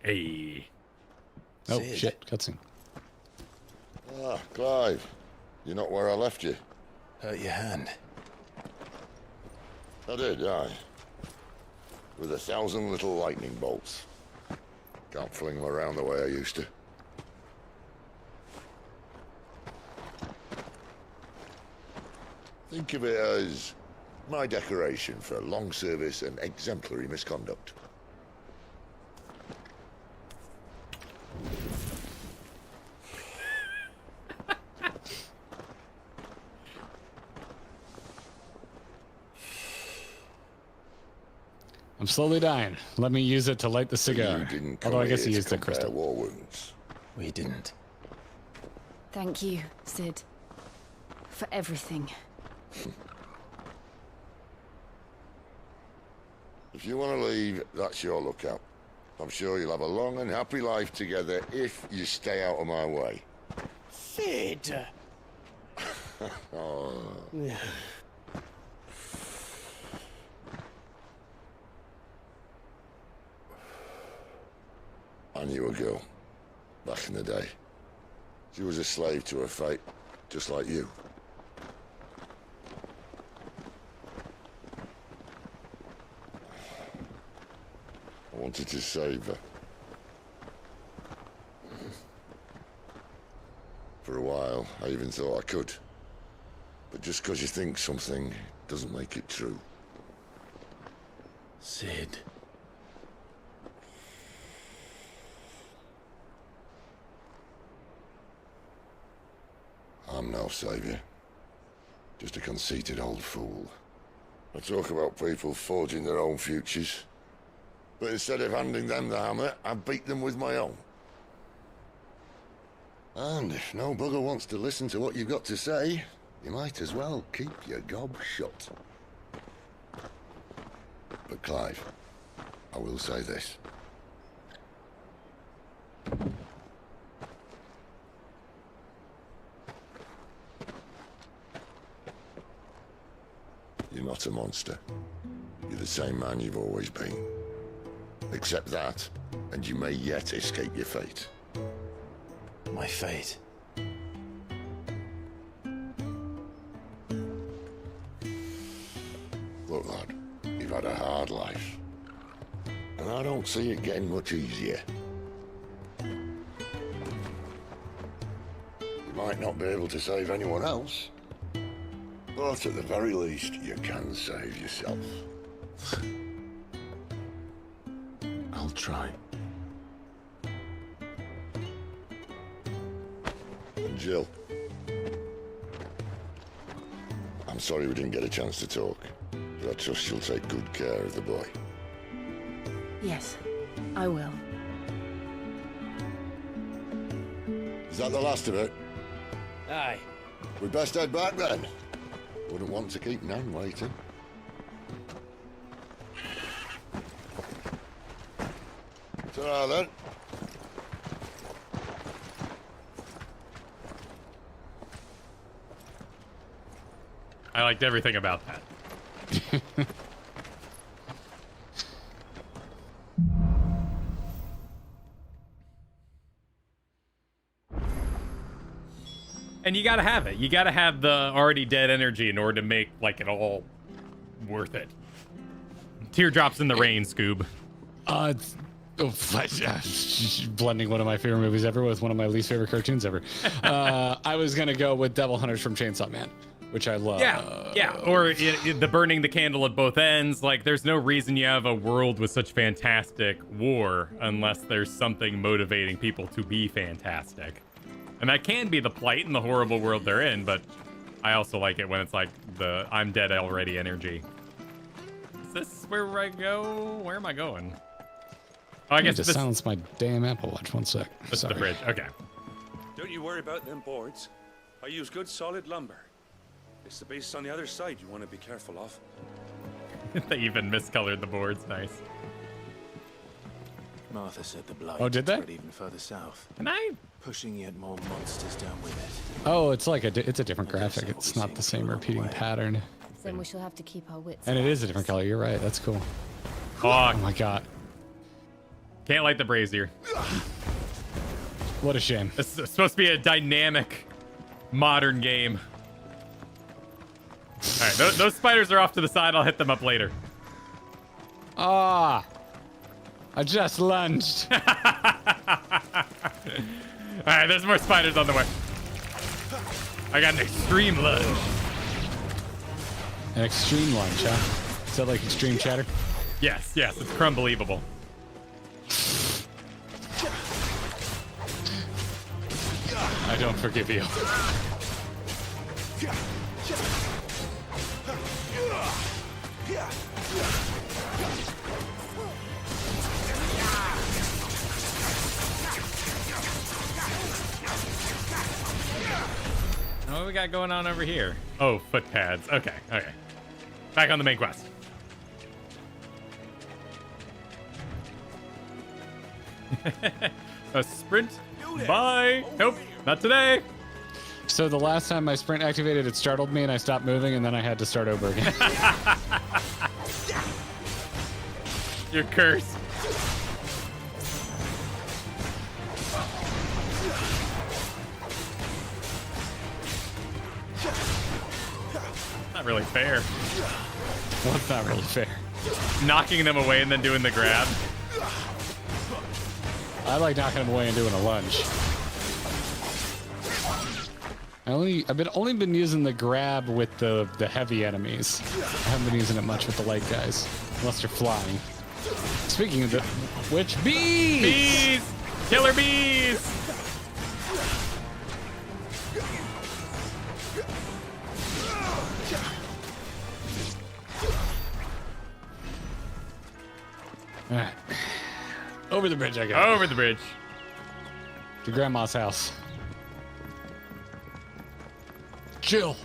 Hey. Oh Sid. shit, cutscene. Ah, Clive. You're not where I left you. Hurt your hand. I did, aye. With 1,000 little lightning bolts. Can't fling them around the way I used to. Think of it as my decoration for long service and exemplary misconduct. I'm slowly dying. Let me use it to light the cigar. You didn't come Although I guess he here used to the compare crystal. war wounds. We didn't. Thank you, Sid. For everything. If you want to leave, that's your lookout. I'm sure you'll have a long and happy life together if you stay out of my way. Sid! Oh. I knew a girl back in the day. She was a slave to her fate, just like you. I wanted to save her. For a while, I even thought I could. But just because you think something doesn't make it true. Sid. I'm no savior. Just a conceited old fool. I talk about people forging their own futures. But instead of handing them the hammer, I beat them with my own. And if no bugger wants to listen to what you've got to say, you might as well keep your gob shut. But Clive, I will say this. You're not a monster. You're the same man you've always been. Accept that, and you may yet escape your fate. My fate. Look, lad, you've had a hard life. And I don't see it getting much easier. You might not be able to save anyone else, but at the very least, you can save yourself. I'll try. And Jill, I'm sorry we didn't get a chance to talk, but I trust she'll take good care of the boy. Yes, I will. Is that the last of it? Aye. We best head back then. Wouldn't want to keep Nan waiting. Ta-ra then. I liked everything about that. And you gotta have it. You gotta have the already dead energy in order to make like it all worth it. Teardrops in the rain, Scoob. Blending one of my favorite movies ever with one of my least favorite cartoons ever. I was gonna go with Devil Hunters from Chainsaw Man, which I love. Yeah. Or the burning the candle at both ends. Like, there's no reason you have a world with such fantastic war unless there's something motivating people to be fantastic. And that can be the plight and the horrible world they're in, but I also like it when it's like the I'm dead already energy. Is this where I go? Where am I going? Oh, I guess just silence my damn Apple Watch. 1 sec. That's the bridge. Okay. Don't you worry about them boards. I use good solid lumber. It's the base on the other side you want to be careful of. They even miscolored the boards. Nice. Martha said the blight did they? spread even further south. Can I? Pushing yet more monsters down with it. Oh, it's like it's a different graphic. It's not the same repeating pattern. Then we shall have to keep our wits. And it is a different color. You're right. That's cool. Oh my god. Can't light the brazier. What a shame. It's supposed to be a dynamic, modern game. All right, those spiders are off to the side. I'll hit them up later. I just lunged. All right, there's more spiders on the way. I got an extreme lunge. An extreme lunge, huh? Is that like extreme chatter? Yes, it's crumbelievable. I don't forgive you. What do we got going on over here? Oh, foot pads. Okay. Back on the main quest. A sprint. Bye. Nope, not today. So the last time my sprint activated, it startled me and I stopped moving and then I had to start over again. You're cursed. Not really fair. Well, it's not really fair. Knocking them away and then doing the grab. I like knocking them away and doing a lunge. I've only been using the grab with the heavy enemies. I haven't been using it much with the light guys, unless they're flying. Speaking of the which bees! Bees! Killer bees! All right. Over the bridge I go. Over the bridge. To Grandma's house. Jill.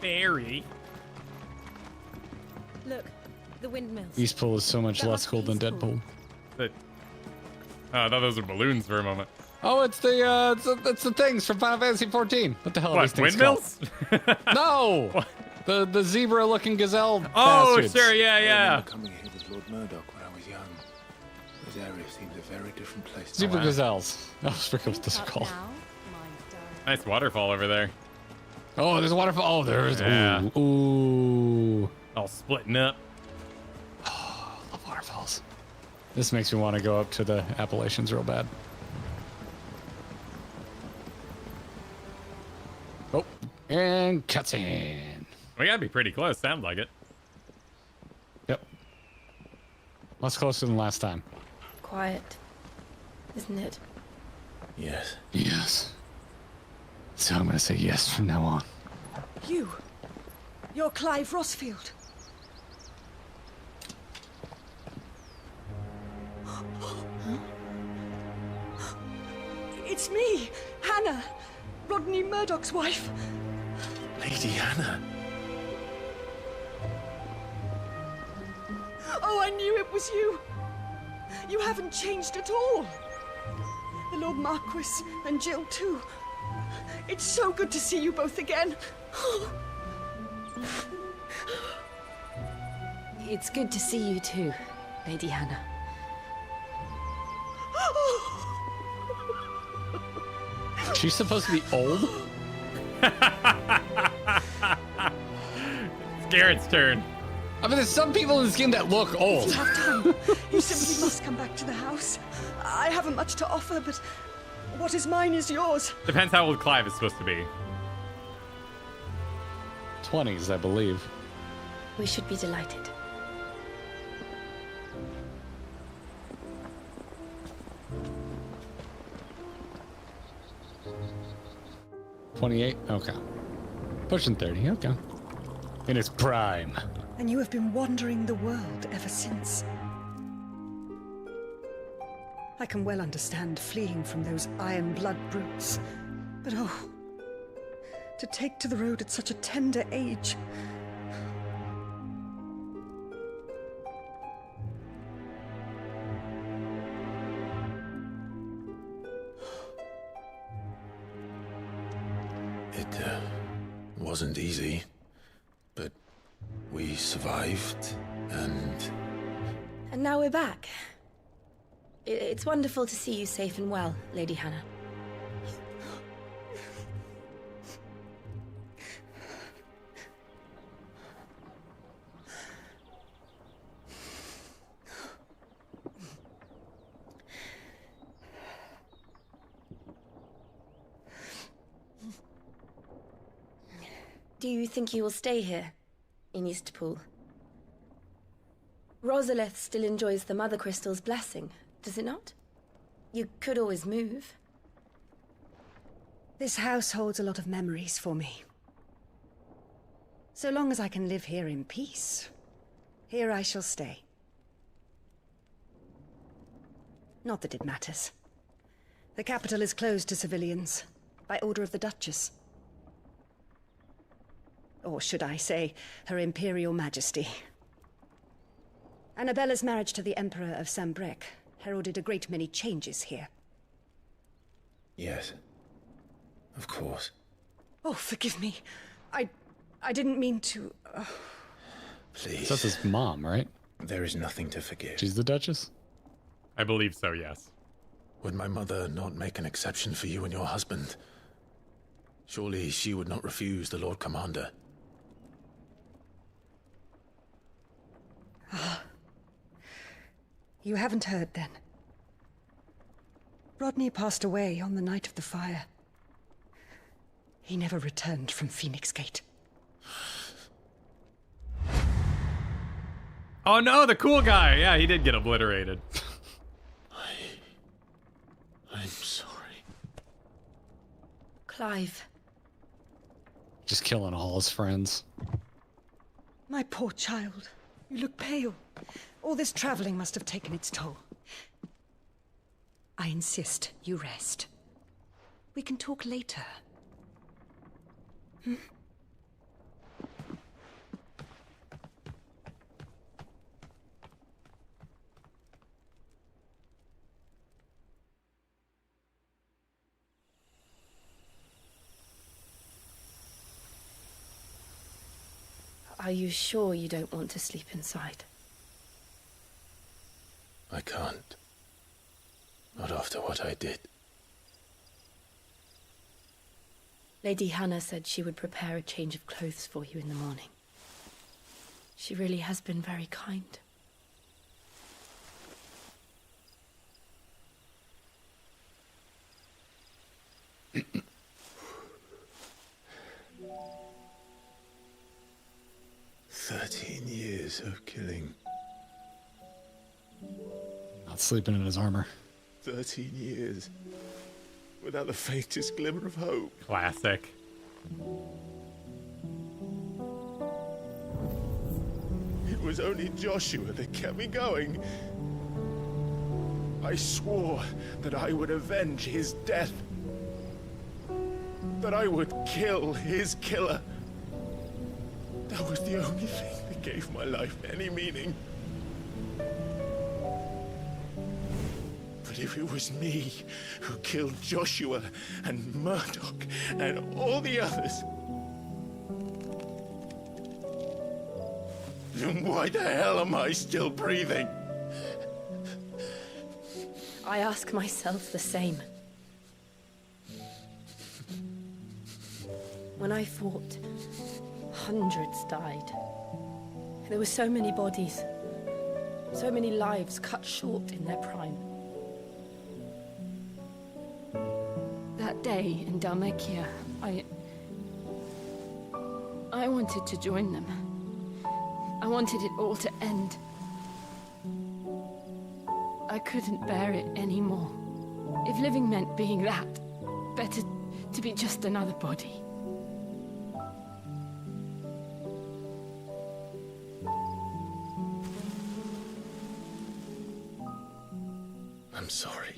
Barry. Look, the windmills. East Pool is so much less cool than Deadpool. Oh, I thought those were balloons for a moment. Oh, it's the things from Final Fantasy 14. What the hell are these things windmills? No! What? The zebra-looking gazelle Oh, bastards. sure, yeah. I remember coming here with Lord Murdoch when I was young. This area seemed a very different place. Zebra gazelles. Oh, I forget what those are called. Nice waterfall over there. Oh, there's a waterfall. Oh, there is. Yeah. Ooh. All splitting up. Oh, I love waterfalls. This makes me want to go up to the Appalachians real bad. Oh, and cutscene. We gotta be pretty close. Sounds like it. Yep. Much closer than last time. Quiet, isn't it? Yes. Yes. So I'm gonna say yes from now on. You're Clive Rossfield. It's me, Hannah, Rodney Murdoch's wife. Lady Hannah. Oh, I knew it was you. You haven't changed at all. The Lord Marquis and Jill too. It's so good to see you both again. It's good to see you too, Lady Hannah. She's supposed to be old? It's Garrett's turn. I mean, there's some people in this game that look If old. you have time, you simply must come back to the house. I haven't much to offer, but what is mine is yours. Depends how old Clive is supposed to be. 20s, I believe. We should be delighted. $28? Okay. Pushing 30, okay. In its prime. And you have been wandering the world ever since. I can well understand fleeing from those iron blood brutes. But oh, to take to the road at such a tender age. It wasn't easy, but we survived, and And now we're back. It's wonderful to see you safe and well, Lady Hannah. Do you think you will stay here, in Eastpool? Rosalith still enjoys the Mother Crystal's blessing, does it not? You could always move. This house holds a lot of memories for me. So long as I can live here in peace, here I shall stay. Not that it matters. The capital is closed to civilians, by order of the Duchess. Or should I say, Her Imperial Majesty. Annabella's marriage to the Emperor of Sambrec heralded a great many changes here. yes, of course. Oh, forgive me. I didn't mean to... Please. That's his mom, right? There is nothing to forgive. She's the Duchess? I believe so, yes. Would my mother not make an exception for you and your husband? Surely she would not refuse the Lord Commander. You haven't heard, then. Rodney passed away on the night of the fire. He never returned from Phoenix Gate. Oh no, the cool guy. Yeah, he did get obliterated. I'm sorry. Clive. Just killing all his friends. My poor child. You look pale. All this traveling must have taken its toll. I insist you rest. We can talk later. Hmm? Are you sure you don't want to sleep inside? I can't. Not after what I did. Lady Hannah said she would prepare a change of clothes for you in the morning. She really has been very kind. Years of killing. Not sleeping in his armor. 13 years. Without the faintest glimmer of hope. Classic. It was only Joshua that kept me going. I swore that I would avenge his death. That I would kill his killer. That was the only thing that gave my life any meaning. But if it was me who killed Joshua and Murdoch and all the others, then why the hell am I still breathing? I ask myself the same. When I fought, hundreds died. There were so many bodies, so many lives cut short in their prime. That day in Dalmekia, I wanted to join them. I wanted it all to end. I couldn't bear it anymore. If living meant being that, better to be just another body. I'm sorry.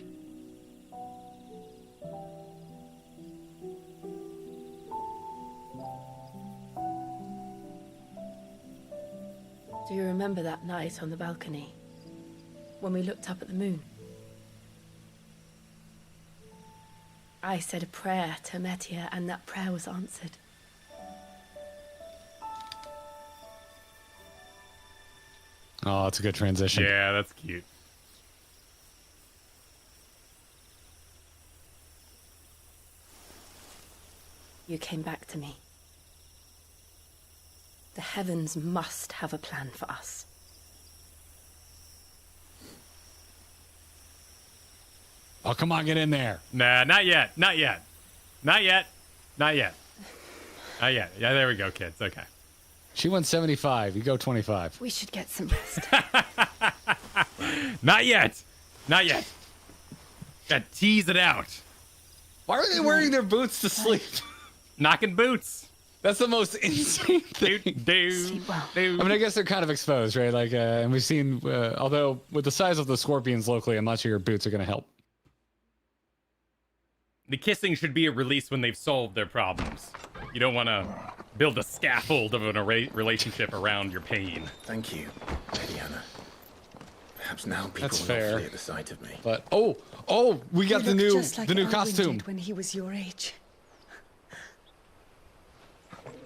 Do you remember that night on the balcony? When we looked up at the moon? I said a prayer to Metia, and that prayer was answered. Oh, that's a good transition. Yeah, that's cute. You came back to me. The heavens must have a plan for us. Oh, come on, get in there. Nah, not yet. Not yet. Not yet. Not yet. Not yet. Yeah, there we go, kids. Okay. She went 75. You go 25. We should get some rest. Not yet. Not yet. Gotta tease it out. Why are they wearing their boots to sleep? Knocking boots. That's the most insane thing. I mean, I guess they're kind of exposed, right? Like, and we've seen, although with the size of the scorpions locally, I'm not sure your boots are going to help. The kissing should be a release when they've solved their problems. You don't want to build a scaffold of a relationship around your pain. Thank you, Lady Hannah. Perhaps now people That's will fair. not flee at the sight of me. But we got the new costume. Did when he was your age.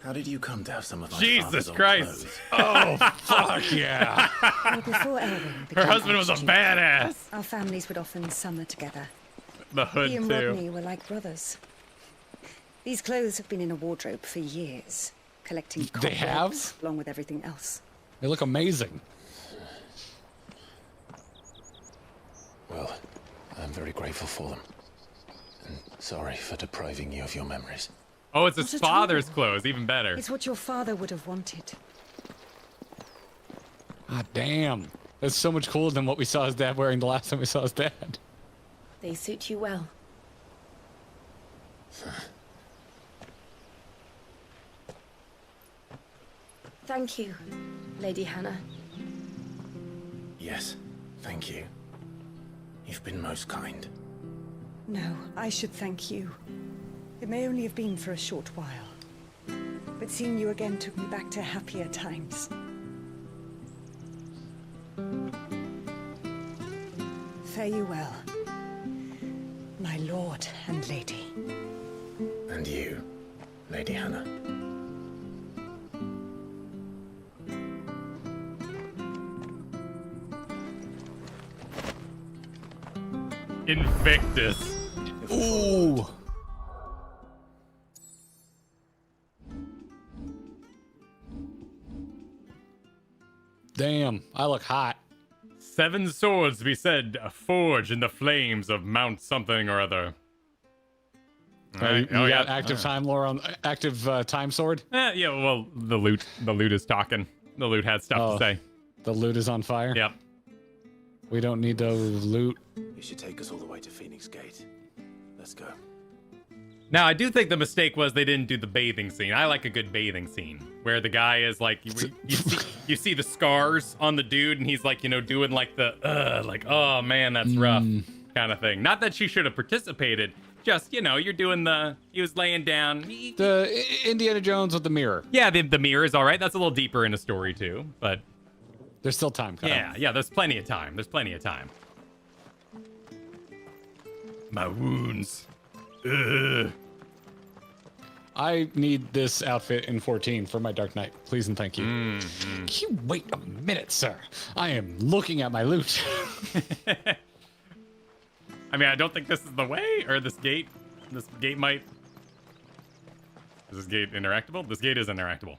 How did you come to have some of my Jesus father's old Christ. clothes? Oh, fuck yeah. Well, before Elwyn Her became husband was a Archduke, badass. Our families would often summer together. The hood, He and too. Rodney were like brothers. These clothes have been in a wardrobe for years, collecting They have? cobwebs along with everything else. They look amazing. Well, I'm very grateful for them. And sorry for depriving you of your memories. Oh, it's his Not at all. father's clothes. Even better. It's what your father would have wanted. Ah, damn. That's so much cooler than what we saw his dad wearing the last time we saw his dad. They suit you well. Thank you, Lady Hannah. Yes, thank you. You've been most kind. No, I should thank you. It may only have been for a short while, but seeing you again took me back to happier times. Fare you well, my lord and lady. And you, Lady Hannah. Invictus. Ooh. Damn, I look hot. 7 swords to be said, forged in the flames of Mount something or other. You got active time lore on active time sword? Yeah, well, the loot is talking. The loot had stuff to say. The loot is on fire? Yep. We don't need to loot. You should take us all the way to Phoenix Gate. Let's go. Now, I do think the mistake was they didn't do the bathing scene. I like a good bathing scene where the guy is like, you see the scars on the dude, and he's like, doing like the, like, oh man, that's rough kind of thing. Not that she should have participated. Just, you're doing he was laying down. The Indiana Jones with the mirror. Yeah, the mirror is all right. That's a little deeper in the story too, but. There's still time, Kyle. Yeah, there's plenty of time. There's plenty of time. My wounds. Ugh. I need this outfit in 14 for my Dark Knight. Please and thank you. Mm-hmm. Can you wait a minute, sir? I am looking at my loot. I mean, I don't think this is the way, or this gate might. Is this gate interactable? This gate is interactable.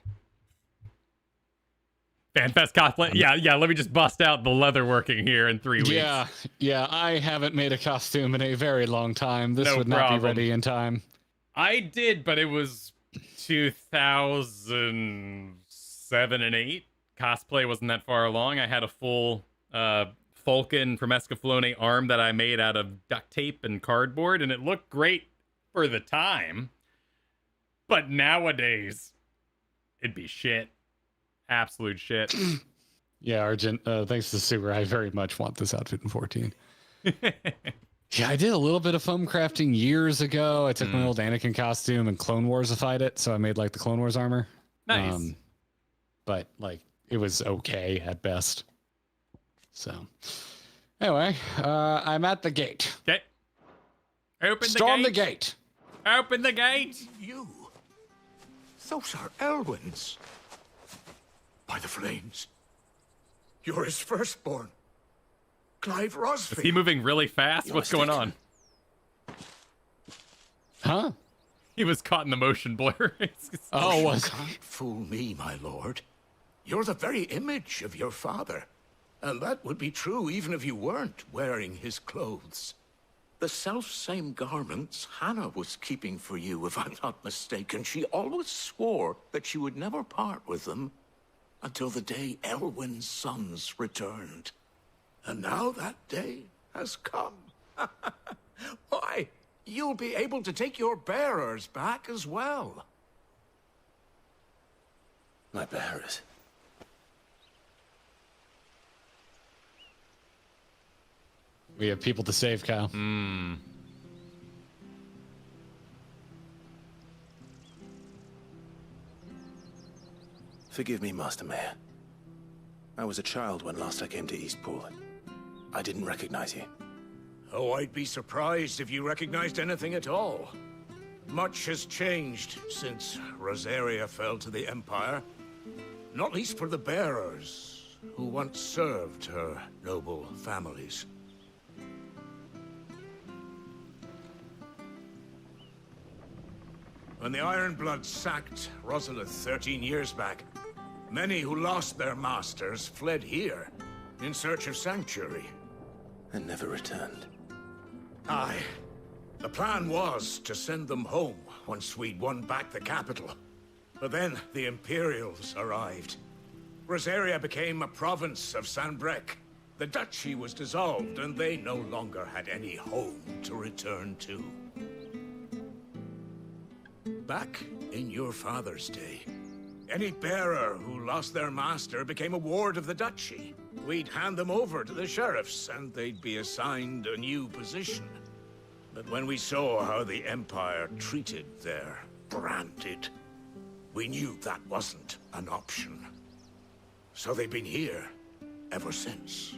FanFest cosplay. Yeah. Let me just bust out the leather working here in 3 weeks. Yeah. I haven't made a costume in a very long time. This No would not problem. be ready in time. I did, but it was 2007 and 8. Cosplay wasn't that far along. I had a full Falcon from Escaflowne arm that I made out of duct tape and cardboard, and it looked great for the time. But nowadays, it'd be shit. Absolute shit. Yeah, Argent, thanks to Sewer, I very much want this outfit in 14. Yeah, I did a little bit of foam crafting years ago. I took my old Anakin costume and Clone Warsified it, so I made like the Clone Wars armor. Nice. But like it was okay at best. So anyway, I'm at the gate. Okay. Open Storm the the gate. Open the gate. You. Those are Elwyn's. By the flames. You're his firstborn. Clive Rosfield. Is he moving really fast? You're What's going mistaken. on? Huh? He was caught in the motion blur. You can't fool me, my lord. You're the very image of your father. And that would be true even if you weren't wearing his clothes. The self-same garments Hannah was keeping for you, if I'm not mistaken. She always swore that she would never part with them until the day Elwyn's sons returned. And now that day has come. Why, you'll be able to take your bearers back as well. My bearers. We have people to save, Kyle. Forgive me, Master Mayor. I was a child when last I came to Eastpool. I didn't recognize you. Oh, I'd be surprised if you recognized anything at all. Much has changed since Rosaria fell to the Empire. Not least for the bearers, who once served her noble families. When the Ironbloods sacked Rosalith 13 years back, many who lost their masters fled here in search of sanctuary. And never returned. Aye. The plan was to send them home once we'd won back the capital. But then the Imperials arrived. Rosaria became a province of Sanbreque. The duchy was dissolved, and they no longer had any home to return to. Back in your father's day, any bearer who lost their master became a ward of the duchy. We'd hand them over to the sheriffs, and they'd be assigned a new position. But when we saw how the Empire treated their branded, we knew that wasn't an option. So they've been here ever since.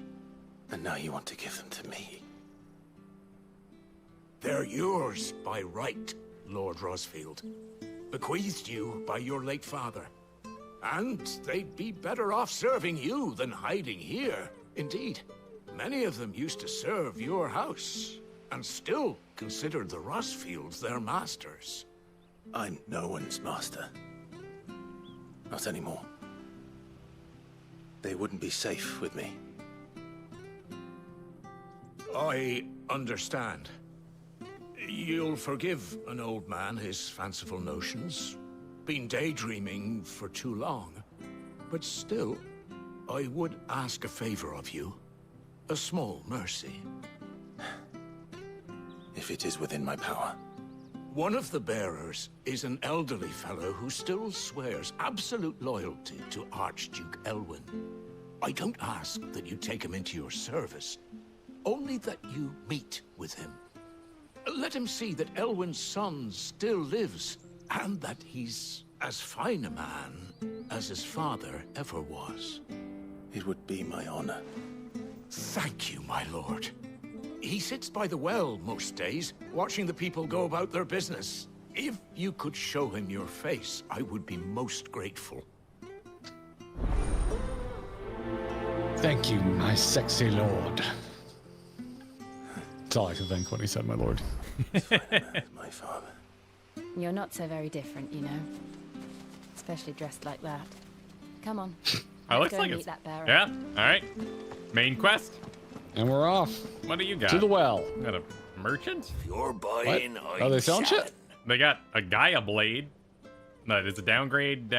And now you want to give them to me? They're yours by right, Lord Rosfield. Bequeathed you by your late father. And they'd be better off serving you than hiding here. Indeed, many of them used to serve your house, and still considered the Rosfields their masters. I'm no one's master. Not anymore. They wouldn't be safe with me. I understand. You'll forgive an old man his fanciful notions. Been daydreaming for too long. But still, I would ask a favor of you. A small mercy. If it is within my power. One of the bearers is an elderly fellow who still swears absolute loyalty to Archduke Elwyn. I don't ask that you take him into your service, only that you meet with him. Let him see that Elwyn's son still lives, and that he's as fine a man as his father ever was. It would be my honor. Thank you, my lord. He sits by the well most days, watching the people go about their business. If you could show him your face, I would be most grateful. Thank you, my sexy lord. That's all I could think when he said my lord. My father. You're not so very different, you know. Especially dressed like that. Come on. Oh, Let's looks go like and it's... meet that bearer. Yeah, alright. Main quest. And we're off. What do you got? To the well. Got a merchant? If you're buying, What? Are they selling shit? They got a Gaia blade. No, it's a downgrade.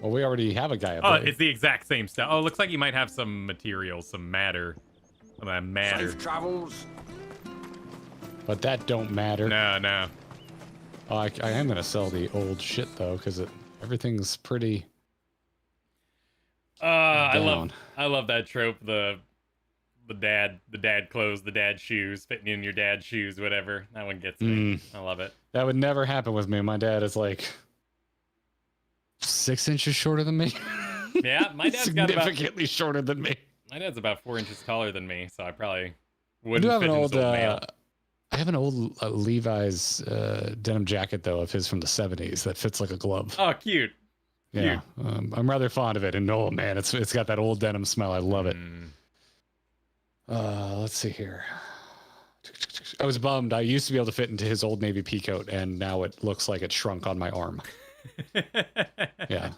Well, we already have a Gaia Oh, blade. it's the exact same stuff. Oh, it looks like you might have some materials, some matter. Some of that matter. Safe travels. But that don't matter. No. Oh, I am gonna sell the old shit though, because everything's pretty. I love that trope. The dad clothes, the dad shoes, fitting in your dad's shoes, whatever. That one gets me. I love it. That would never happen with me. My dad is like 6 inches shorter than me. Yeah, my dad's got significantly shorter than me. My dad's about 4 inches taller than me, so I probably I wouldn't do have fit an in old. his old mail. I have an old Levi's denim jacket though of his from the 70s that fits like a glove. Oh, cute. Yeah, I'm rather fond of it, and oh man, it's got that old denim smell. I love it. Let's see here. I was bummed. I used to be able to fit into his Old Navy peacoat, and now it looks like it shrunk on my arm. Yeah.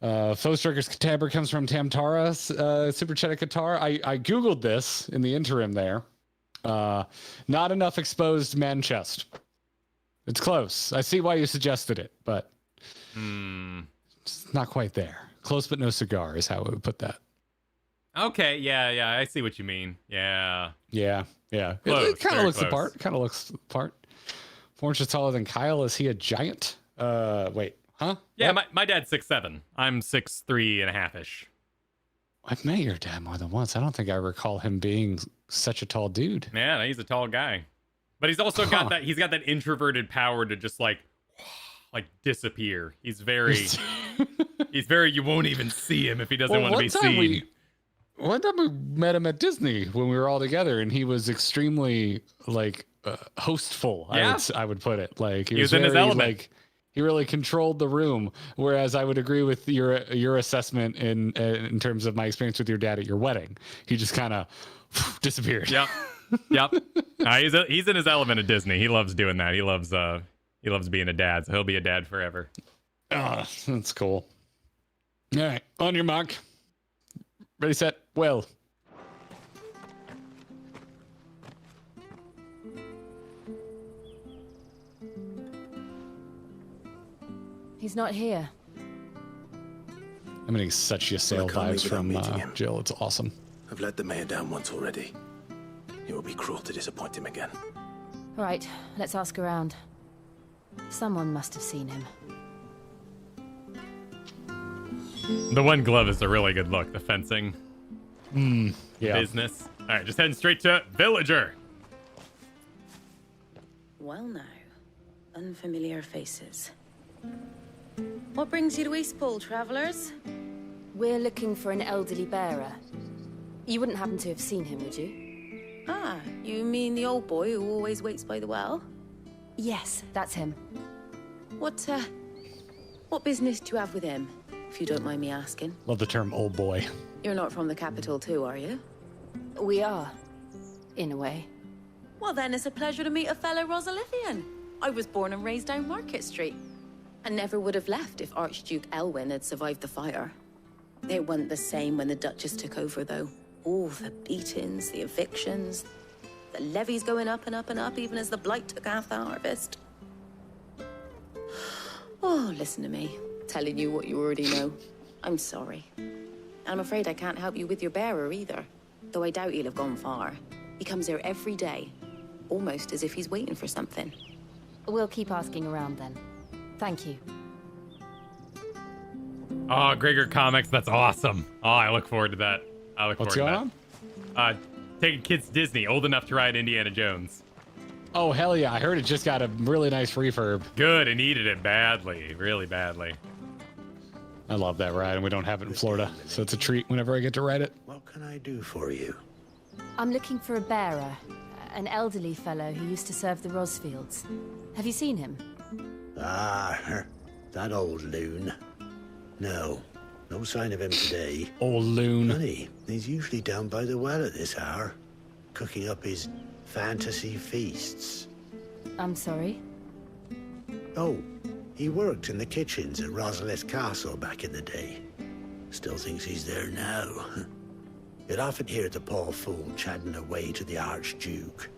Foe Striker's tabard comes from Tamtara, Super Cheddar Qatar. I googled this in the interim there. Not enough exposed man chest. It's close. I see why you suggested it, but it's not quite there. Close but no cigar is how I would put that. Okay, yeah, I see what you mean. Yeah. Close, it kind of looks the part. Kind of looks the part. 4 inches taller than Kyle. Is he a giant? Wait, huh? Yeah, my dad's 6'7". I'm 6'3.5-ish. I've met your dad more than once. I don't think I recall him being such a tall dude. Yeah, no, he's a tall guy. But he's also got that introverted power to just like disappear. He's very you won't even see him if he doesn't want to be seen. One time we met him at Disney when we were all together, and he was extremely hostful. Yeah? I would put it. Like he was in his element. Like, he really controlled the room. Whereas I would agree with your assessment in terms of my experience with your dad at your wedding. He just kind of disappeared. Yep. He's in his element at Disney. He loves doing that. He loves being a dad. So he'll be a dad forever. Oh, that's cool. All right, on your mark. Ready, set, well. He's not here. I'm getting such Yassail vibes from Jill. It's awesome. I've let the mayor down once already. It would be cruel to disappoint him again. All right, let's ask around. Someone must have seen him. The one glove is a really good look. The fencing business. All right, just heading straight to Villager. Well now, unfamiliar faces. What brings you to Eastpool, travellers? We're looking for an elderly bearer. You wouldn't happen to have seen him, would you? Ah, you mean the old boy who always waits by the well? Yes, that's him. What business do you have with him, if you don't mind me asking? Love the term old boy. You're not from the capital too, are you? We are, in a way. Well then, it's a pleasure to meet a fellow Rosalifian. I was born and raised down Market Street. And never would have left if Archduke Elwyn had survived the fire. It wasn't the same when the Duchess took over, though. All the beatings, the evictions, the levies going up and up and up, even as the blight took half the harvest. Oh, listen to me, telling you what you already know. I'm sorry. I'm afraid I can't help you with your bearer either, though I doubt he'll have gone far. He comes here every day, almost as if he's waiting for something. We'll keep asking around then. Thank you. Oh, Gregor Comics, that's awesome. Oh, I look forward to that. What's going on? Taking kids to Disney, old enough to ride Indiana Jones. Oh, hell yeah. I heard it just got a really nice refurb. Good, I needed it badly. Really badly. I love that ride, and we don't have it in Florida, so it's a treat whenever I get to ride it. What can I do for you? I'm looking for a bearer, an elderly fellow who used to serve the Rosfields. Have you seen him? Ah, that old loon. No sign of him today. Old loon. Funny, he's usually down by the well at this hour, cooking up his fantasy feasts. I'm sorry? Oh, he worked in the kitchens at Rosalith Castle back in the day. Still thinks he's there now. You'd often hear the poor fool chatting away to the Archduke.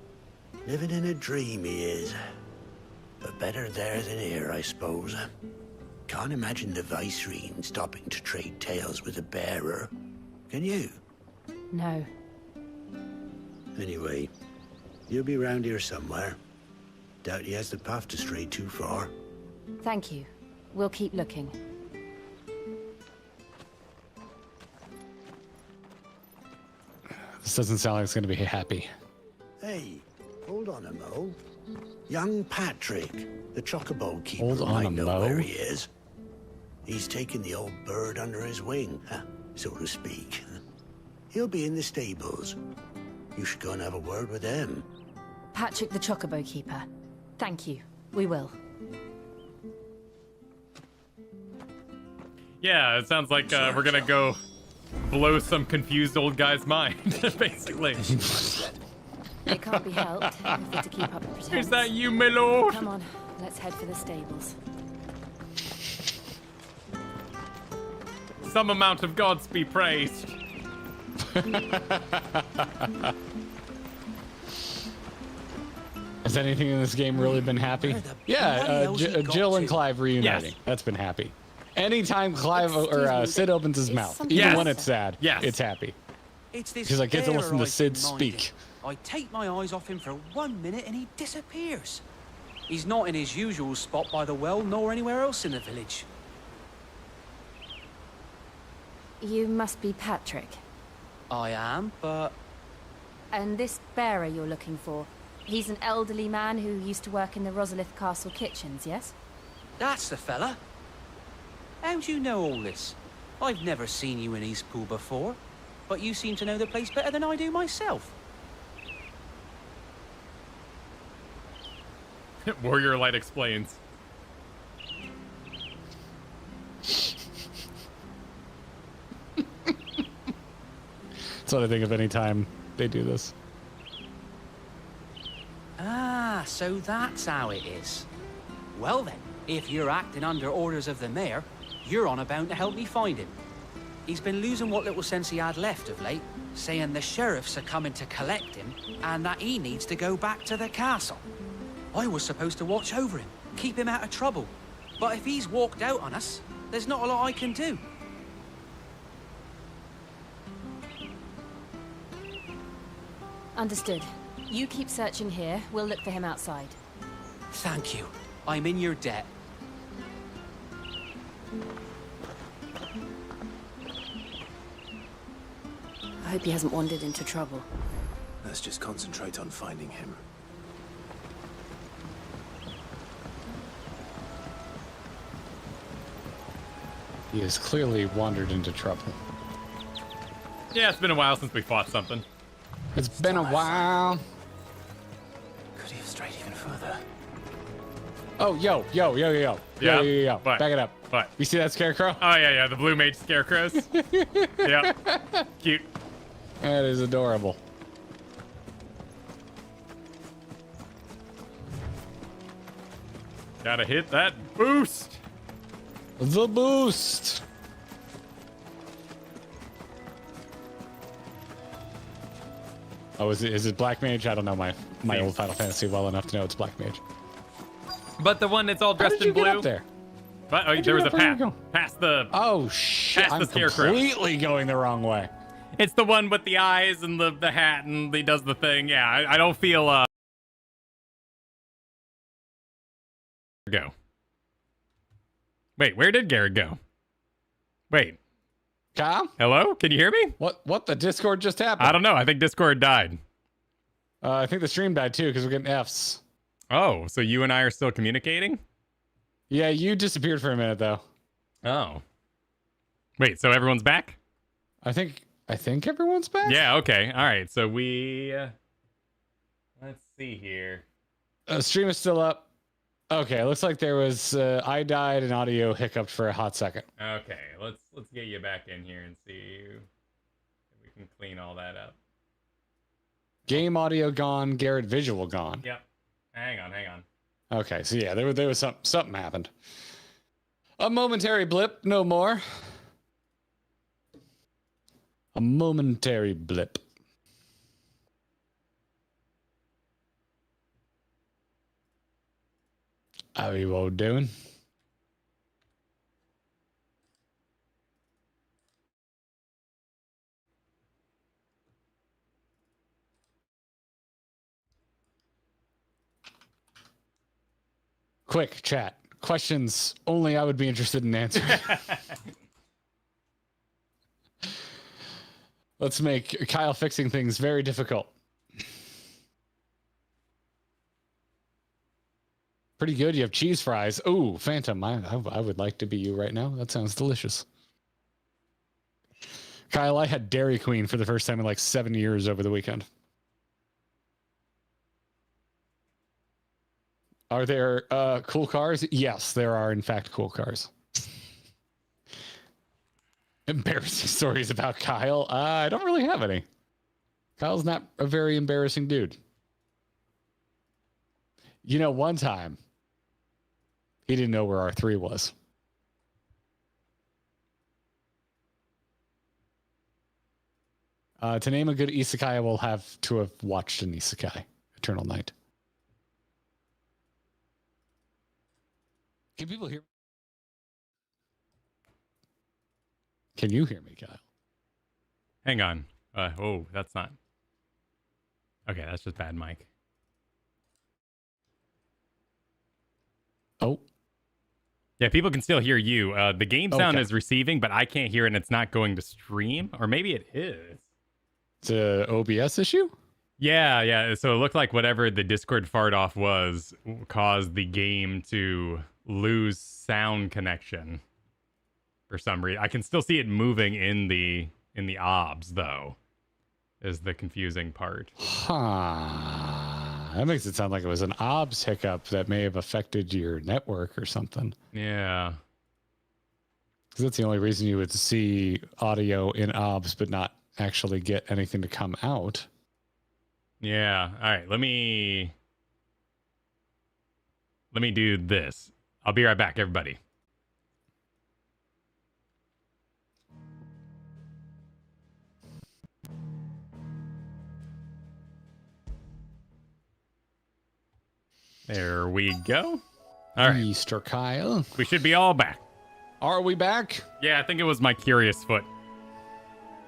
Living in a dream he is. But better there than here, I suppose. Can't imagine the Vicereine stopping to trade tales with a bearer. Can you? No. Anyway, you'll be round here somewhere. Doubt he has the path to stray too far. Thank you. We'll keep looking. This doesn't sound like it's going to be happy. Hey, hold on a mo. Young Patrick, the Chocobo keeper, Hold on might a know mo? where he is. He's taken the old bird under his wing, so to speak. He'll be in the stables. You should go and have a word with him. Patrick the Chocobo Keeper. Thank you. We will. Yeah, it sounds like we're gonna go blow some confused old guy's mind, basically. It can't be helped if we're to keep up the pretense. Is that you, my lord? Come on, let's head for the stables. Some amount of gods be praised. Has anything in this game really been happy? Yeah, Jill and Clive reuniting. Yes. That's been happy. Anytime Clive or Sid opens his mouth, even when it's sad, it's happy. It's this Because I get to bearer listen to I've Sid been minding. speak. I take my eyes off him for 1 minute and he disappears. He's not in his usual spot by the well, nor anywhere else in the village. You must be Patrick. I am, but And this bearer you're looking for, he's an elderly man who used to work in the Rosalith Castle kitchens, yes? that's the fella. How do you know all this? I've never seen you in Eastpool before, but you seem to know the place better than I do myself. Warrior Light explains. That's what I think of any time they do this. Ah, so that's how it is. Well then, if you're acting under orders of the mayor, you're on about to help me find him. He's been losing what little sense he had left of late, saying the sheriffs are coming to collect him and that he needs to go back to the castle. I was supposed to watch over him, keep him out of trouble. But if he's walked out on us, there's not a lot I can do. Understood. You keep searching here, we'll look for him outside. Thank you. I'm in your debt. I hope he hasn't wandered into trouble. Let's just concentrate on finding him. He has clearly wandered into trouble. Yeah, it's been a while since we fought something. It's been a while. Could he have strayed even further? Oh, yo. Yeah? What? Back it up. What? You see that scarecrow? Oh, yeah, the blue mage scarecrows. Yep. Cute. That is adorable. Gotta hit that boost. The boost. Oh, is it Black Mage? I don't know my old Final Fantasy well enough to know it's Black Mage. But the one that's all dressed in blue. Get up there? But, How'd there you was a get up? Where you path. Past the. Oh shit! Past I'm the scarecrow. completely going the wrong way. It's the one with the eyes and the hat, and he does the thing. Yeah, I don't feel. Go. Wait, where did Garrett go? Wait. Kyle? Hello? Can you hear me? What? The Discord just happened? I don't know. I think Discord died. I think the stream died too because we're getting Fs. Oh, so you and I are still communicating? Yeah, you disappeared for a minute though. Oh. Wait, so everyone's back? I think everyone's back. Yeah, okay. All right. So we let's see here. Stream is still up. Okay, looks like there was I died and audio hiccuped for a hot second. Okay, let's get you back in here and see if we can clean all that up. Game audio gone, Garrett visual gone. Yep. Hang on. Okay, so yeah, there was something happened. A momentary blip, no more. A momentary blip. How are you all doing? Quick chat. Questions only I would be interested in answering. Let's make Kyle fixing things very difficult. Pretty good. You have cheese fries. Ooh, Phantom. I would like to be you right now. That sounds delicious. Kyle, I had Dairy Queen for the first time in like 7 years over the weekend. Are there cool cars? Yes, there are in fact cool cars. Embarrassing stories about Kyle? I don't really have any. Kyle's not a very embarrassing dude. You know, one time, he didn't know where R3 was. To name a good isekai, I will have to have watched an isekai. Eternal Night. Can people hear me? Can you hear me, Kyle? Hang on. Oh, that's not. Okay, that's just bad mic. Oh. Yeah, people can still hear you. The game sound Okay. is receiving, but I can't hear it and it's not going to stream. Or maybe it is. It's a OBS issue? Yeah. So it looked like whatever the Discord fart off was caused the game to lose sound connection for some reason. I can still see it moving in the OBS though. Is the confusing part. Huh. That makes it sound like it was an OBS hiccup that may have affected your network or something. Yeah. Because that's the only reason you would see audio in OBS but not actually get anything to come out. Yeah. All right. Let me do this. I'll be right back, everybody. There we go. All right. Mr. Kyle. We should be all back. Are we back? Yeah, I think it was my curious foot.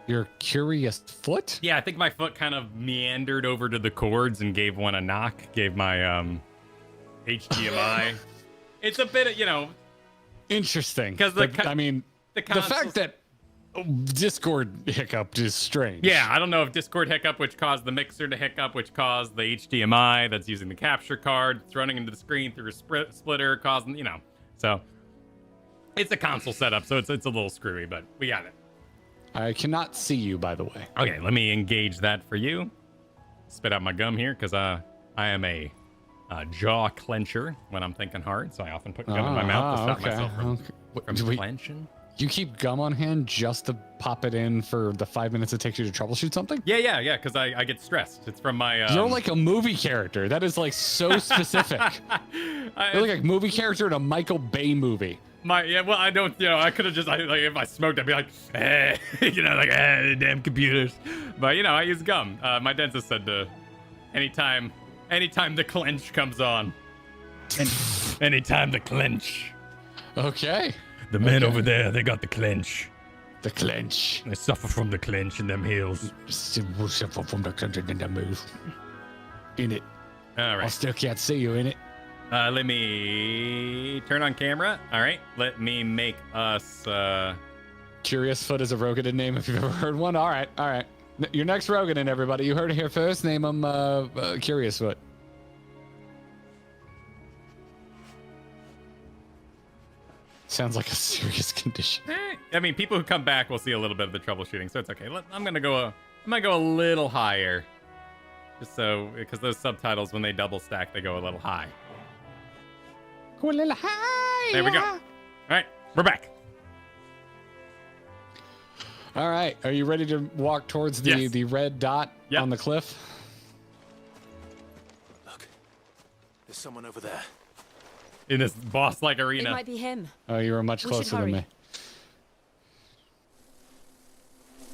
Your curious foot? Yeah, I think my foot kind of meandered over to the cords and gave one a knock. Gave my HDMI. It's a bit of, Interesting. Because the fact that Discord hiccuped is strange. Yeah, I don't know if Discord hiccup, which caused the mixer to hiccup, which caused the HDMI that's using the capture card. It's running into the screen through a splitter, causing, So, it's a console setup, so it's a little screwy, but we got it. I cannot see you, by the way. Okay, let me engage that for you. Spit out my gum here, because I am a jaw clencher when I'm thinking hard, so I often put gum in my mouth to stop myself from clenching. You keep gum on hand just to pop it in for the 5 minutes it takes you to troubleshoot something? Yeah, because I get stressed. It's from my... You're like a movie character. That is like so specific. You're like a movie character in a Michael Bay movie. I don't, I could have just, if I smoked, I'd be like, damn computers. But, I use gum. My dentist said anytime the clench comes on. Anytime the clench. Okay. The men over there, they got the clench. The clench. They suffer from the clench in them heels. Suffer from the clench in them move. In it. All right. I still can't see you in it. Let me turn on camera. All right. Let me make us... Curious Foot is a Rogadin name if you've ever heard one. All right. Your next Rogadin, everybody. You heard it here first. Name him Curious Foot. Sounds like a serious condition. I mean, people who come back will see a little bit of the troubleshooting, so it's okay. I'm gonna go a little higher, just so because those subtitles when they double stack, they go a little high. Go a little high. There we go. All right, we're back. All right, are you ready to walk towards the red dot on the cliff? someone over there. In this boss-like It arena. might be him. Oh, you were much We should closer than hurry. me.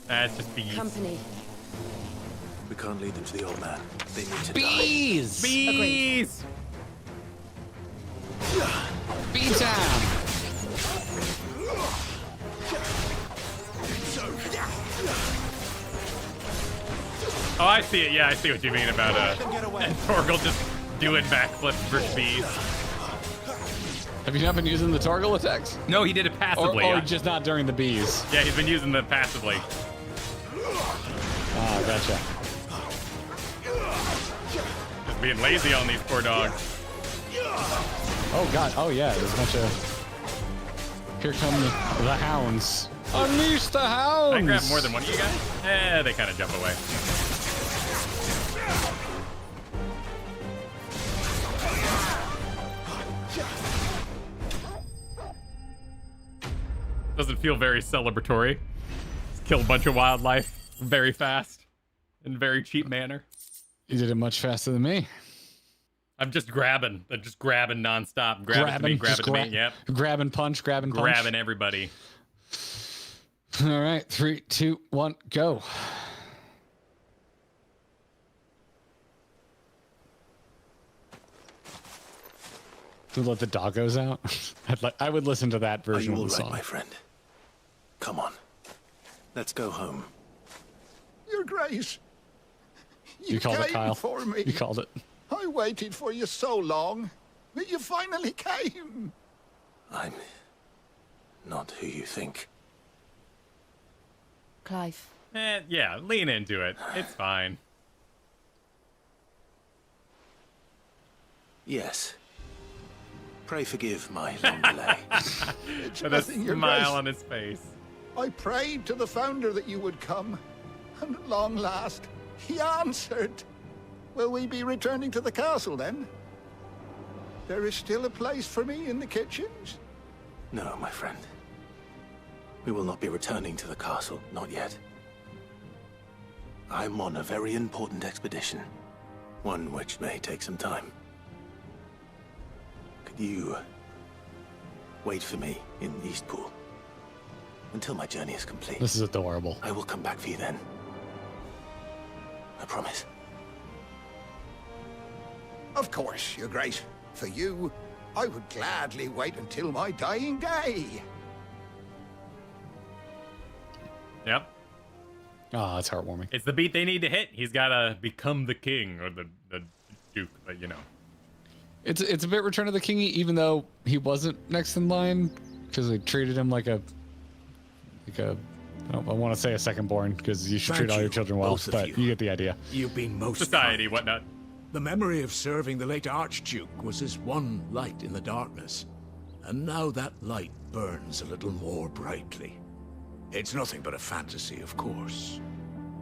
That's just bees. Company. We can't lead them to the old man. They need to Bees! Bees! Bee time! Oh, I see it. Yeah, I see what you mean about and Torgal just doing backflips for bees. Have you not been using the Torgal attacks? No, he did it passively. Or just not during the bees? Yeah, he's been using them passively. Ah, gotcha. Just being lazy on these poor dogs. Oh god, oh yeah, there's a bunch of... Here come the hounds. Unleash the hounds! I grab more than one of you guys? They kind of jump away. Doesn't feel very celebratory. Just kill a bunch of wildlife very fast in very cheap manner. You did it much faster than me. I'm just grabbing. I'm just grabbing nonstop. Grab it to me, grab it to me. Yep. Grab and punch, grab and punch. Grabbing everybody. All right, 3, 2, 1, go. To let the doggos out. I would listen to that version Are you of the all right, song. my friend? Come on. Let's go home. Your Grace. You called it, came Kyle. For me. You called it. I waited for you so long, but you finally came. I'm not who you think. Clive. Yeah, lean into it. It's fine. Yes. Pray forgive my long delay. It's With a nothing, Your smile Grace. on his face. I prayed to the founder that you would come, and at long last, he answered. Will we be returning to the castle then? There is still a place for me in the kitchens? No, my friend. We will not be returning to the castle, not yet. I'm on a very important expedition. One which may take some time. Could you wait for me in Eastpool until my journey is complete? This is adorable. I will come back for you then. I promise. Of course, Your Grace. For you, I would gladly wait until my dying day. Yep. Oh, that's heartwarming. It's the beat they need to hit. He's got to become the king or the duke, but you know. It's a bit Return of the King, even though he wasn't next in line, because they treated him like a I want to say a second-born, because you should Thank treat all your you, children well, both of but you. you get the idea. You've been most Society, kind. whatnot. The memory of serving the late Archduke was as one light in the darkness, and now that light burns a little more brightly. It's nothing but a fantasy, of course,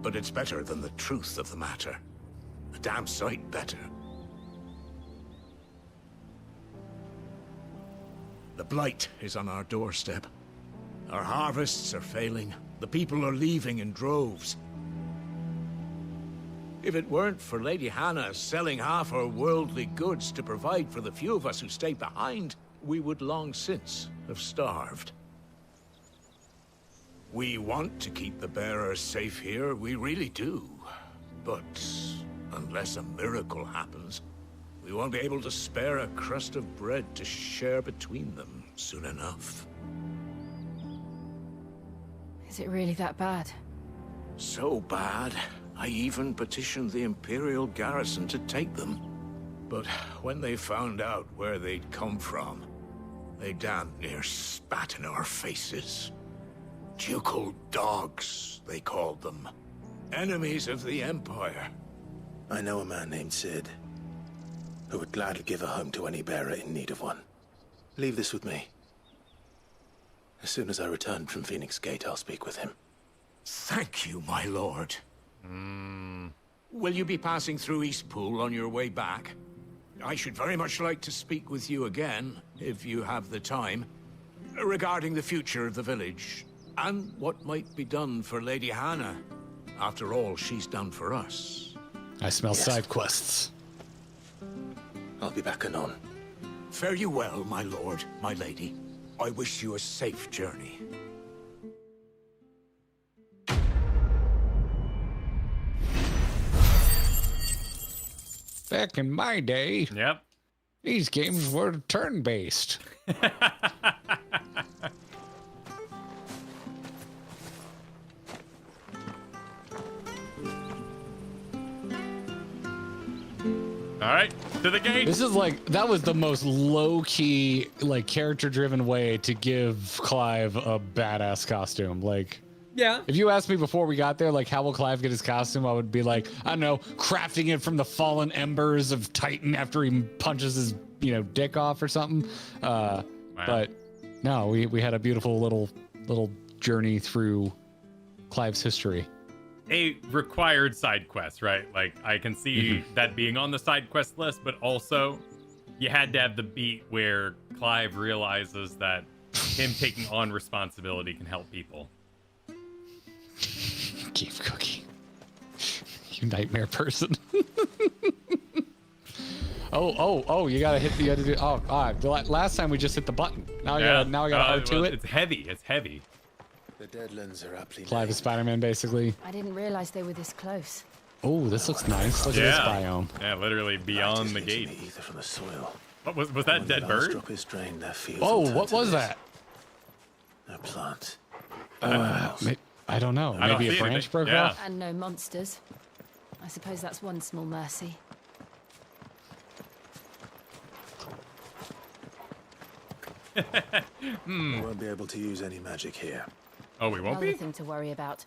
but it's better than the truth of the matter. A damn sight better. The blight is on our doorstep. Our harvests are failing. The people are leaving in droves. If it weren't for Lady Hannah selling half her worldly goods to provide for the few of us who stayed behind, we would long since have starved. We want to keep the bearers safe here, we really do. But unless a miracle happens, we won't be able to spare a crust of bread to share between them soon enough. Is it really that bad? So bad, I even petitioned the Imperial garrison to take them. But when they found out where they'd come from, they damn near spat in our faces. Ducal dogs, they called them. Enemies of the Empire. I know a man named Sid, who would gladly give a home to any bearer in need of one. Leave this with me. As soon as I return from Phoenix Gate, I'll speak with him. Thank you, my lord. Will you be passing through Eastpool on your way back? I should very much like to speak with you again, if you have the time, regarding the future of the village, and what might be done for Lady Hannah. After all she's done for us. I smell Yes, side of course. quests. I'll be back anon. Fare you well, my lord, my lady. I wish you a safe journey. Back in my day, yep, these games were turn-based. All right, to the gate. This is like, that was the most low-key, like, character-driven way to give Clive a badass costume. Like, yeah. If you asked me before we got there, like, how will Clive get his costume? I would be like, I don't know, crafting it from the fallen embers of Titan after he punches his, dick off or something. Wow. But no, we had a beautiful little journey through Clive's history. A required side quest, right? Like, I can see that being on the side quest list, but also you had to have the beat where Clive realizes that him taking on responsibility can help people. Keep cooking. You nightmare person. Oh, you gotta hit the last time we just hit the button. Now I gotta R2 it. It's heavy. The Deadlands are aptly Clive is Spider-Man, basically. I didn't realize they were this close. Oh, this looks nice. Look at this biome. Yeah, literally beyond the gate. Ether from the soil. What was that dead bird? Drop is drained, their fields Oh, what was that? A plant. I don't know. Maybe a branch broke off? And no monsters. I suppose that's one small mercy. We won't be able to use any magic here. Oh, we won't Another thing to worry about.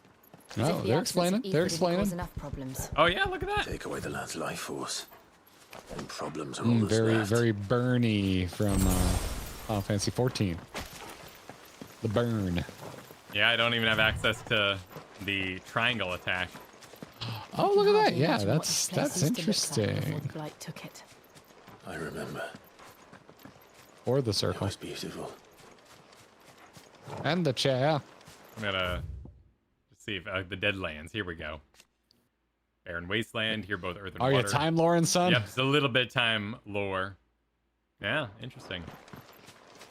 No, they're explaining. They're explaining. Enough problems. Oh yeah, look at that. Take away the lad's life force, and problems are all that's very, left. very Bernie from Final Fantasy 14. The burn. Yeah, I don't even have access to the triangle attack. Oh, look at that. Yeah, that's interesting. Blight took it. I remember. Or the circle. It was beautiful. And the chair. I'm gonna see if the Deadlands. Here we go. Barren Wasteland. Here, both Earth and Are Water. you Time Lorn, son? Yep, it's a little bit time lore. Yeah, interesting.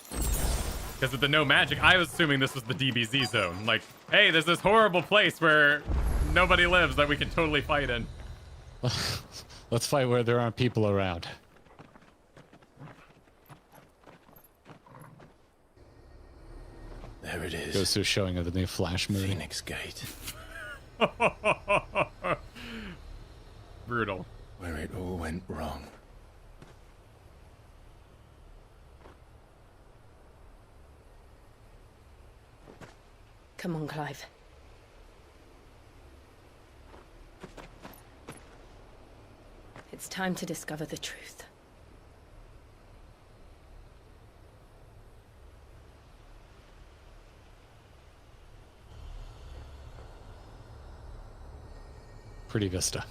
Because with the no magic, I was assuming this was the DBZ zone. Like, hey, there's this horrible place where nobody lives that we can totally fight in. Let's fight where there aren't people around. There it is. Goes to a showing of the new Flash movie. Phoenix Gate. Brutal. Where it all went wrong. Come on, Clive. It's time to discover the truth. Pretty vista.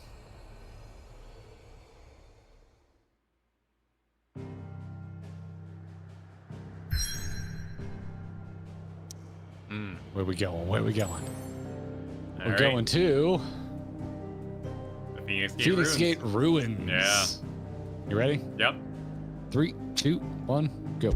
Where we going? Where we going? We're going to the Phoenix Gate Ruins. Yeah. You ready? Yep. 3, 2, 1, go.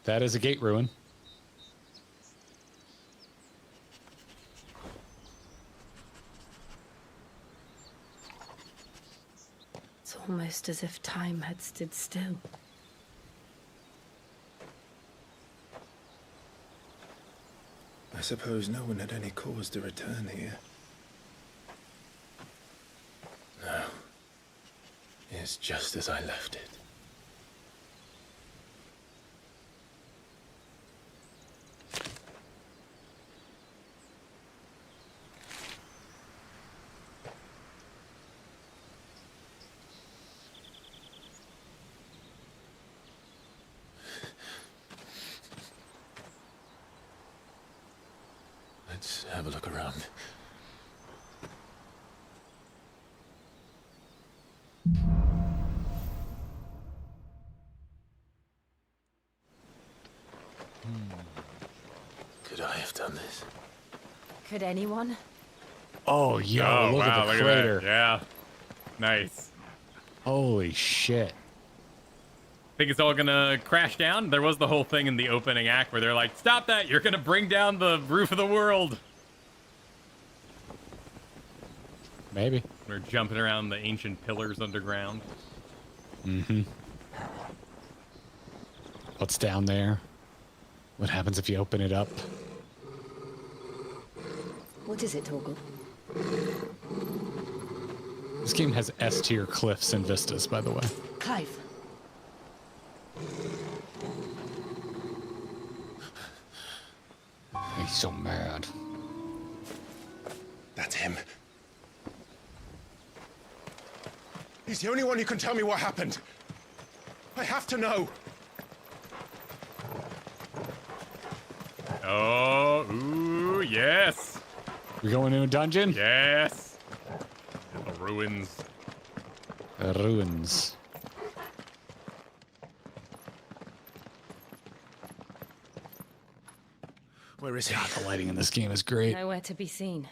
That is a gate ruin. It's almost as if time had stood still. I suppose no one had any cause to return here. No. It's just as I left it. have a look around. Could I have done this? Could anyone? Oh, yo, Oh, look wow, at the look crater. at that. Yeah. Nice. Holy shit. Think it's all gonna crash down? There was the whole thing in the opening act where they're like, stop that, you're gonna bring down the roof of the world. Maybe. They're jumping around the ancient pillars underground. Mm-hmm. What's down there? What happens if you open it up? What is it, Torgal? This game has S-tier cliffs and vistas, by the way. Clive. He's so mad. That's him. He's the only one who can tell me what happened. I have to know. Oh, ooh, yes. We going into a dungeon? Yes. The ruins. The ruins. Where is he? God, the lighting in this game is great. Nowhere to be seen.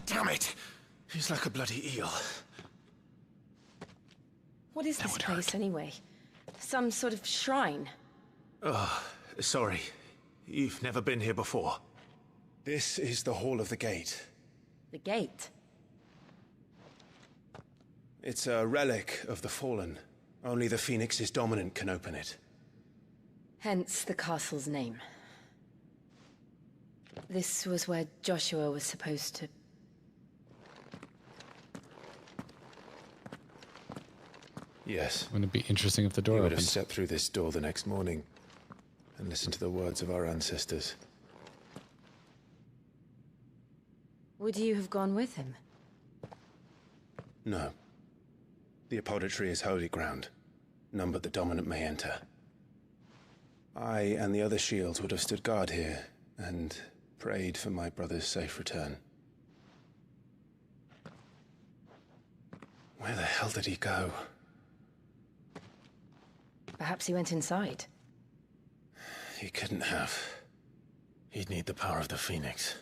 Damn it! He's like a bloody eel. What is this place, anyway? Some sort of shrine? Oh, sorry. You've never been here before. This is the Hall of the Gate. The gate? It's a relic of the Fallen. Only the Phoenix's dominant can open it. Hence the castle's name. This was where Joshua was supposed to... Yes. Wouldn't it be interesting if the door We would have opened? stepped through this door the next morning and listened to the words of our ancestors. Would you have gone with him? No. The apodatory is holy ground. None but the dominant may enter. I and the other shields would have stood guard here and prayed for my brother's safe return. Where the hell did he go? Perhaps he went inside. He couldn't have. He'd need the power of the Phoenix.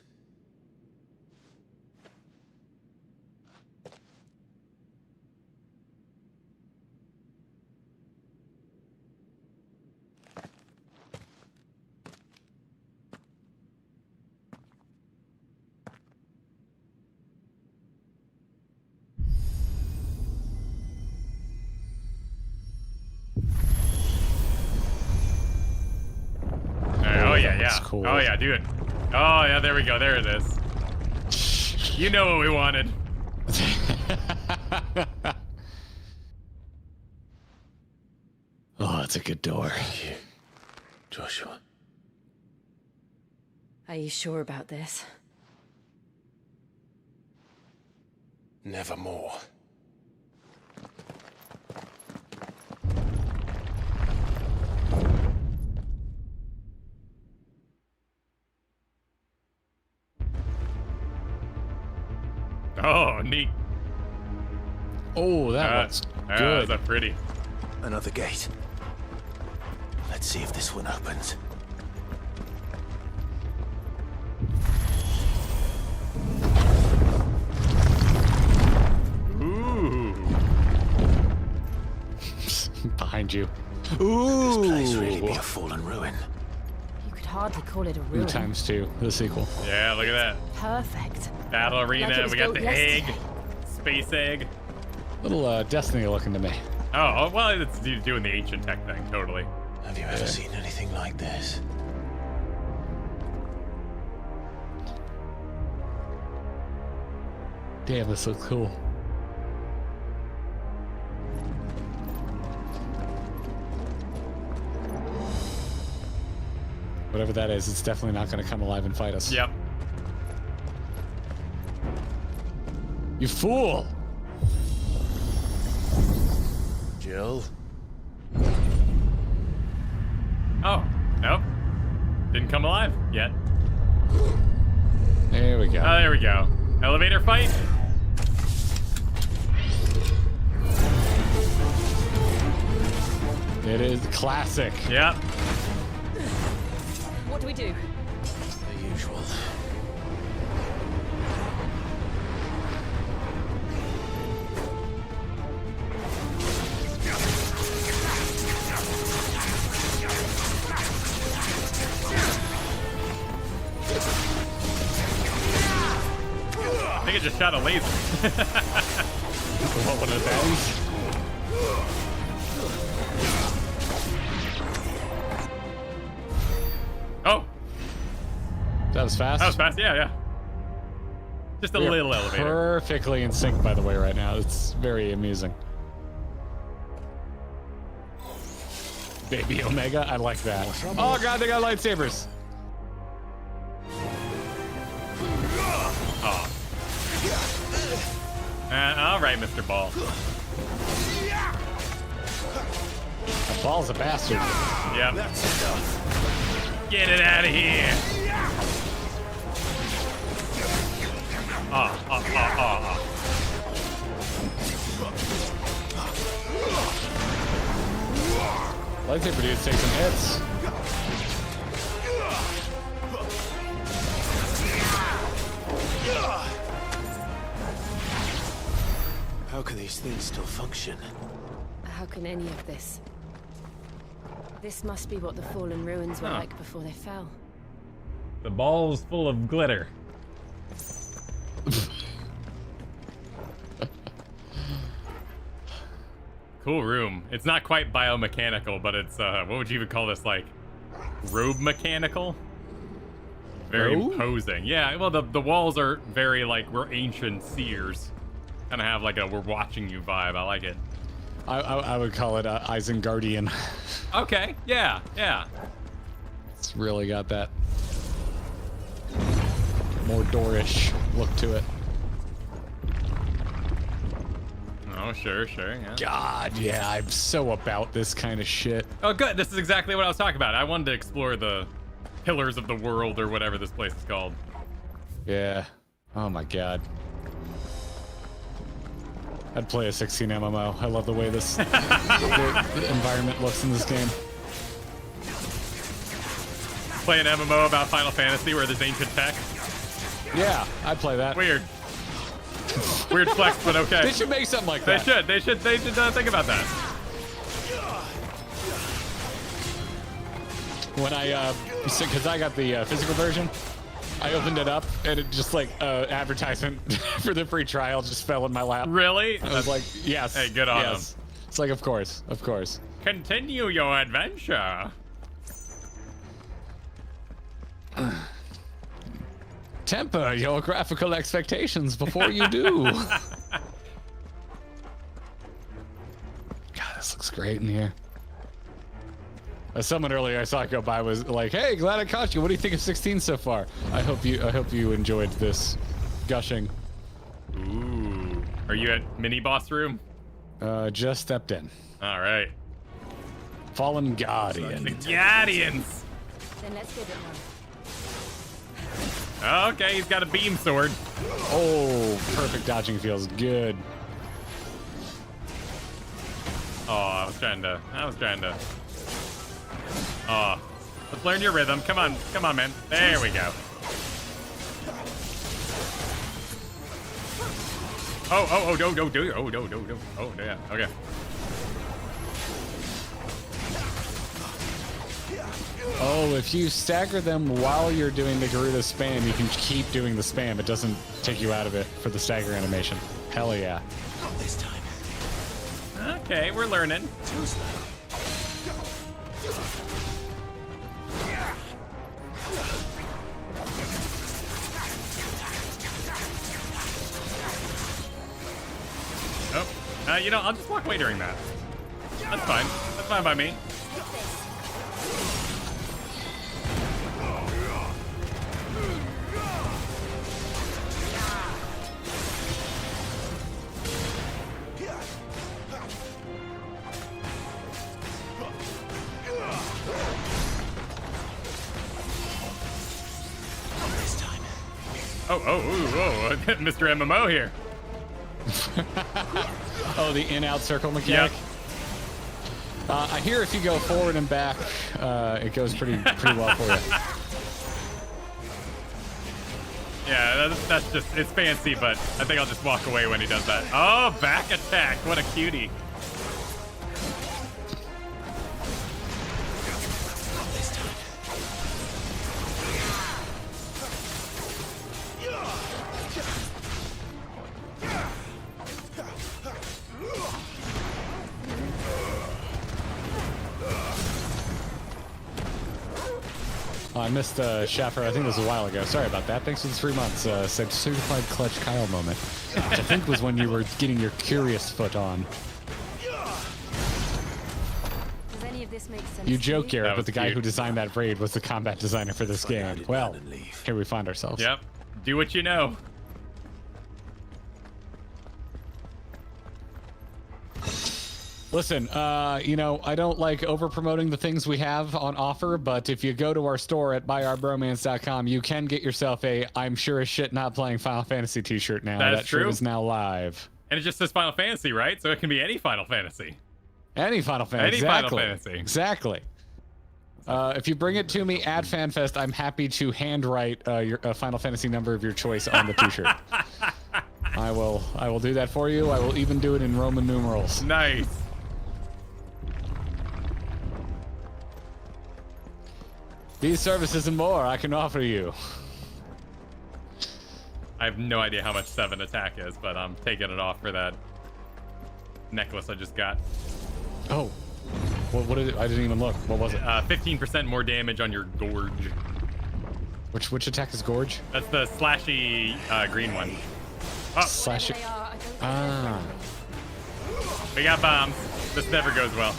Oh yeah, yeah. Cool. Oh yeah, do it. Oh yeah, there we go. There it is. You know what we wanted. Oh, that's a good door. Thank you, Joshua. Are you sure about this? Nevermore. Oh, neat. Oh, that looks good. That's pretty. Another gate. Let's see if this one opens. Ooh. Behind you. Ooh. This place really be a fallen ruin. You could hardly call it a Ooh, ruin. ×2, the sequel. Yeah, look at that. Perfect. Battle arena. Like it was We got built the egg. yesterday. Space egg. Little Destiny looking to me. Oh, well, it's doing the ancient tech thing, totally. Have you ever seen anything like this? Damn, this looks cool. Whatever that is, it's definitely not going to come alive and fight us. Yep. You fool! Jill? Oh, nope. Didn't come alive yet. There we go. Oh, there we go. Elevator fight. It is classic. Yep. What do we do? The usual. I think it just shot a laser. What one of those? Oh. That was fast? That was fast, yeah. Just a little elevator. Perfectly in sync, by the way, right now. It's very amusing. Baby Omega, I like that. Oh god, they got lightsabers. Oh. All right, Mr. Ball. The Ball's a bastard. Yep. Get it out of here. Lightsaber dudes take some hits. How can these things still function? How can any of this? This must be what the fallen ruins were like before they fell. The ball's full of glitter. Cool room. It's not quite biomechanical, but it's what would you even call this? Like robe mechanical? Very imposing. Yeah, well the walls are very like we're ancient seers. Kind of have like a we're watching you vibe. I like it. I would call it Isengardian. Okay, yeah. It's really got that more Dorish look to it. Oh, sure, yeah. God, yeah, I'm so about this kind of shit. Oh, good. This is exactly what I was talking about. I wanted to explore the pillars of the world or whatever this place is called. Yeah. Oh my god. I'd play a 16 MMO. I love the way this the environment looks in this game. Play an MMO about Final Fantasy where there's ancient tech. Yeah, I'd play that. Weird. Weird flex, but okay. They should make something like that. They should think about that. When because I got the physical version, I opened it up and it just like advertisement for the free trial just fell in my lap. Really? I was like, yes. Hey, good on yes. Them. It's like, of course. Continue your adventure. Temper your graphical expectations before you do. God, this looks great in here. Someone earlier I saw it go by was like, "Hey, glad I caught you. What do you think of 16 so far?" I hope you enjoyed this gushing. Ooh, are you at mini boss room? Just stepped in. All right. Fallen Guardian. The Guardians. Then let's give it one. Okay, he's got a beam sword. Oh, perfect dodging feels good. Oh, I was trying to. Oh, let's learn your rhythm. Come on, man. There we go. Oh, no. Oh, yeah, okay. Oh, if you stagger them while you're doing the Garuda spam, you can keep doing the spam. It doesn't take you out of it for the stagger animation. Hell yeah. Not this time. Okay, we're learning. Too slow. Oh, you know, I'll just walk away during that. That's fine. That's fine by me. Oh, Mr. MMO here. Oh, the in-out circle mechanic. Yep. I hear if you go forward and back, it goes pretty well for you. Yeah, that's just, it's fancy, but I think I'll just walk away when he does that. Oh, back attack. What a cutie. Oh, I missed Schaffer. I think this was a while ago. Sorry about that. Thanks for the 3 months. Said certified clutch Kyle moment, which I think was when you were getting your curious foot on. Does any of this make sense? You joke, Garrett, but the guy cute. who designed that raid was the combat designer for this game. Well, here we find ourselves. Yep. Do what you know. Listen, you know, I don't like over-promoting the things we have on offer, but if you go to our store at buyourbromance.com, you can get yourself a I'm sure as shit not playing Final Fantasy t-shirt now. That shirt true. is now live. And it just says Final Fantasy, right? So it can be any Final Fantasy. Any Final Fantasy. Any exactly. Final Fantasy. Exactly. If you bring it to me at FanFest, I'm happy to handwrite your Final Fantasy number of your choice on the t-shirt. I will do that for you. I will even do it in Roman numerals. Nice. These services and more I can offer you. I have no idea how much 7 attack is, but I'm taking it off for that necklace I just got. Oh. What is it? I didn't even look. What was it? 15% more damage on your Gorge. Which attack is Gorge? That's the slashy green one. Oh. Slashy. Ah. We got bombs. This never goes well.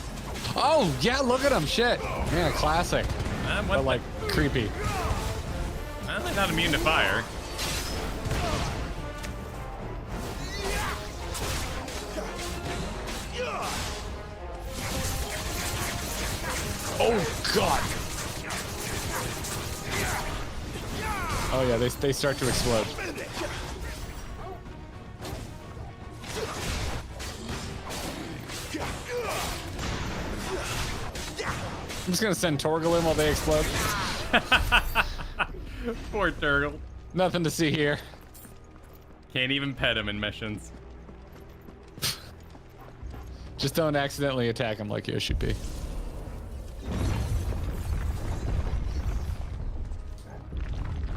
Oh, yeah, look at him. Shit. Yeah, classic. But, like, creepy. Well, they're not immune to fire. Oh, God. Oh, yeah, they start to explode. I'm just gonna send Torgal in while they explode. Poor Turgle. Nothing to see here. Can't even pet him in missions. Just don't accidentally attack him like Yoshi P. It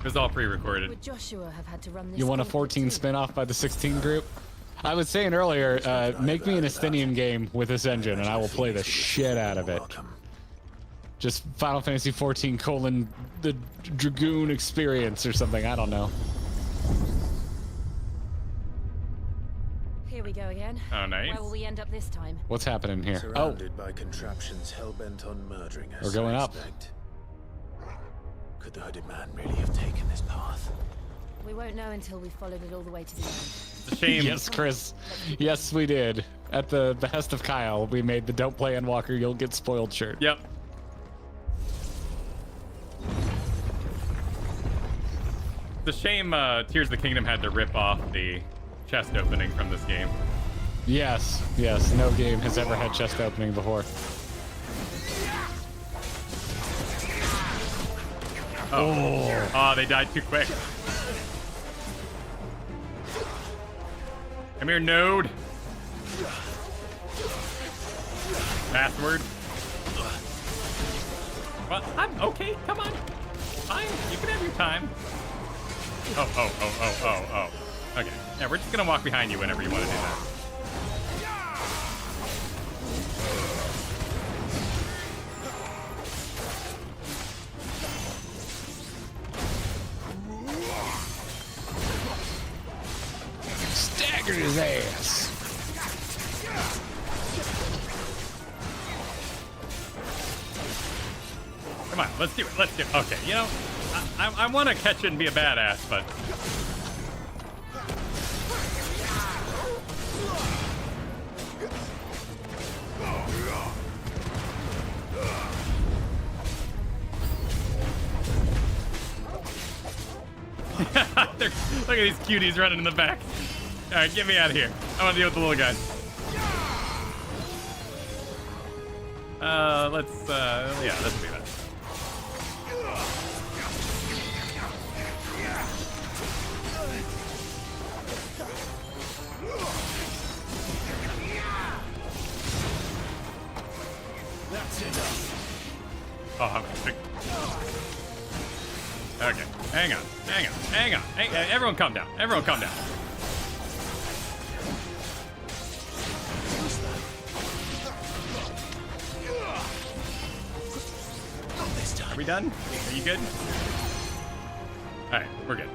was all pre-recorded. Would Joshua have had to run this? You want a 14 spin-off by the 16 group? I was saying earlier, make me an Estinian game with this engine and I will play the shit out of it. Just Final Fantasy 14 : the Dragoon experience or something, I don't know. Here we go again. Oh, nice. Where will we end up this time? What's happening here? Surrounded by contraptions hell-bent on murdering us. We're going up. Could the hooded man really have taken this path? We won't know until we've followed it all the way to the end. It's a shame. Yes, Chris. Yes, we did. At the behest of Kyle, we made the Don't Play Endwalker, You'll Get Spoiled shirt. Yep. It's a shame Tears of the Kingdom had to rip off the chest opening from this game. Yes, yes. No game has ever had chest opening before. Oh, they died too quick. Come here, Node. Password. Well, I'm okay. Come on. Fine. You can have your time. Oh. Okay. Yeah, we're just gonna walk behind you whenever you want to do that. Staggered his ass. Come on, let's do it. Let's do it. Okay, you know, I want to catch it and be a badass, but. Look at these cuties running in the back. All right, get me out of here. I want to deal with the little guys. Let's do that. That's enough. Oh, okay. Hang on. Hey, everyone calm down. Everyone calm down. Are we done? Are you good? Alright, we're good.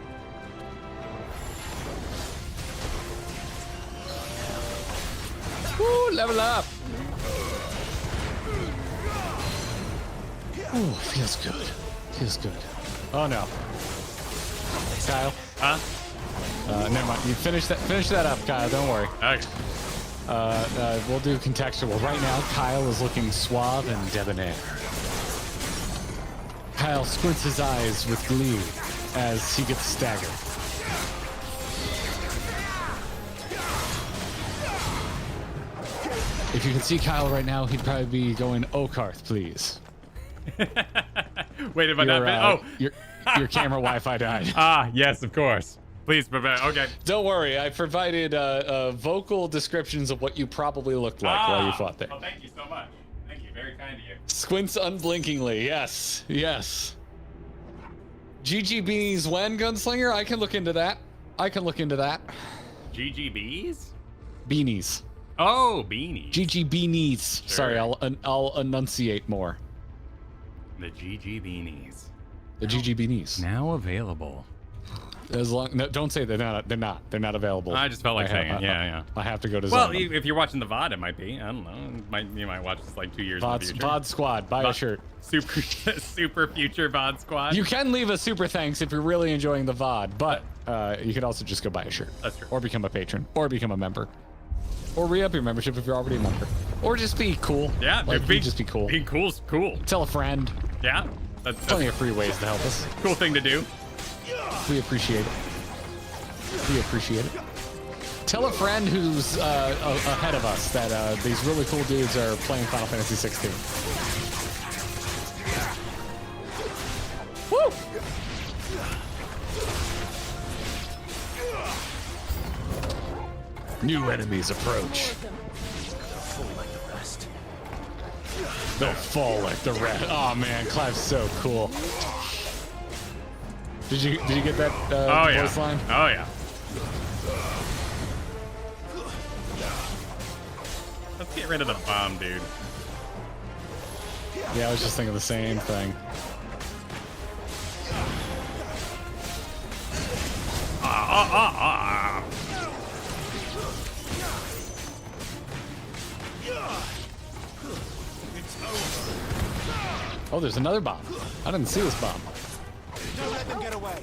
Woo, level up. Ooh, feels good. Feels good. Oh no. Kyle? Huh? Never mind. You finish that up, Kyle. Don't worry. Okay. We'll do contextual. Right now, Kyle is looking suave and debonair. Kyle squints his eyes with glee as he gets staggered. If you can see Kyle right now, he'd probably be going, "Okarth, please." Wait, have I not been? Your camera Wi-Fi died. Ah, yes, of course. Please prepare. Okay. Don't worry, I provided vocal descriptions of what you probably looked like while you fought there. Well, thank you so much. Thank you. Very kind of you. Squints unblinkingly. Yes. Yes. GGB's when, Gunslinger? I can look into that. GGBs? Beanies. Oh, beanies. GG beanies. Sure. Sorry, I'll enunciate more. The GG beanies. The GG beanies. Now available. No, don't say they're not. They're not available. I just felt like saying it. Yeah. I have to go to. Well, if you're watching the VOD, it might be. I don't know. You might watch this like 2 years in the future. VOD Squad, buy a shirt. Super future VOD Squad. You can leave a super thanks if you're really enjoying the VOD, but you could also just go buy a shirt. That's true. Or become a patron, or become a member, or re-up your membership if you're already a member, or just be cool. Yeah, just be cool. Being cool's cool. Tell a friend. Yeah, that's plenty of free ways to help us. Cool thing to do. We appreciate it. Tell a friend who's ahead of us that these really cool dudes are playing Final Fantasy 16. Woo! New enemies approach. They'll fall like the rest. Oh man, Clive's so cool. Did you get that voice line? Oh yeah. Let's get rid of the bomb, dude. Yeah, I was just thinking the same thing. Oh, there's another bomb. I didn't see this bomb. Don't let them get away.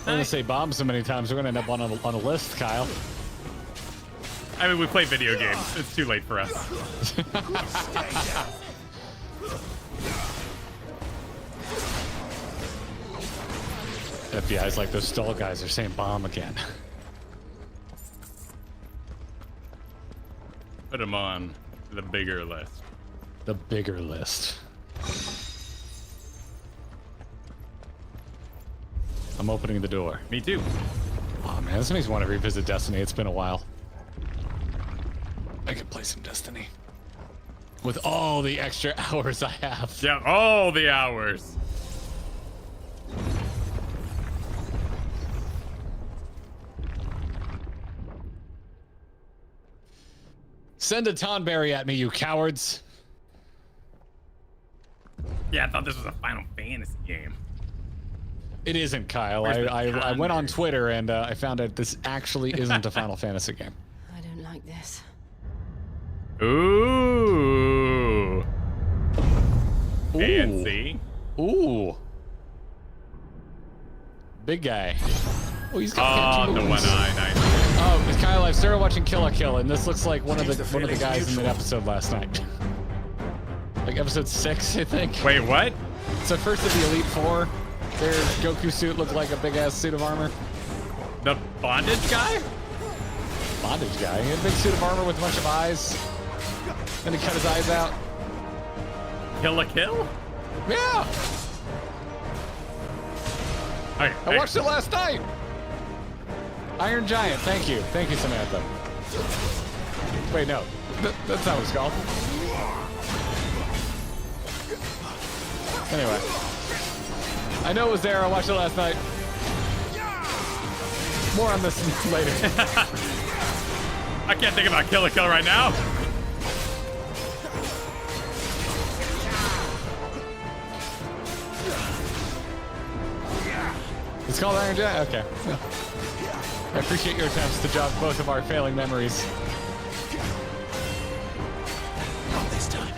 I'm gonna say bomb so many times, we're gonna end up on a list, Kyle. I mean, we play video games. It's too late for us. FBI's like, those stall guys are saying bomb again. Put them on the bigger list. The bigger list. I'm opening the door. Me too. Oh man, this makes me want to revisit Destiny. It's been a while. I could play some Destiny. With all the extra hours I have. Yeah, all the hours. Send a Tonberry at me, you cowards. Yeah, I thought this was a Final Fantasy game. It isn't, Kyle. I went on Twitter and I found out this actually isn't a Final Fantasy game. I don't like this. Ooh. Fancy. Ooh. Big guy. Oh, he's got the one eye, nice. Oh, Kyle, I started watching Kill la Kill, and this looks like one of the guys in that episode last night. Like episode 6, I think. Wait, what? So first of the Elite Four, Their Goku suit looked like a big-ass suit of armor. The bondage guy? Bondage guy? He had a big suit of armor with a bunch of eyes. Then he cut his eyes out. Kill a kill? Yeah! Okay, I watched it last night! Iron Giant, thank you. Thank you, Samantha. Wait, no. That's not what it's called. Anyway. I know it was there. I watched it last night. More on this later. I can't think about Kill a Kill right now. It's called Iron Giant? Okay. I appreciate your attempts to jog both of our failing memories. Not this time.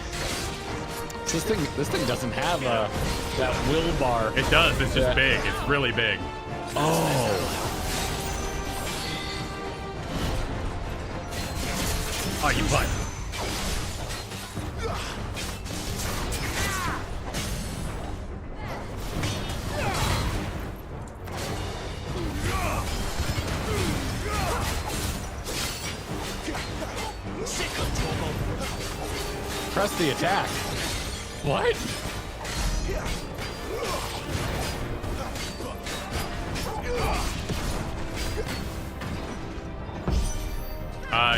So this thing doesn't have that will bar. It does. It's just big. It's really big. Oh. Oh, you butt. Press the attack. What?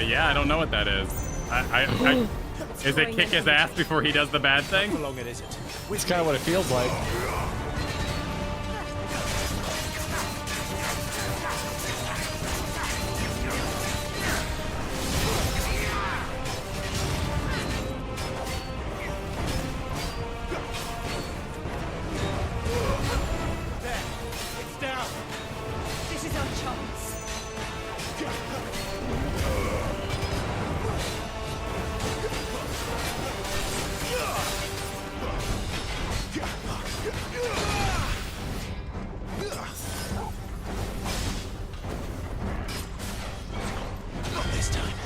Yeah, I don't know what that is. Is it kick his ass before he does the bad thing? How long is it? It's kind of what it feels like. It's down. This is our chance. Not this time.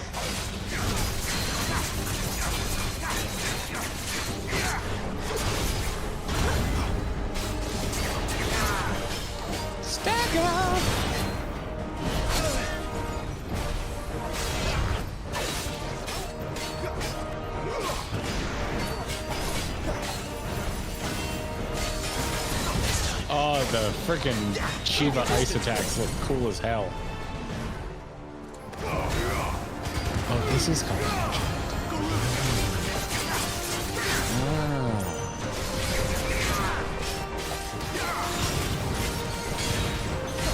Stagger! Oh, the freaking Shiva ice attacks look cool as hell. Oh, this is Confronting.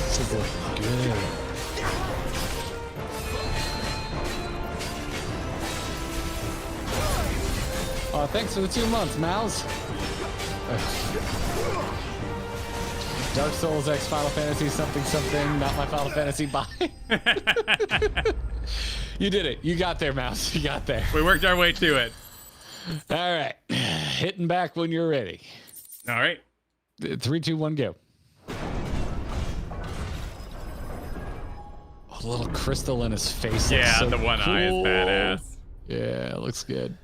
This is looking good. Oh, thanks for the 2 months, Mouse. Dark Souls X Final Fantasy something something, not my Final Fantasy, bye. You did it. You got there, Mouse. You got there. We worked our way to it. All right. Hitting back when you're ready. All right. 3, 2, 1, go. Oh, a little crystal in his face. Yeah, so the one cool. eye is badass. Yeah, it looks good.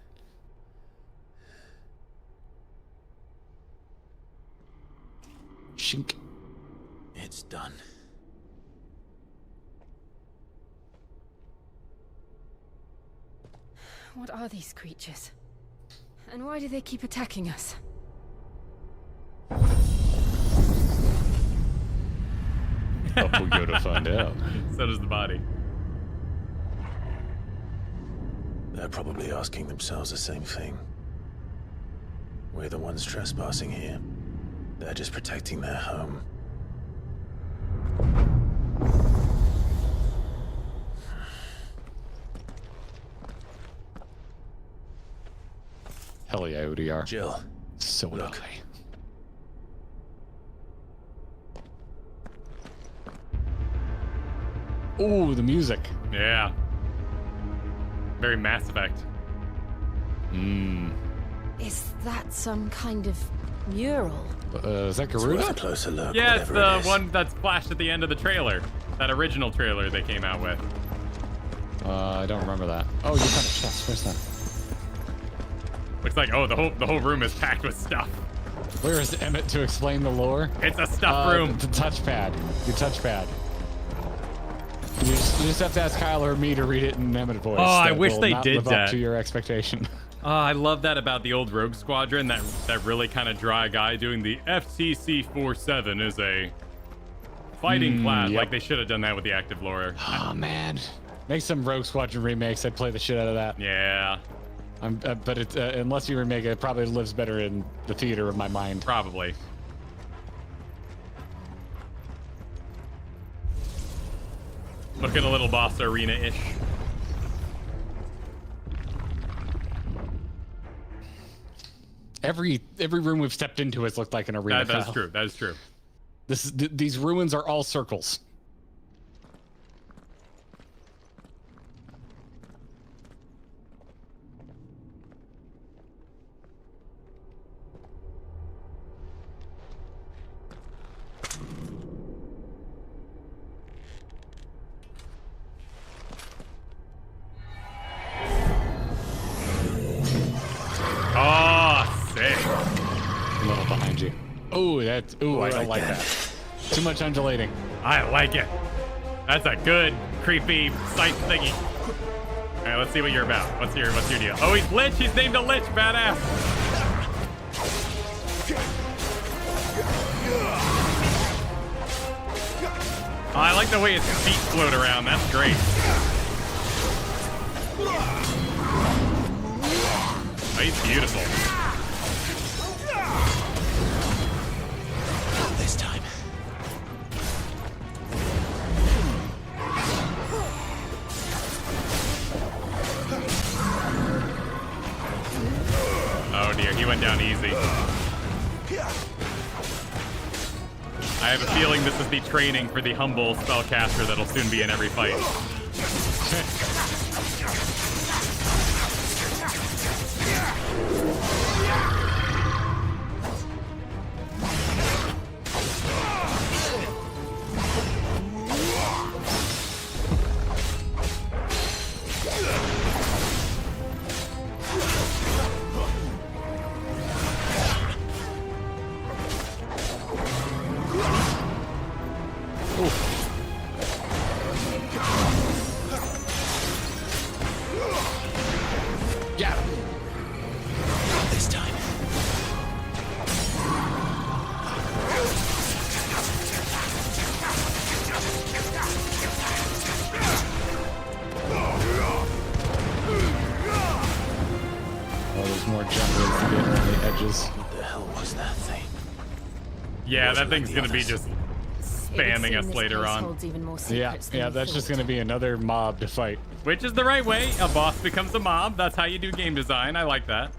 Shink. It's done. What are these creatures? And why do they keep attacking us? Oh, we'll go to find out. So does the body. They're probably asking themselves the same thing. We're the ones trespassing here. They're just protecting their home. Hell yeah, ODR. Jill. So look. ugly. Ooh, the music. Yeah. Very Mass Effect. Is that some kind of mural? Is that It's Garuda? worth a closer look. Yeah, it's whatever the it is. one that's flashed at the end of the trailer. That original trailer they came out with. I don't remember that. Oh, you found a chest. Where's that? Looks like, oh, the whole room is packed with stuff. Where is Emmett to explain the lore? It's a stuff room. The touchpad. Your touchpad. You just have to ask Kyle or me to read it in Emmett voice. Oh, I That wish will they not did live that. up to your expectation. Oh, I love that about the old Rogue Squadron. That really kind of dry guy doing the FCC-47 is a fighting class. Yep. Like they should have done that with the active lore. Oh man, make some Rogue Squadron remakes. I'd play the shit out of that. Yeah. But it, unless you remake it, it probably lives better in the theater of my mind. Probably. Looking a little boss arena-ish. Every room we've stepped into has looked like an arena. That is Kyle. true. That is true. These ruins are all circles. Oh, sick. A little behind you. Oh, that's. Ooh, I don't like that. Too much undulating. I like it. That's a good, creepy sight thingy. All right, let's see what you're about. What's your deal? Oh, he's Lich. He's named a Lich. Badass. Oh, I like the way his feet float around. That's great. Oh, he's beautiful. This time. Oh dear, he went down easy. I have a feeling this is the training for the humble spellcaster that'll soon be in every fight. Yeah. This time. Oh, there's more jungles to get around the edges. What the hell was that thing? Yeah, that thing's gonna be just spamming us later on. Yeah, that's just gonna be another mob to fight. Which is the right way. A boss becomes a mob. That's how you do game design. I like that.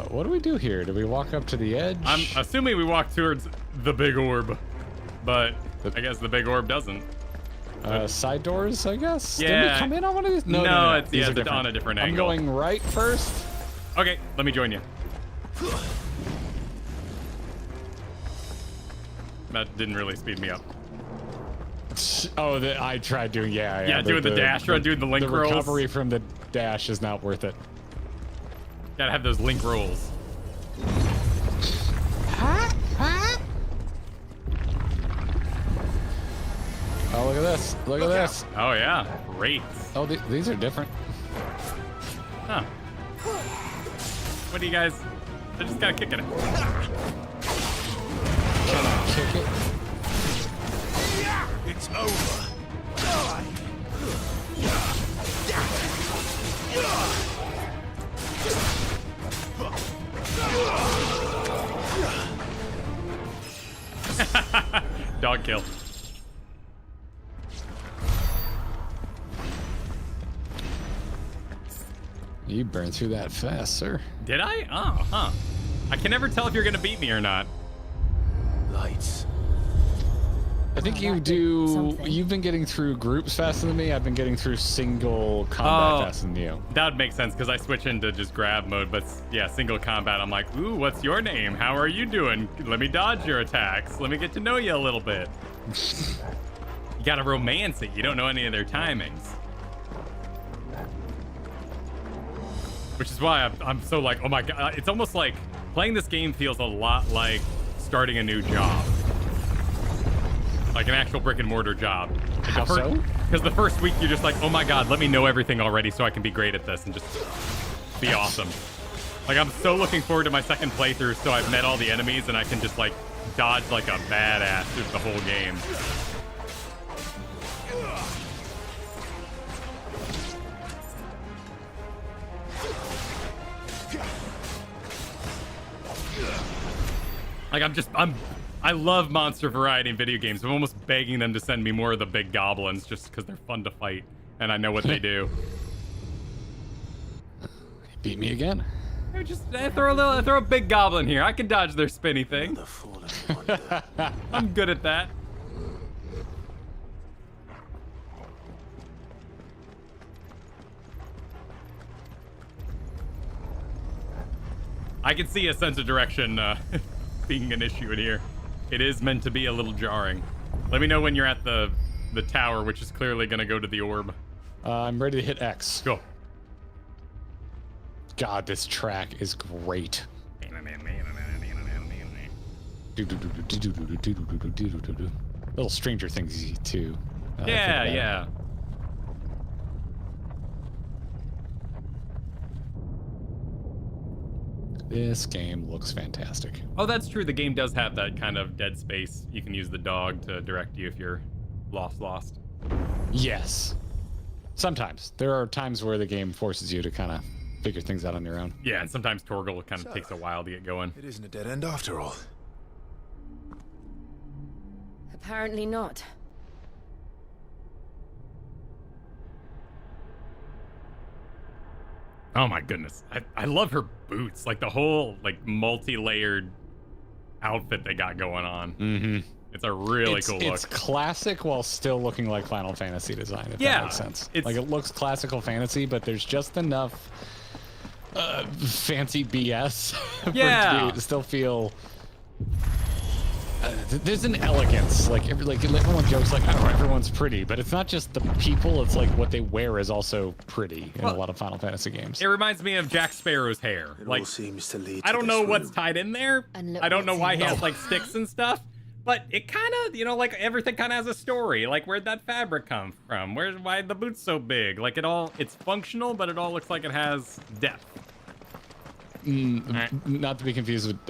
What do we do here? Do we walk up to the edge? I'm assuming we walk towards the big orb, but I guess the big orb doesn't. Side doors, I guess? Yeah. Did we come in on one of these? No, it's These yeah, are it's different. on a different I'm angle. going right first. Okay, let me join you. That didn't really speed me up. Oh, I tried doing, Yeah, doing the dash run, doing the link the rolls. recovery from the dash is not worth it. Gotta have those link rolls. Oh, look at this. Look at this. Oh, yeah. Great. Oh, these are different. Huh. What do you guys... I just gotta kick it. Can I kick it? It's over. Dog kill. You burned through that fast, sir. Did I? Oh, huh. I can never tell if you're gonna beat me or not. Lights. I think you do. You've been getting through groups faster than me. I've been getting through single combat faster than you. That would make sense because I switch into just grab mode. But yeah, single combat, I'm like, ooh, what's your name? How are you doing? Let me dodge your attacks. Let me get to know you a little bit. You gotta romance it. You don't know any of their timings. Which is why I'm so like, oh my god. It's almost like Playing this game feels a lot like starting a new job. Like an actual brick and mortar job. Like How so? Because the first week you're just like, oh my god, let me know everything already so I can be great at this and just be awesome. Like, I'm so looking forward to my second playthrough so I've met all the enemies and I can just, like, dodge like a badass through the whole game. Like, I love monster variety in video games. I'm almost begging them to send me more of the big goblins just because they're fun to fight and I know what they do. Beat me again. Just throw a big goblin here. I can dodge their spinny thing. I'm good at that. I can see a sense of direction being an issue in here. It is meant to be a little jarring. Let me know when you're at the tower, which is clearly going to go to the orb. I'm ready to hit X. Go. God, this track is great. Little Stranger Things too. Yeah. This game looks fantastic. Oh, that's true. The game does have that kind of dead space. You can use the dog to direct you if you're lost. Yes. Sometimes. There are times where the game forces you to kind of figure things out on your own. Yeah, and sometimes Torgal kind of takes a while to get going. It isn't a dead end after all. Apparently not. Oh my goodness. I love her boots. Like the whole like multi-layered outfit they got going on. Mm-hmm. It's a really cool look. It's classic while still looking like Final Fantasy design, if that makes sense. Like it looks classical fantasy, but there's just enough fancy BS for it to still feel... there's an elegance. Like everyone jokes like, oh, everyone's pretty, but it's not just the people, it's like what they wear is also pretty in a lot of Final Fantasy games. It reminds me of Jack Sparrow's hair. It like, all seems to lead I to don't this know what's room. tied in there. I don't know why he has like sticks and stuff, but it kind of, like everything kind of has a story. Like where'd that fabric come from? Why the boots so big? Like it's functional, but it all looks like it has depth. Not to be confused with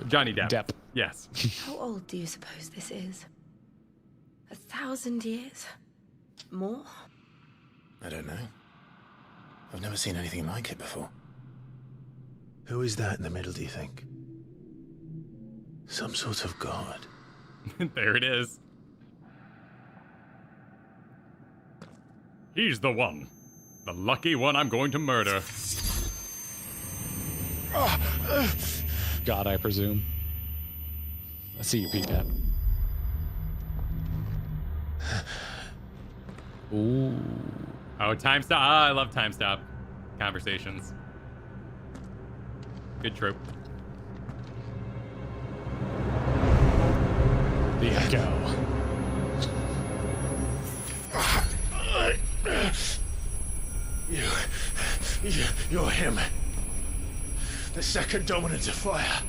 Johnny Depp. Depp. Yes. How old do you suppose this is? 1,000 years? More? I don't know. I've never seen anything like it before. Who is that in the middle, do you think? Some sort of god. There it is. He's the one. The lucky one I'm going to murder. God, I presume. I see you, Pete. Ooh. Oh, time stop. Ah, I love time stop conversations. Good trope. The Echo. You're him. The second dominant of fire.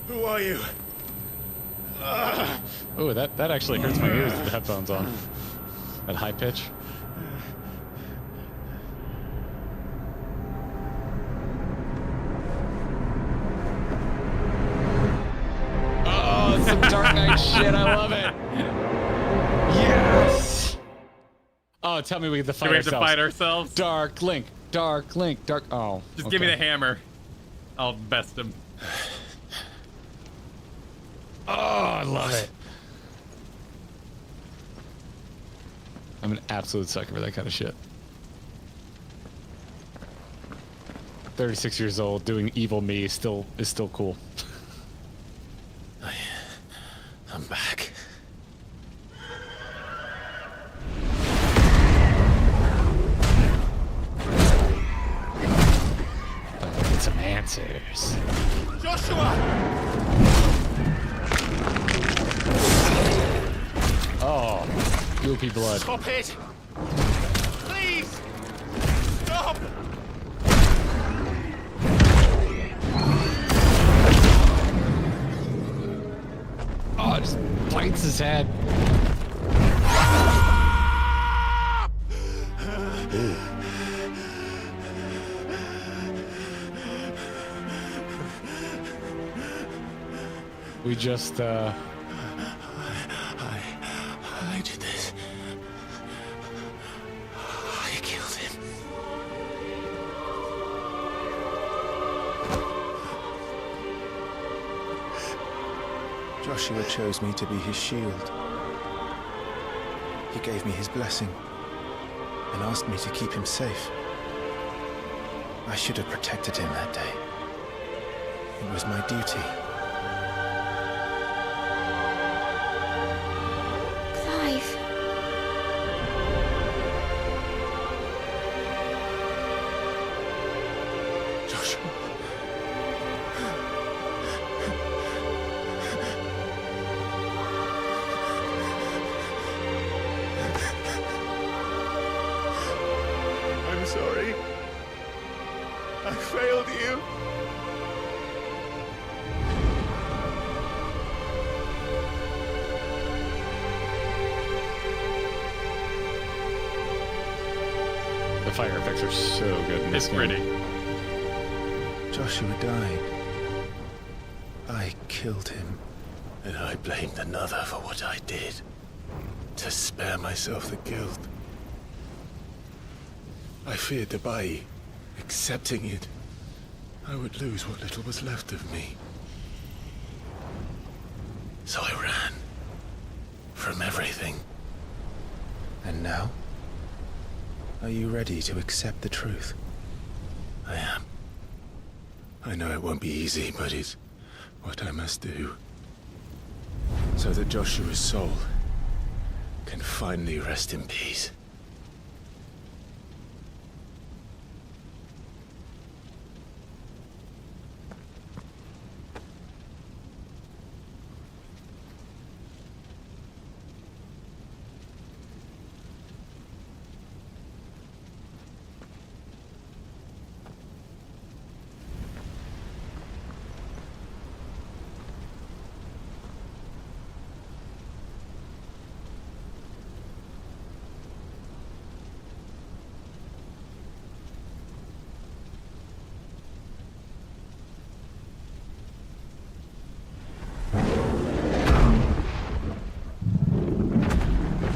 Who are you? Oh, that actually hurts my ears with the headphones on. That high pitch. Oh, it's some Dark Knight shit. I love it. Yes. Oh, tell me we get to fight ourselves. Do we have to fight ourselves? Dark Link. Dark Link. Dark. Oh. Just give me the hammer. I'll best him. Oh, I love it. I'm an absolute sucker for that kind of shit. 36 years old, doing evil me is still cool. I'm back. Get some answers. Joshua! Oh, goopy blood. Stop it! Please! Stop! his head. We just, I did this. I killed him. Joshua chose me to be his shield. He gave me his blessing and asked me to keep him safe. I should have protected him that day. It was my duty. Clive. Joshua. I'm sorry. I failed you. The fire effects are so good in this It's game. pretty. Joshua died. I killed him. And I blamed another for what I did. To spare myself the guilt. I feared that by accepting it, I would lose what little was left of me. So I ran. From everything. And now? Are you ready to accept the truth? I am. I know it won't be easy, but it's what I must do. So that Joshua's soul can finally rest in peace.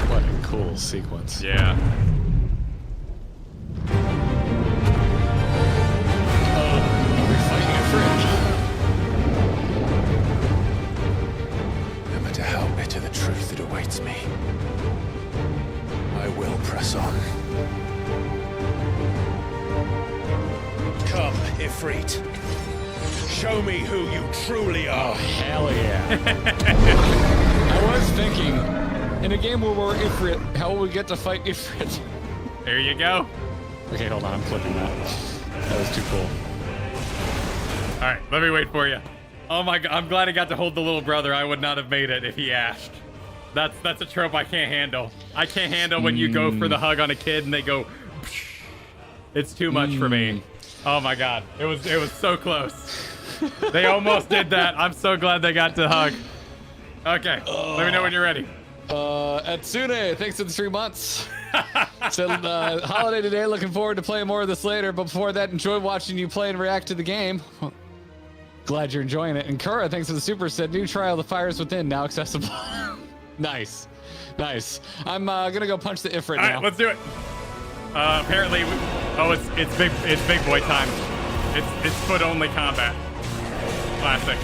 What a cool sequence. Yeah. No matter how bitter the truth that awaits me, I will press on. Come, Ifrit. Show me who you truly are. Oh, hell yeah. I was thinking, in a game where we're Ifrit, how will we get to fight Ifrit? There you go. Okay, hold on, I'm clipping that. That was too cool. All right, let me wait for you. Oh my god, I'm glad I got to hold the little brother. I would not have made it if he ashed. That's a trope I can't handle. I can't handle when you go for the hug on a kid and they go. It's too much for me. Oh my god, it was so close. They almost did that. I'm so glad they got to hug. Okay, let me know when you're ready. Atsune, thanks for the 3 months. So, holiday today, looking forward to playing more of this later, but before that, enjoy watching you play and react to the game. Glad you're enjoying it. And Kura, thanks for the super, said, new trial, The Fires Within, now accessible. Nice. Nice. I'm gonna go punch the Ifrit now. All right, let's do it. Apparently, it's big boy time. It's foot only combat. Classic.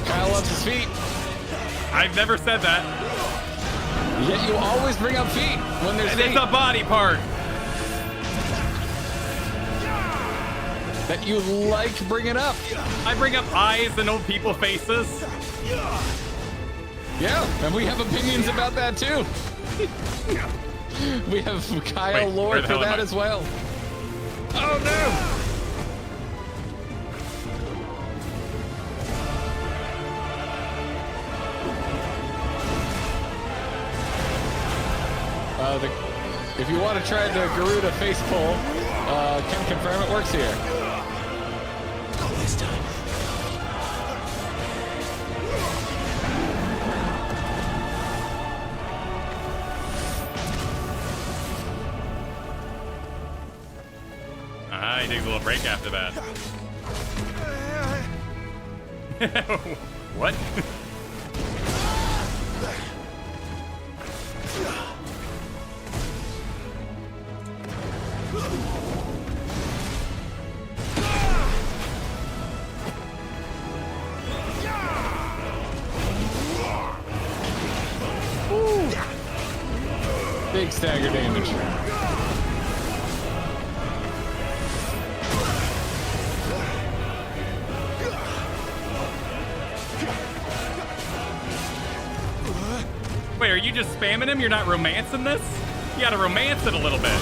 Kyle loves his feet. I've never said that. Yet you always bring up feet when there's feet. It's a body part. That you like bringing up. I bring up eyes and old people faces. Yeah, and we have opinions about that too. We have Kyle lore for that as well. Oh no! If you want to try the Garuda face pull, can confirm it works here. Not this time. Ah, he takes a little break after that. What? Big stagger damage. Wait, are you just spamming him? You're not romancing this? You gotta romance it a little bit.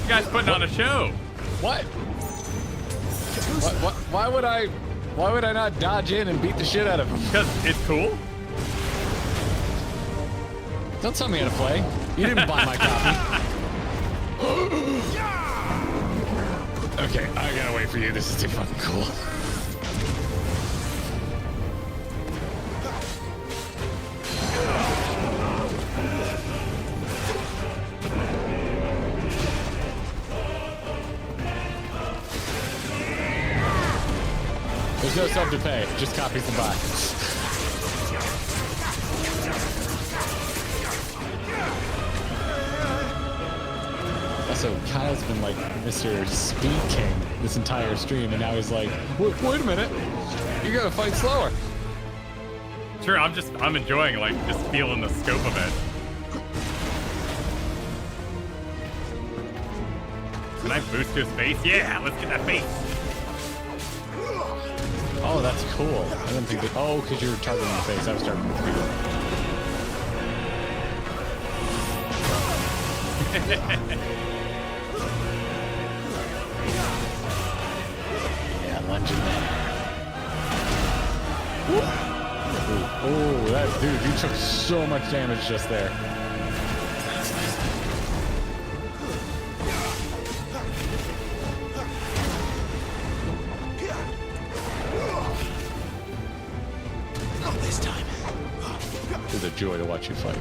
You guys putting on a show. What? Why would I not dodge in and beat the shit out of him? Because it's cool? Don't tell me how to play. You didn't buy my copy. Okay, I gotta wait for you. This is too fucking cool. There's no sub to pay, just copies to buy. Also, Kyle's been like Mr. Speed King this entire stream, and now he's like, wait a minute, you gotta fight slower. Sure, I'm enjoying, like, just feeling the scope of it. Can I boost his face? Yeah, let's get that face. Oh, that's cool. I didn't think that. Oh, because you were targeting the face. I was targeting the feet. Yeah, lunging there. Oh, that dude, you took so much damage just there. It's a joy to watch you fight.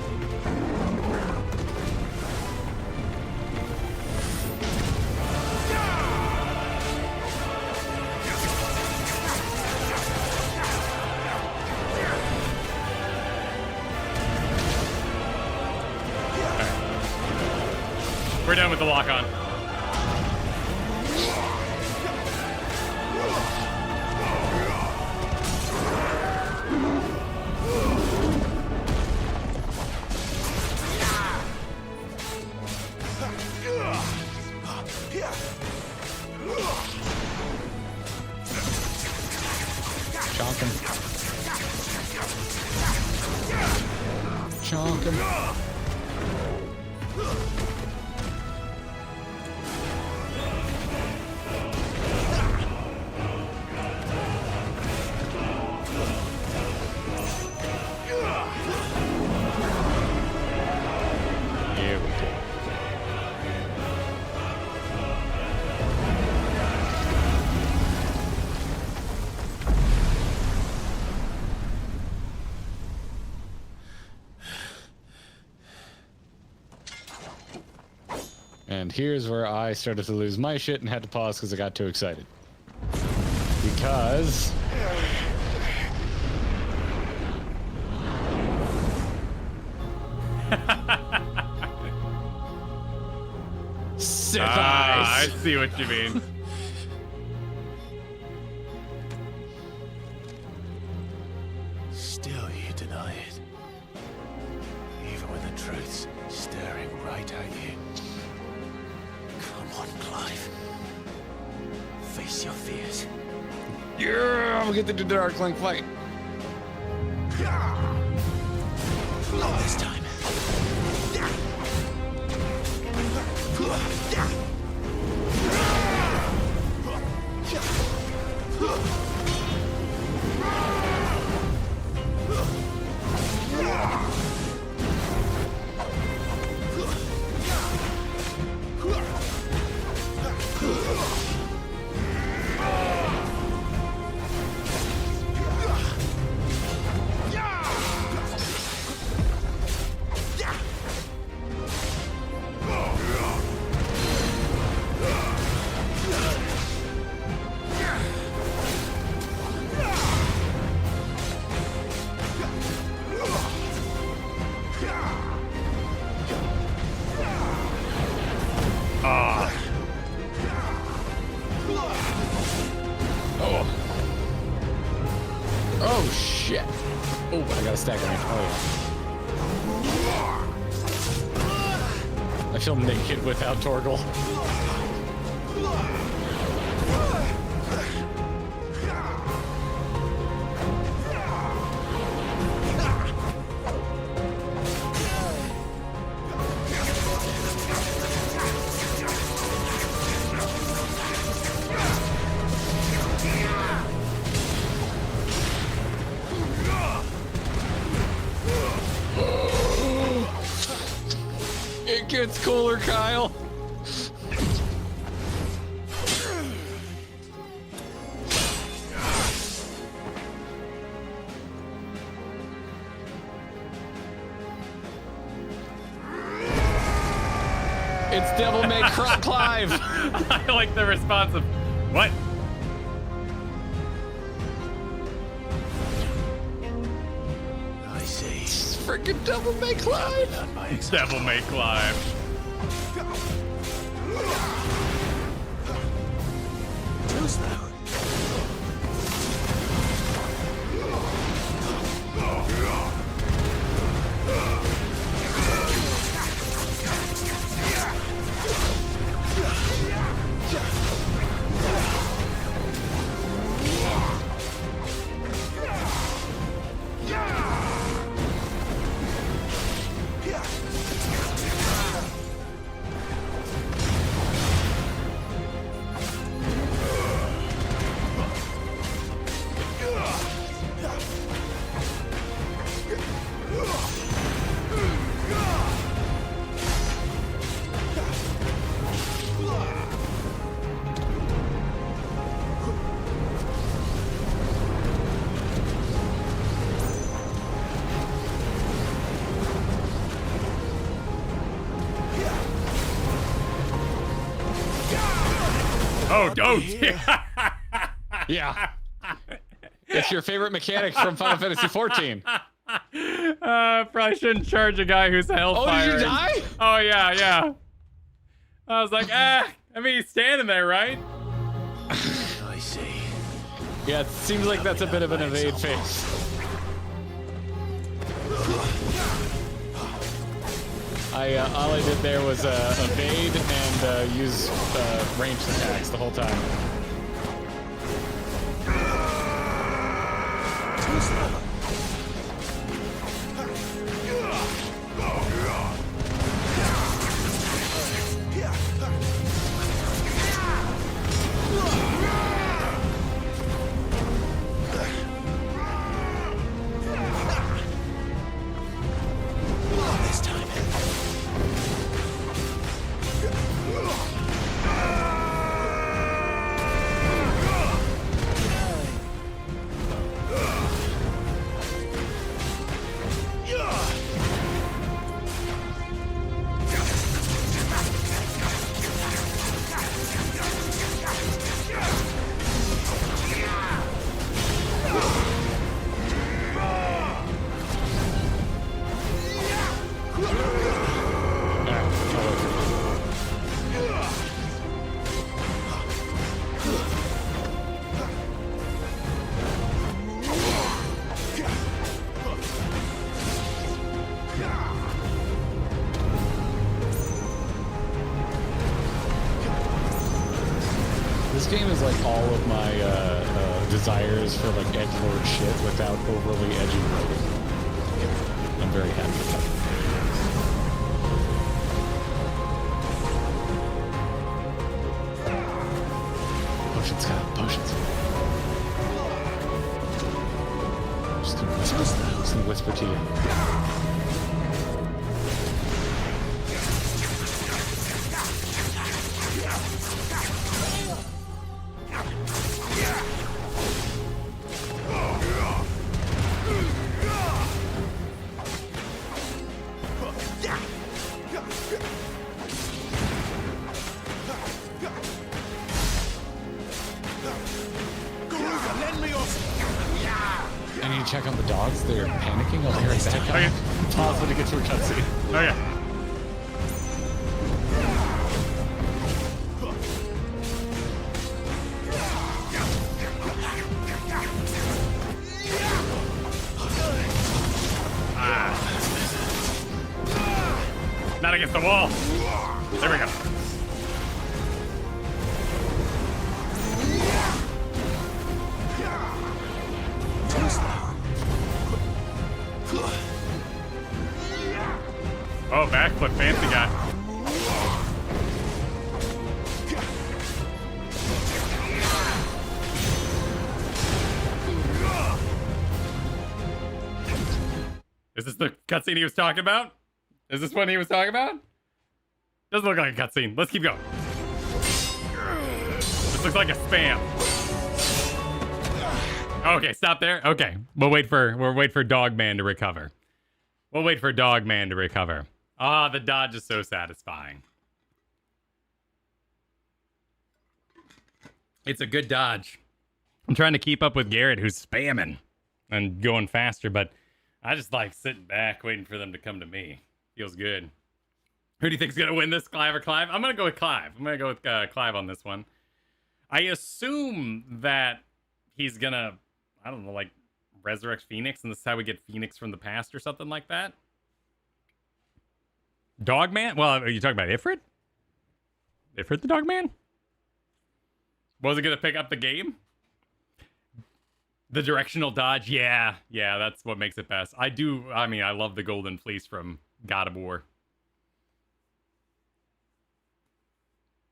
We're done with the lock-on. Chonk him. Here we go. And here's where I started to lose my shit and had to pause because I got too excited. Because... Sith eyes! I see what you mean. Still you deny it. Even when the truth's staring right at you. Come on, Clive. Face your fears. Yeah, we'll get to the Dark Link fight. Not this time. Oh shit! Oh, I got a stagger range. Oh yeah. I feel naked without Torgal. It gets cooler, Kyle. It's Devil May Cry Clive. I like the response of, what? I see. It's freaking Devil May Clive. Devil May Clive. Too slow. Oh, yeah. It's your favorite mechanic from Final Fantasy 14. Probably shouldn't charge a guy who's hellfire. Oh, did you die? Oh, yeah. I was like, I mean, he's standing there, right? I see. Yeah, it seems like that's a bit of an evade phase. All I did there was evade and use ranged attacks the whole time. Too slow. This time. This game is like all of my desires for like edgelord shit without overly edgy writing. I'm very happy about it. Potions, Kyle, potions. Just gonna whisper to you. I need to check on the dogs. They're panicking. I'll be right back. Okay. Pause when it gets to a cutscene. Okay. against the wall. There we go. Oh, backflip, fancy guy. Is this the cutscene he was talking about? Is this one he was talking about? Doesn't look like a cutscene. Let's keep going. This looks like a spam. Okay, stop there. Okay, we'll wait for Dogman to recover. We'll wait for Dogman to recover. Ah, the dodge is so satisfying. It's a good dodge. I'm trying to keep up with Garrett, who's spamming and going faster, but I just like sitting back, waiting for them to come to me. Feels good. Who do you think's gonna win this, Clive or Clive? I'm gonna go with Clive. I'm gonna go with Clive on this one. I assume that he's gonna, I don't know, like resurrect Phoenix, and this is how we get Phoenix from the past or something like that. Dogman? Well, are you talking about Ifrit? Ifrit the Dogman? Was it gonna pick up the game? The directional dodge? Yeah, that's what makes it best. I love the Golden Fleece from God of War.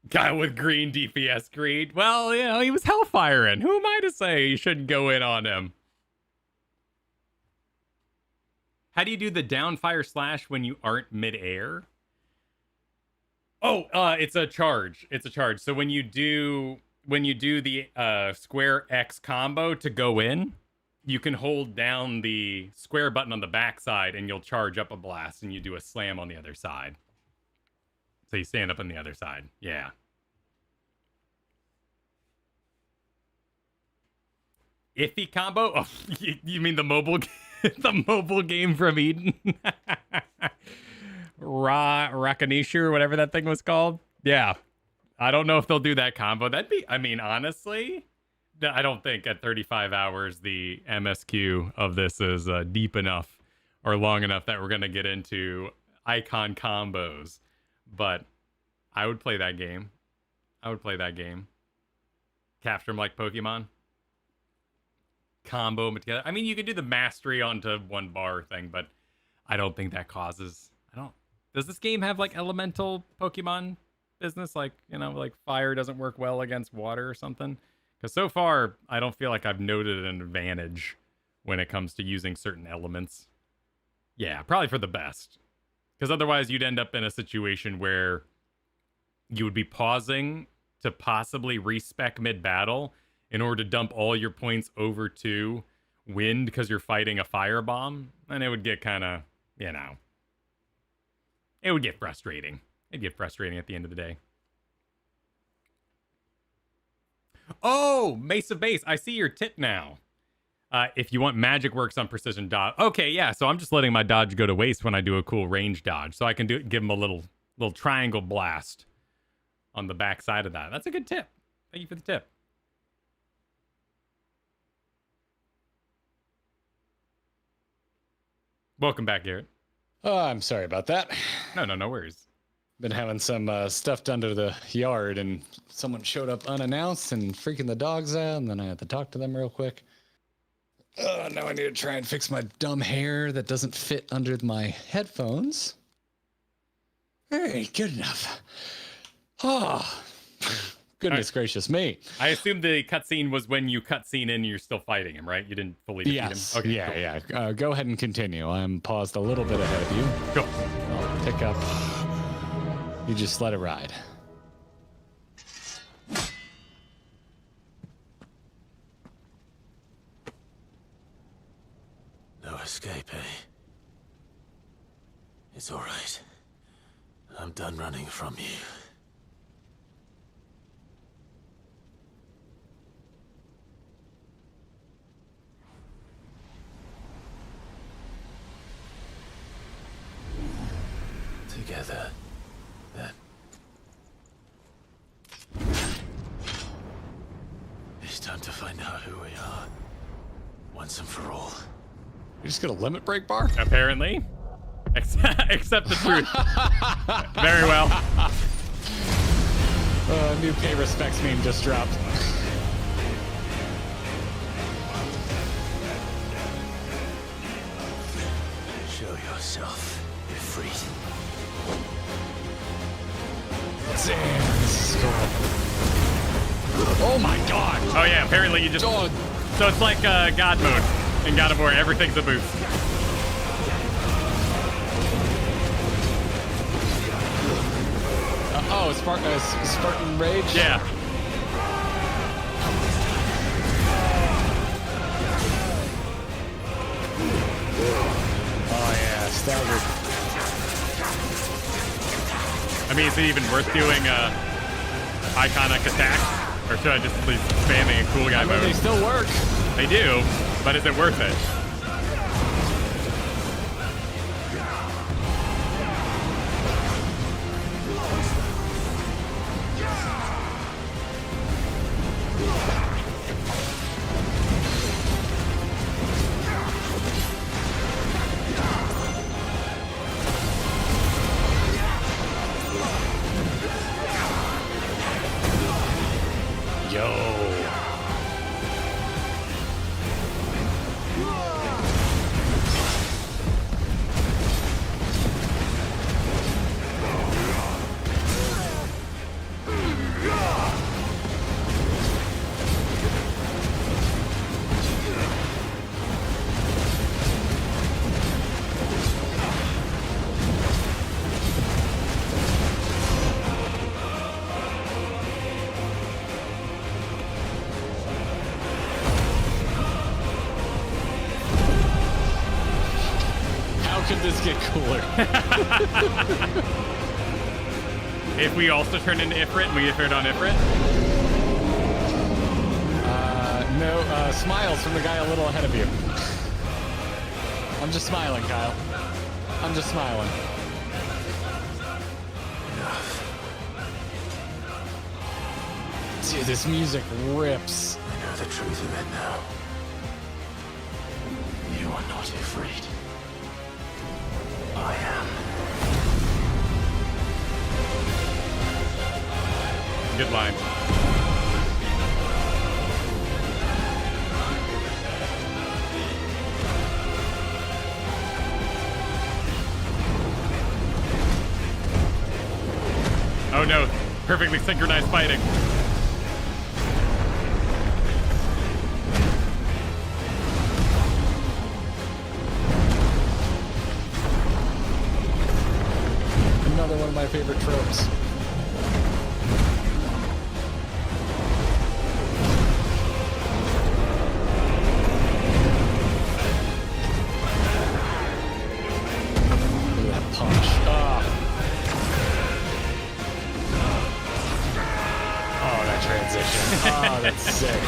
Guy with green DPS greed. Well, you know, he was hellfiring. Who am I to say you shouldn't go in on him? How do you do the downfire slash when you aren't midair? Oh, it's a charge. It's a charge. So when you do the square X combo to go in, you can hold down the square button on the backside and you'll charge up a blast and you do a slam on the other side. So you stand up on the other side. Yeah. Iffy combo? Oh, you mean the mobile the mobile game from Eden? Rakanishu or whatever that thing was called? Yeah. I don't know if they'll do that combo. That'd be, I mean, honestly, I don't think at 35 hours the MSQ of this is deep enough or long enough that we're going to get into eikon combos. But I would play that game. Capture them like Pokemon. Combo them together. I mean, you could do the mastery onto one bar thing, but I don't think that causes... Does this game have, like, elemental Pokemon business? Like, you know, like fire doesn't work well against water or something? Because so far, I don't feel like I've noted an advantage when it comes to using certain elements. Yeah, probably for the best. Because otherwise, you'd end up in a situation where you would be pausing to possibly respec mid-battle in order to dump all your points over to wind because you're fighting a firebomb. And it would get kind of, you know... It would get frustrating. It'd get frustrating at the end of the day. Oh, Mesa Base. I see your tip now. If you want magic works on precision dodge. Okay, yeah. So I'm just letting my dodge go to waste when I do a cool range dodge. So I can give him a little triangle blast on the back side of that. That's a good tip. Thank you for the tip. Welcome back, Garrett. Oh, I'm sorry about that. No worries. Been having some stuff done to the yard, and someone showed up unannounced and freaking the dogs out, and then I had to talk to them real quick. Now I need to try and fix my dumb hair that doesn't fit under my headphones. Hey, good enough. Oh, goodness gracious me. I assume the cutscene was when you cutscene in, you're still fighting him, right? You didn't fully defeat him? Okay, yeah, cool. Yeah. Go ahead and continue. I'm paused a little bit ahead of you. Cool. I'll pick up. You just let it ride. No escape, eh? It's all right. I'm done running from you. Together, then. It's time to find out who we are, once and for all. You just got a limit break bar? Apparently. Accept the truth. Very well. New pay respects meme just dropped. Show yourself, Ifrit. Damn, this is cool. Oh my god! Oh yeah, apparently you just... So it's like God mode in God of War. Everything's a boost. Oh, Spartan Rage? Yeah. Oh yeah, staggered. I mean, is it even worth doing iconic attack? Or should I just be spamming a cool guy mode? They still work. They do, but is it worth it? Could this get cooler? If we also turn into Ifrit and we get on Ifrit? No, smiles from the guy a little ahead of you. I'm just smiling, Kyle. I'm just smiling. Dude, this music rips. I know the truth of it now. You are not afraid. I am. Good line. Oh no, perfectly synchronized fighting. Another one of my favorite tropes. Look at that punch. Oh, that transition. Oh, that's sick.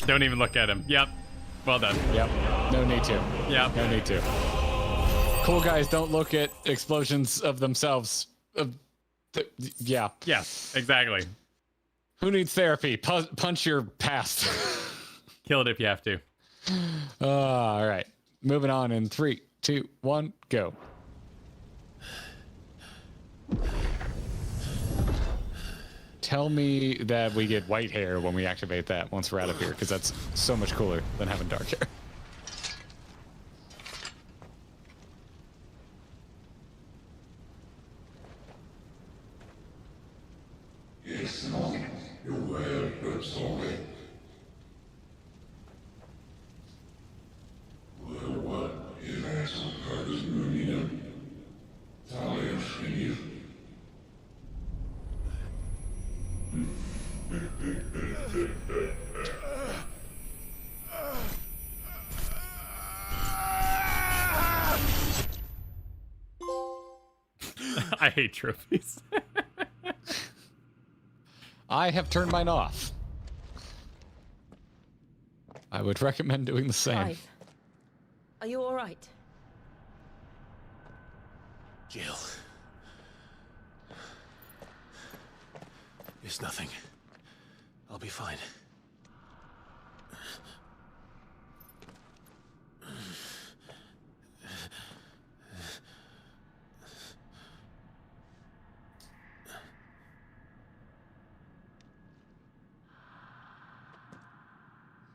Don't even look at him. Yep. Well done. Yep. No need to. Yep. No need to. Cool guys don't look at explosions of themselves. Yeah. Yes, exactly. Who needs therapy? Punch your past. Kill it if you have to. All right. Moving on in 3, 2, 1, go. Tell me that we get white hair when we activate that once we're out of here, because that's so much cooler than having dark hair. I hate trophies. I have turned mine off. I would recommend doing the same. Clive, are you all right? Jill. It's nothing. I'll be fine.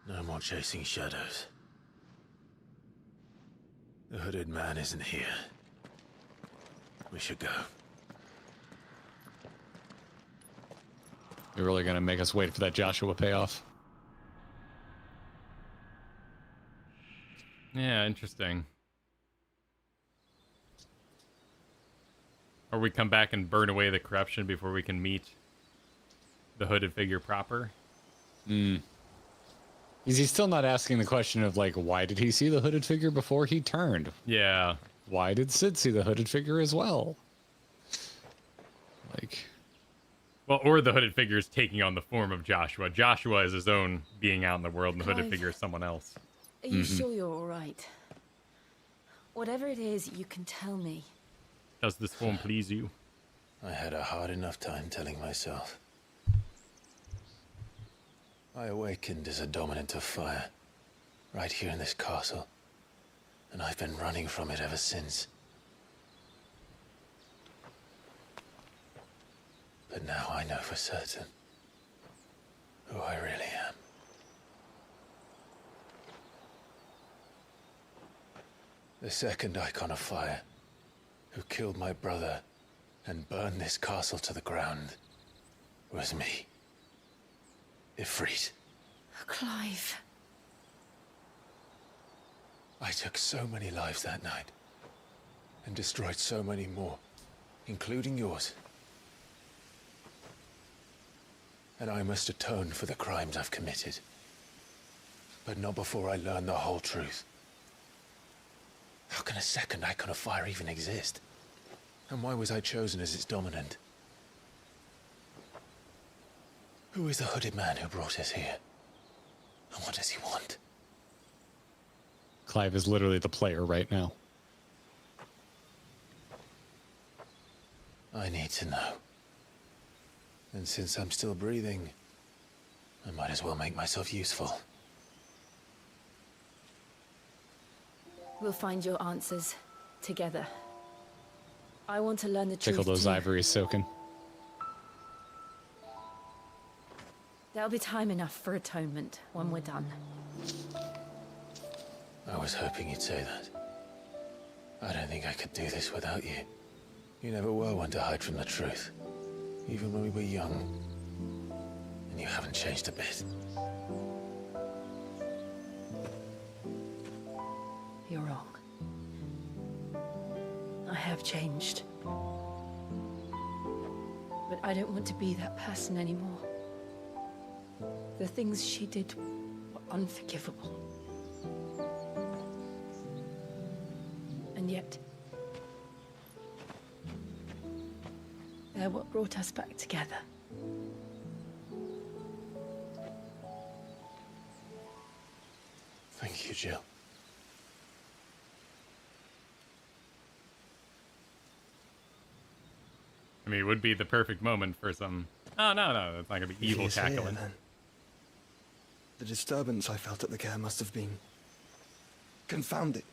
No more chasing shadows. The hooded man isn't here. We should go. You're really gonna make us wait for that Joshua payoff? Yeah, interesting. Or we come back and burn away the corruption before we can meet the hooded figure proper. Hmm. Is he still not asking the question of, like, why did he see the hooded figure before he turned? Yeah. Why did Sid see the hooded figure as well? Like... Well, or the hooded figure is taking on the form of Joshua. Joshua is his own being out in the world, and the hooded Clive, figure is someone else. Are you sure you're all right? Whatever it is, you can tell me. Does this form please you? I had a hard enough time telling myself. I awakened as a dominant of fire, right here in this castle, and I've been running from it ever since. But now I know for certain who I really am. The second icon of fire, who killed my brother and burned this castle to the ground, was me. Ifrit. Clive. I took so many lives that night, and destroyed so many more, including yours. And I must atone for the crimes I've committed. But not before I learn the whole truth. How can a second icon of fire even exist? And why was I chosen as its dominant? Who is the hooded man who brought us here? And what does he want? Clive is literally the player right now. I need to know. And since I'm still breathing, I might as well make myself useful. We'll find your answers together. I want to learn the truth. Tickle those too. ivories soaking. There'll be time enough for atonement when we're done. I was hoping you'd say that. I don't think I could do this without you. You never were one to hide from the truth. Even when we were young. And you haven't changed a bit. You're wrong. I have changed. But I don't want to be that person anymore. The things she did were unforgivable. And yet, they're what brought us back together. Thank you, Jill. I mean, it would be the perfect moment for some... Oh, no, it's not going to be evil He's here, cackling. then. The disturbance I felt at the care must have been... confounded.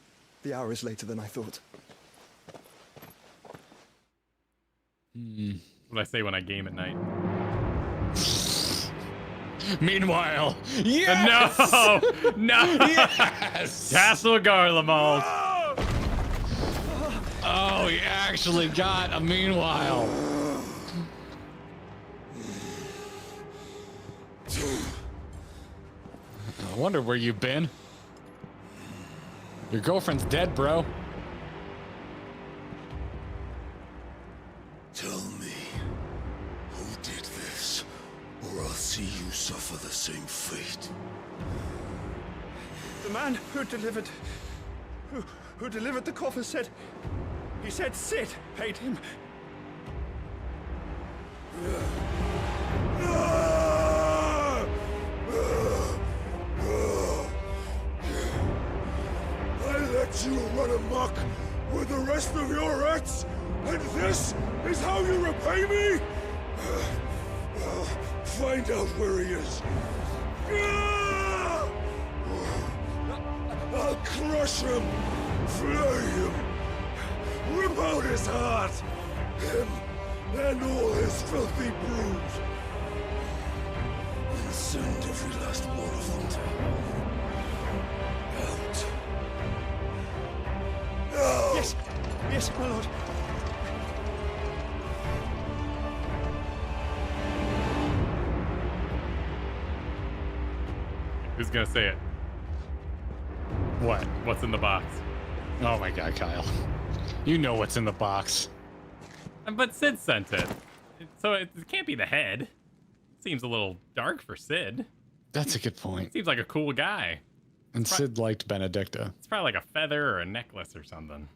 The hour is later than I thought. What I say when I game at night. Meanwhile, yes! No! Yes! Castle Garlemald. Oh, he actually got a meanwhile. I wonder where you've been. Your girlfriend's dead, bro. Tell me, who did this, or I'll see you suffer the same fate. The man who delivered... who delivered the coffer said... He said Sid paid him. I let you run amok with the rest of your rats, and this is how you repay me? Well, find out where he is. I'll crush him, flay him, rip out his heart, him and all his filthy brood. Send every last one of them to out. Yes, yes, my lord. Who's gonna say it? What? What's in the box? Oh my god, Kyle. You know what's in the box. But Sid sent it. So it can't be the head. Seems a little dark for Sid. That's a good point. Seems like a cool guy. And Sid liked Benedicta. It's probably like a feather or a necklace or something.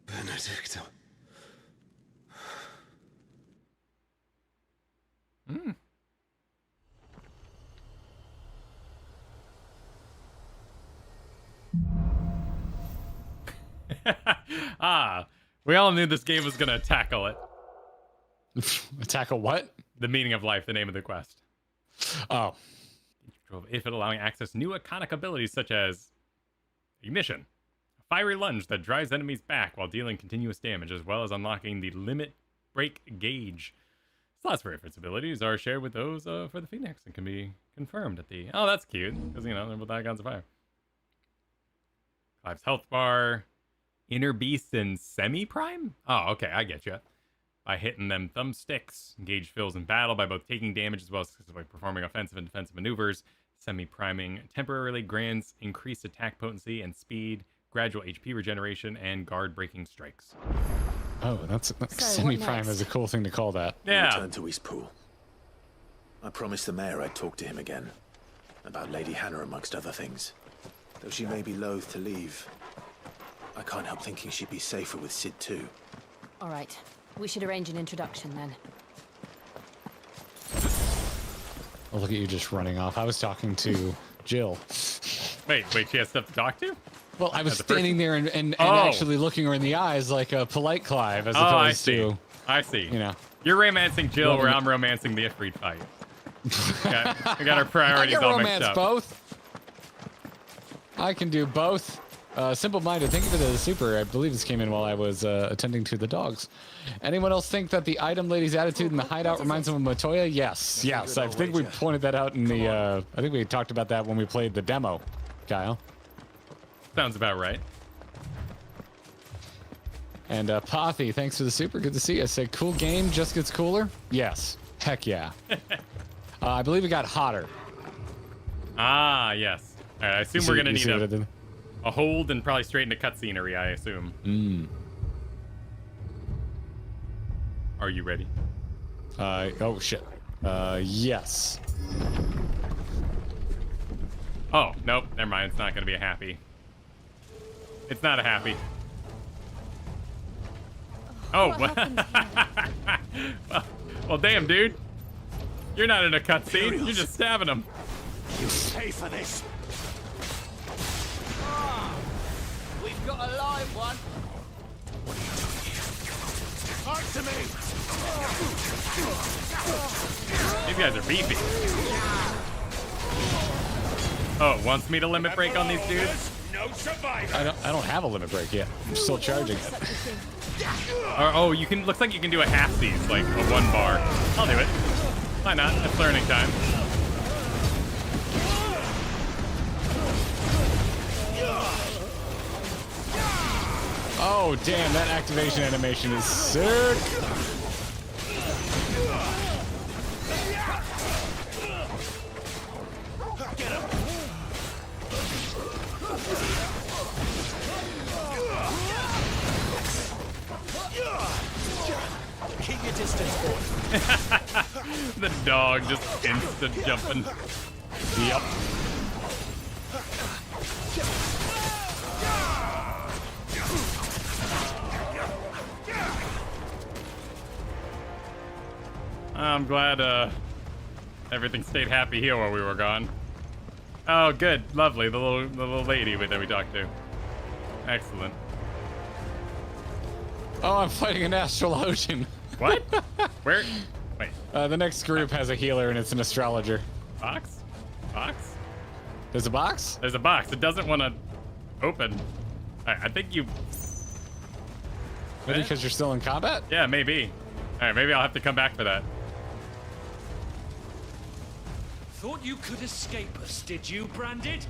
Benedicta. Hmm. We all knew this game was gonna tackle it. Tackle what? The meaning of life, the name of the quest. Oh. If it allowing access new iconic abilities such as ignition, a fiery lunge that drives enemies back while dealing continuous damage, as well as unlocking the limit break gauge. Slots for its abilities are shared with those for the Phoenix and can be confirmed at the... Oh, that's cute, because, you know, they're with icons of fire. Clive's health bar, Inner Beast, and Semi-Prime? Oh, okay, I get you. By hitting them thumbsticks, engage fills in battle by both taking damage as well as by performing offensive and defensive maneuvers. Semi-priming temporarily grants increased attack potency and speed, gradual HP regeneration, and guard-breaking strikes. Oh, that's Semi-Prime is a cool thing to call that. We returned to Eastpool. I promised the mayor I'd talk to him again. About Lady Hannah, amongst other things. Though she may be loath to leave, I can't help thinking she'd be safer with Sid too. All right. We should arrange an introduction then. Oh, look at you just running off. I was talking to Jill. Wait, she has stuff to talk to? Well, I was standing there and actually looking her in the eyes like a polite Clive, as opposed to... I see. You know. You're romancing Jill, where I'm romancing the Ifrit fight. We got our priorities all mixed up. Both. I can do both. Simple-minded. Thank you for the super. I believe this came in while I was attending to the dogs. Anyone else think that the item lady's attitude in the hideout reminds them of Matoya? Yes. Yes. I think we pointed that out in the... I think we talked about that when we played the demo, Kyle. Sounds about right. And Pothy, thanks for the super. Good to see you. I said, cool game, just gets cooler? Yes. Heck yeah. I believe it got hotter. Ah, yes. All right, I assume we're going to need a hold and probably straight into cutscenery, I assume. Are you ready? Oh, shit. Yes. Oh, nope. Never mind. It's not going to be a happy. It's not a happy. Oh, well, damn, dude. You're not in a cutscene. You're just stabbing him. You pay for this. We've got a live one. Talk to me. These guys are beefy. Oh, it wants me to limit break on these dudes? No survivor. I don't have a limit break yet. I'm still charging it. Oh, you can. Looks like you can do a half seize, like a 1 bar. I'll do it. Why not? It's learning time. Oh, damn, that activation animation is sick. Get him. Keep your distance, boy. The dog just instant jumping. Yep. I'm glad everything stayed happy here while we were gone. Oh, good. Lovely. The little lady that we talked to. Excellent. Oh, I'm fighting an astrologian. What? Where? Wait. The next group has a healer, and it's an astrologer. Box? Box? There's a box? There's a box. It doesn't want to open. I think you... Maybe because you're still in combat? Yeah, maybe. All right, maybe I'll have to come back for that. Thought you could escape us, did you, Branded?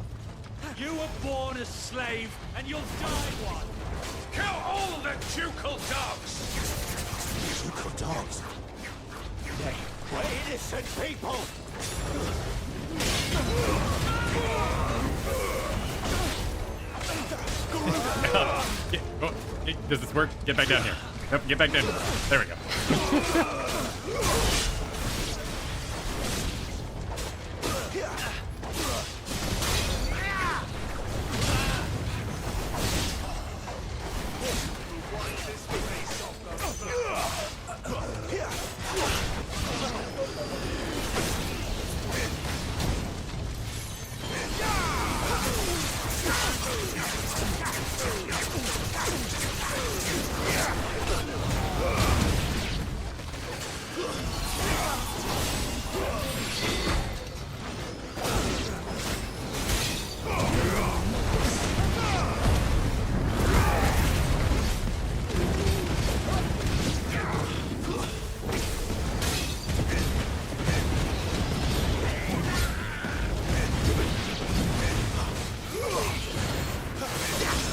You were born a slave, and you'll die one. Kill all the ducal dogs! Ducal dogs? They were innocent people! Does this work? Get back down here. Nope, get back down. There we go.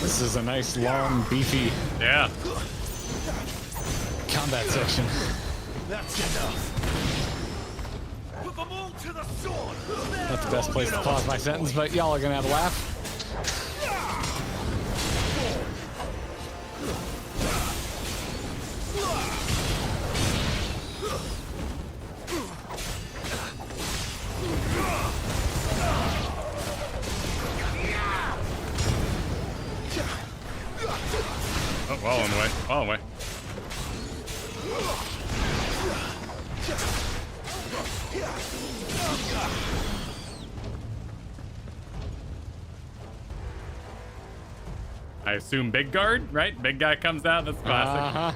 This is a nice, long, beefy combat section. That's enough. Put them all to the sword. Not the best place to pause my sentence, but y'all are gonna have a laugh. Oh, well on the way. Well on the way. I assume big guard, right? Big guy comes out. That's classic. Uh-huh.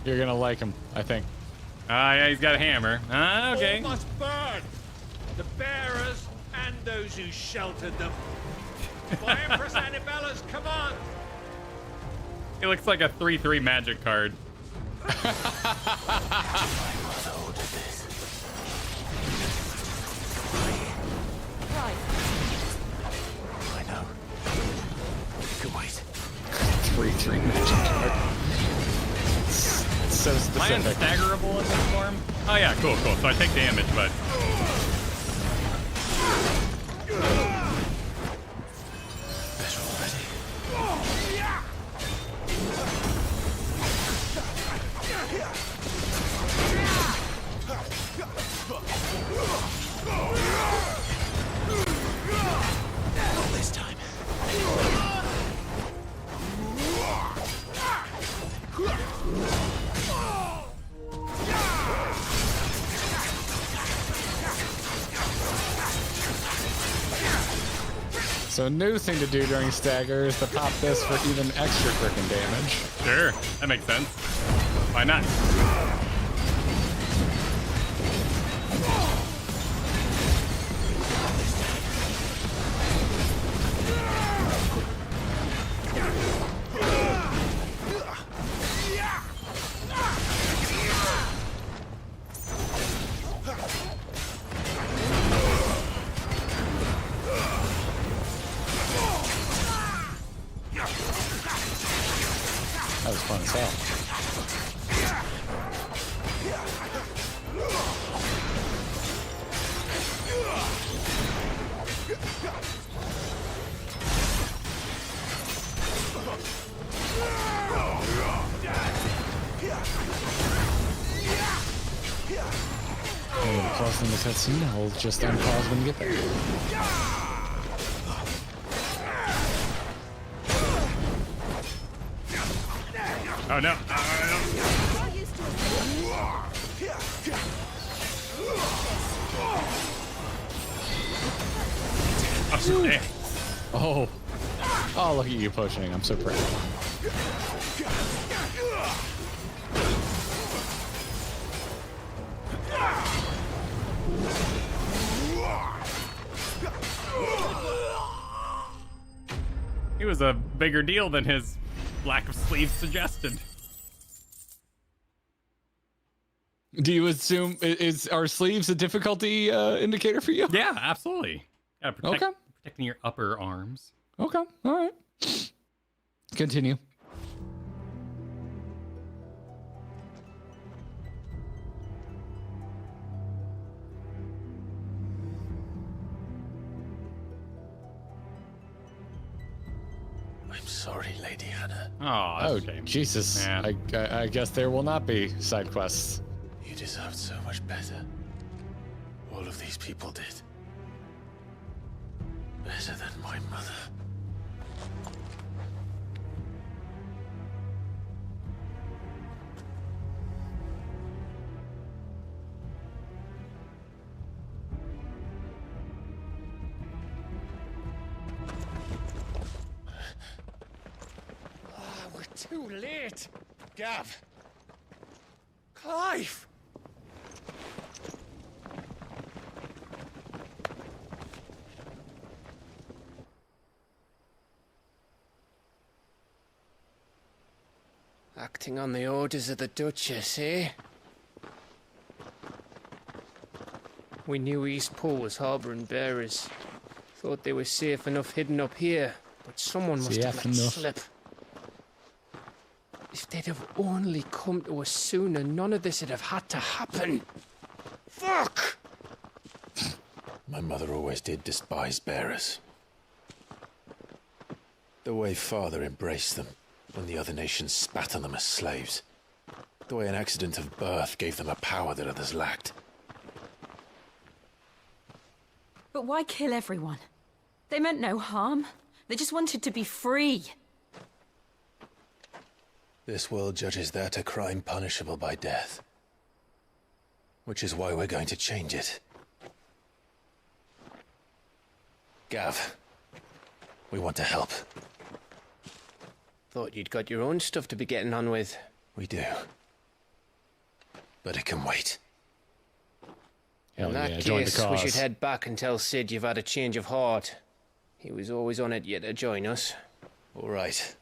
You're gonna like him, I think. Yeah, he's got a hammer. Okay. All must burn. The bearers and those who sheltered them. By Empress Annabella's command. He looks like a 3/3 magic card. I know. You can wait. 3/3 magic card. It's so Am I specific. unstaggerable in this form? Oh yeah, cool. So I take damage, but... Not this time. So a new thing to do during stagger is to pop this for even extra frickin' damage. Sure, that makes sense. Why not? That was fun as hell. And plus in the cutscene, I'll just unpause when you get there. Oh no. Damn. Oh. Oh, look at you pushing. I'm so proud. He was a bigger deal than his lack of sleeves suggested. Do you assume is our sleeves a difficulty indicator for you? Yeah, absolutely. Protecting your upper arms. Okay. All right. Continue. I'm sorry, Lady Hannah. Oh, Jesus. Yeah. I guess there will not be side quests. You deserved so much better. All of these people did. Better than my mother. We're too late. Gav. Clive. Acting on the orders of the Duchess, eh? We knew Eastpool was harbouring bearers. Thought they were safe enough hidden up here, but someone must have let slip. If they'd have only come to us sooner, none of this would have had to happen. Fuck! My mother always did despise bearers. The way Father embraced them when the other nations spat on them as slaves. The way an accident of birth gave them a power that others lacked. But why kill everyone? They meant no harm. They just wanted to be free. This world judges that a crime punishable by death. Which is why we're going to change it. Gav, we want to help. Thought you'd got your own stuff to be getting on with. We do. But it can wait. In that case, we should head back and tell Sid you've had a change of heart. He was always on it yet to join us. All right.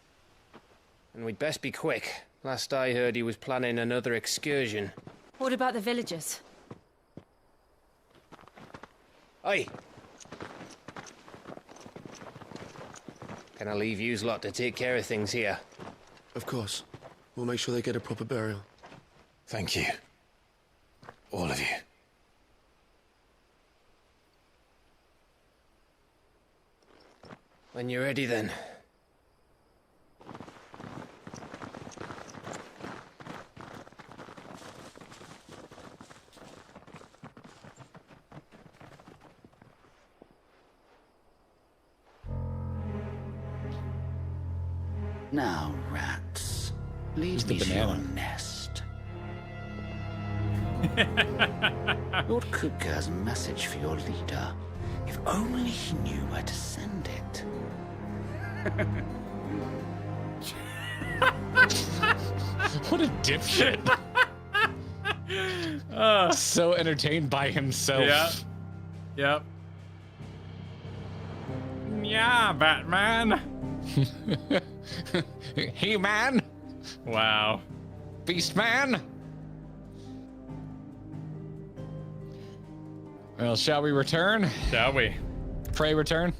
And we'd best be quick. Last I heard, he was planning another excursion. What about the villagers? Aye. Can I leave yous lot to take care of things here? Of course. We'll make sure they get a proper burial. Thank you. All of you. When you're ready, then. Now, rats, lead me to your nest. Lord Kupka has a message for your leader. If only he knew where to send it. What a dipshit. So entertained by himself. Yep. Yeah, Batman. He-Man. Wow. Beast-Man. Well, shall we return? Shall we? Pray return.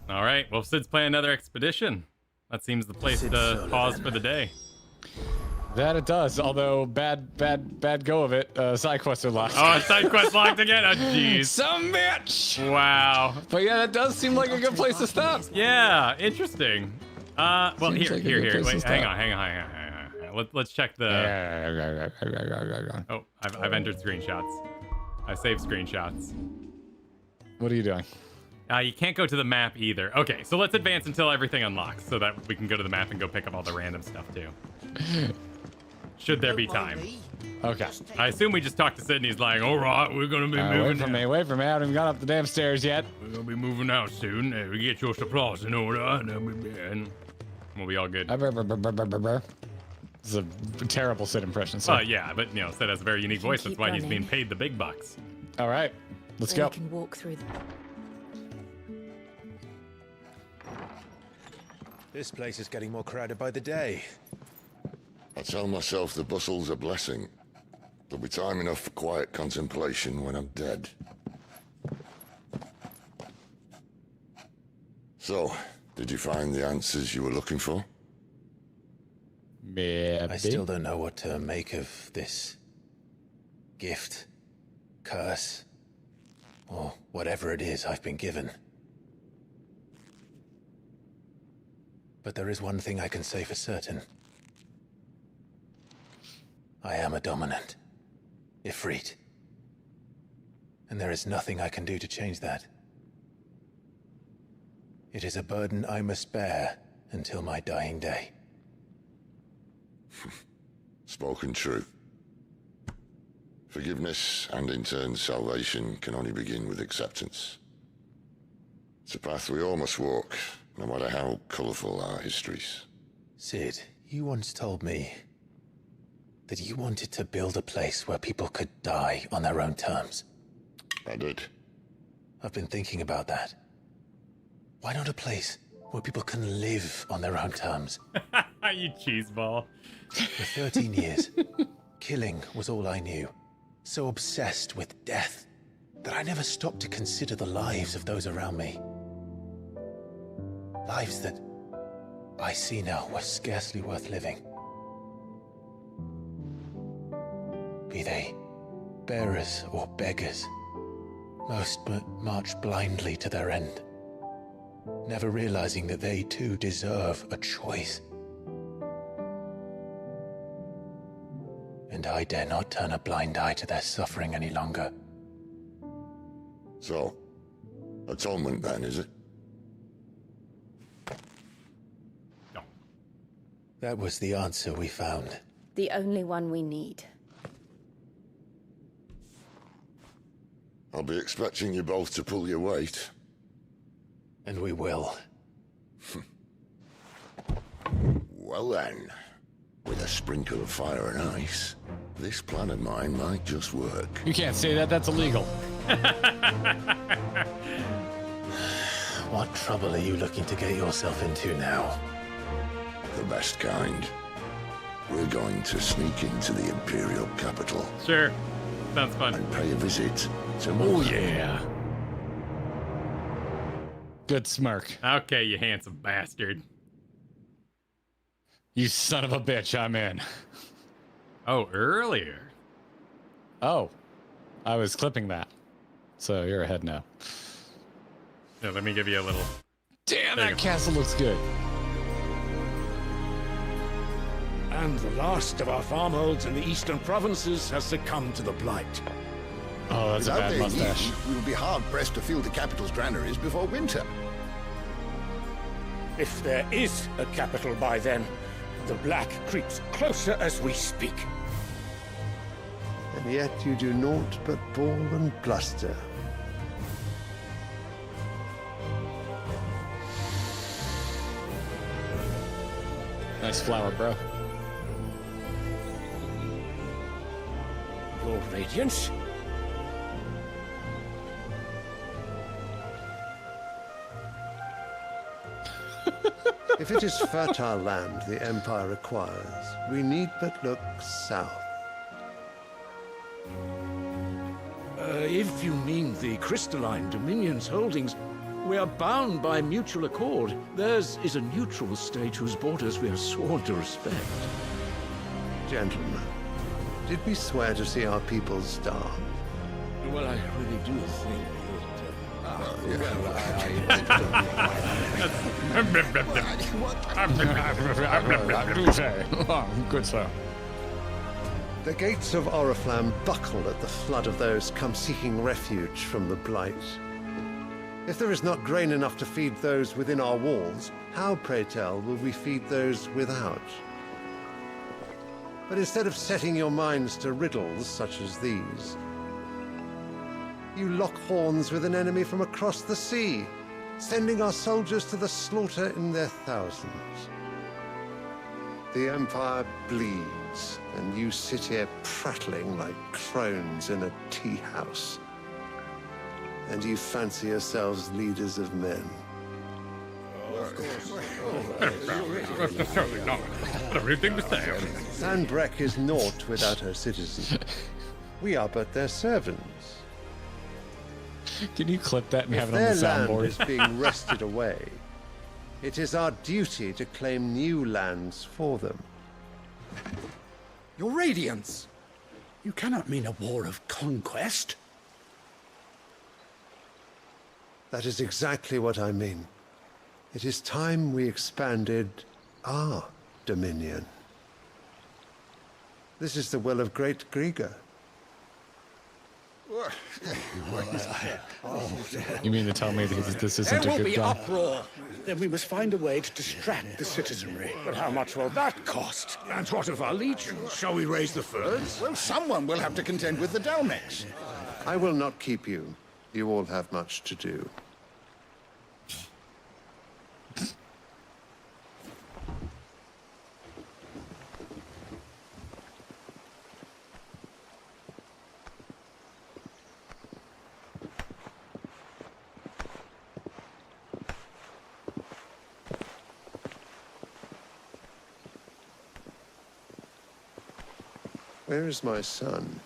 All right. Well, Sid's planning another expedition. That seems the place to pause for the day. That it does. Although bad go of it. Side quests are locked. Oh, side quest locked again. Oh, jeez. Some bitch. Wow. But yeah, that does seem like a good place to stop. Yeah, interesting. Well, Seems here. like a good place to Wait, stop. hang on. Let's check the. Oh, I've entered screenshots. I saved screenshots. What are you doing? You can't go to the map either. Okay, so let's advance until everything unlocks so that we can go to the map and go pick up all the random stuff too. should there be time. Okay. I assume we just talked to Sid and he's like, all right, we're going to be moving. Wait for me. I haven't even got up the damn stairs yet. We're going to be moving out soon. We get your supplies in order, and we'll be all good. This is a terrible Sid impression. So. Yeah, but Sid has a very unique voice. That's why he's being paid the big bucks. All right, let's go. We can walk through them. This place is getting more crowded by the day. I tell myself the bustle's a blessing. There'll be time enough for quiet contemplation when I'm dead. So, did you find the answers you were looking for? Maybe. I still don't know what to make of this gift, curse, or whatever it is I've been given. But there is one thing I can say for certain. I am a dominant, Ifrit. And there is nothing I can do to change that. It is a burden I must bear until my dying day. Spoken true. Forgiveness and in turn salvation can only begin with acceptance. It's a path we all must walk, no matter how colourful our histories. Sid, you once told me that you wanted to build a place where people could die on their own terms. I did. I've been thinking about that. Why not a place where people can live on their own terms? You cheeseball. For 13 years, killing was all I knew. So obsessed with death that I never stopped to consider the lives of those around me. Lives that I see now were scarcely worth living. Be they bearers or beggars, most march blindly to their end, never realizing that they too deserve a choice. And I dare not turn a blind eye to their suffering any longer. So, atonement then, is it? No. That was the answer we found. The only one we need. I'll be expecting you both to pull your weight. And we will. Well then, with a sprinkle of fire and ice, this plan of mine might just work. You can't say that, that's illegal. What trouble are you looking to get yourself into now? The best kind. We're going to sneak into the Imperial capital. Sure. Sounds fun. And pay a visit to Oh yeah. Good smirk. Okay, you handsome bastard. You son of a bitch, I'm in. Oh, earlier. Oh, I was clipping that. So you're ahead now. Yeah, let me give you a little... Damn, that castle looks good. And the last of our farmholds in the eastern provinces has succumbed to the blight. Oh, that's Without a bad their mustache. need, we will be hard-pressed to fill the capital's granaries before winter. If there is a capital by then, the black creeps closer as we speak. And yet you do naught but bawl and bluster. Nice flower, bro. Your Radiance? If it is fertile land the Empire requires, we need but look south. If you mean the crystalline Dominion's holdings, we are bound by mutual accord. Theirs is a neutral state whose borders we are sworn to respect. Gentlemen, did we swear to see our people starve? Well, I really do think Good sir. The gates of Oriflamme buckle at the flood of those come seeking refuge from the blight. If there is not grain enough to feed those within our walls, how, pray tell, will we feed those without? But instead of setting your minds to riddles such as these, you lock horns with an enemy from across the sea, sending our soldiers to the slaughter in their thousands. The Empire bleeds, and you sit here prattling like crones in a tea house. And you fancy yourselves leaders of men. Everything to say. Sandbreck is naught without her citizens. We are but their servants. Can you clip that and have it on If the their land soundboard? is being wrested away, it is our duty to claim new lands for them. Your Radiance! You cannot mean a war of conquest. That is exactly what I mean. It is time we expanded our dominion. This is the will of great Grieger. You mean to tell me that this isn't There a will good be guy? uproar. Then we must find a way to distract the citizenry. But how much will that cost? And what of our legions? Shall we raise the furs? Well, someone will have to contend with the Dalmex. I will not keep you. You all have much to do. Where is my son?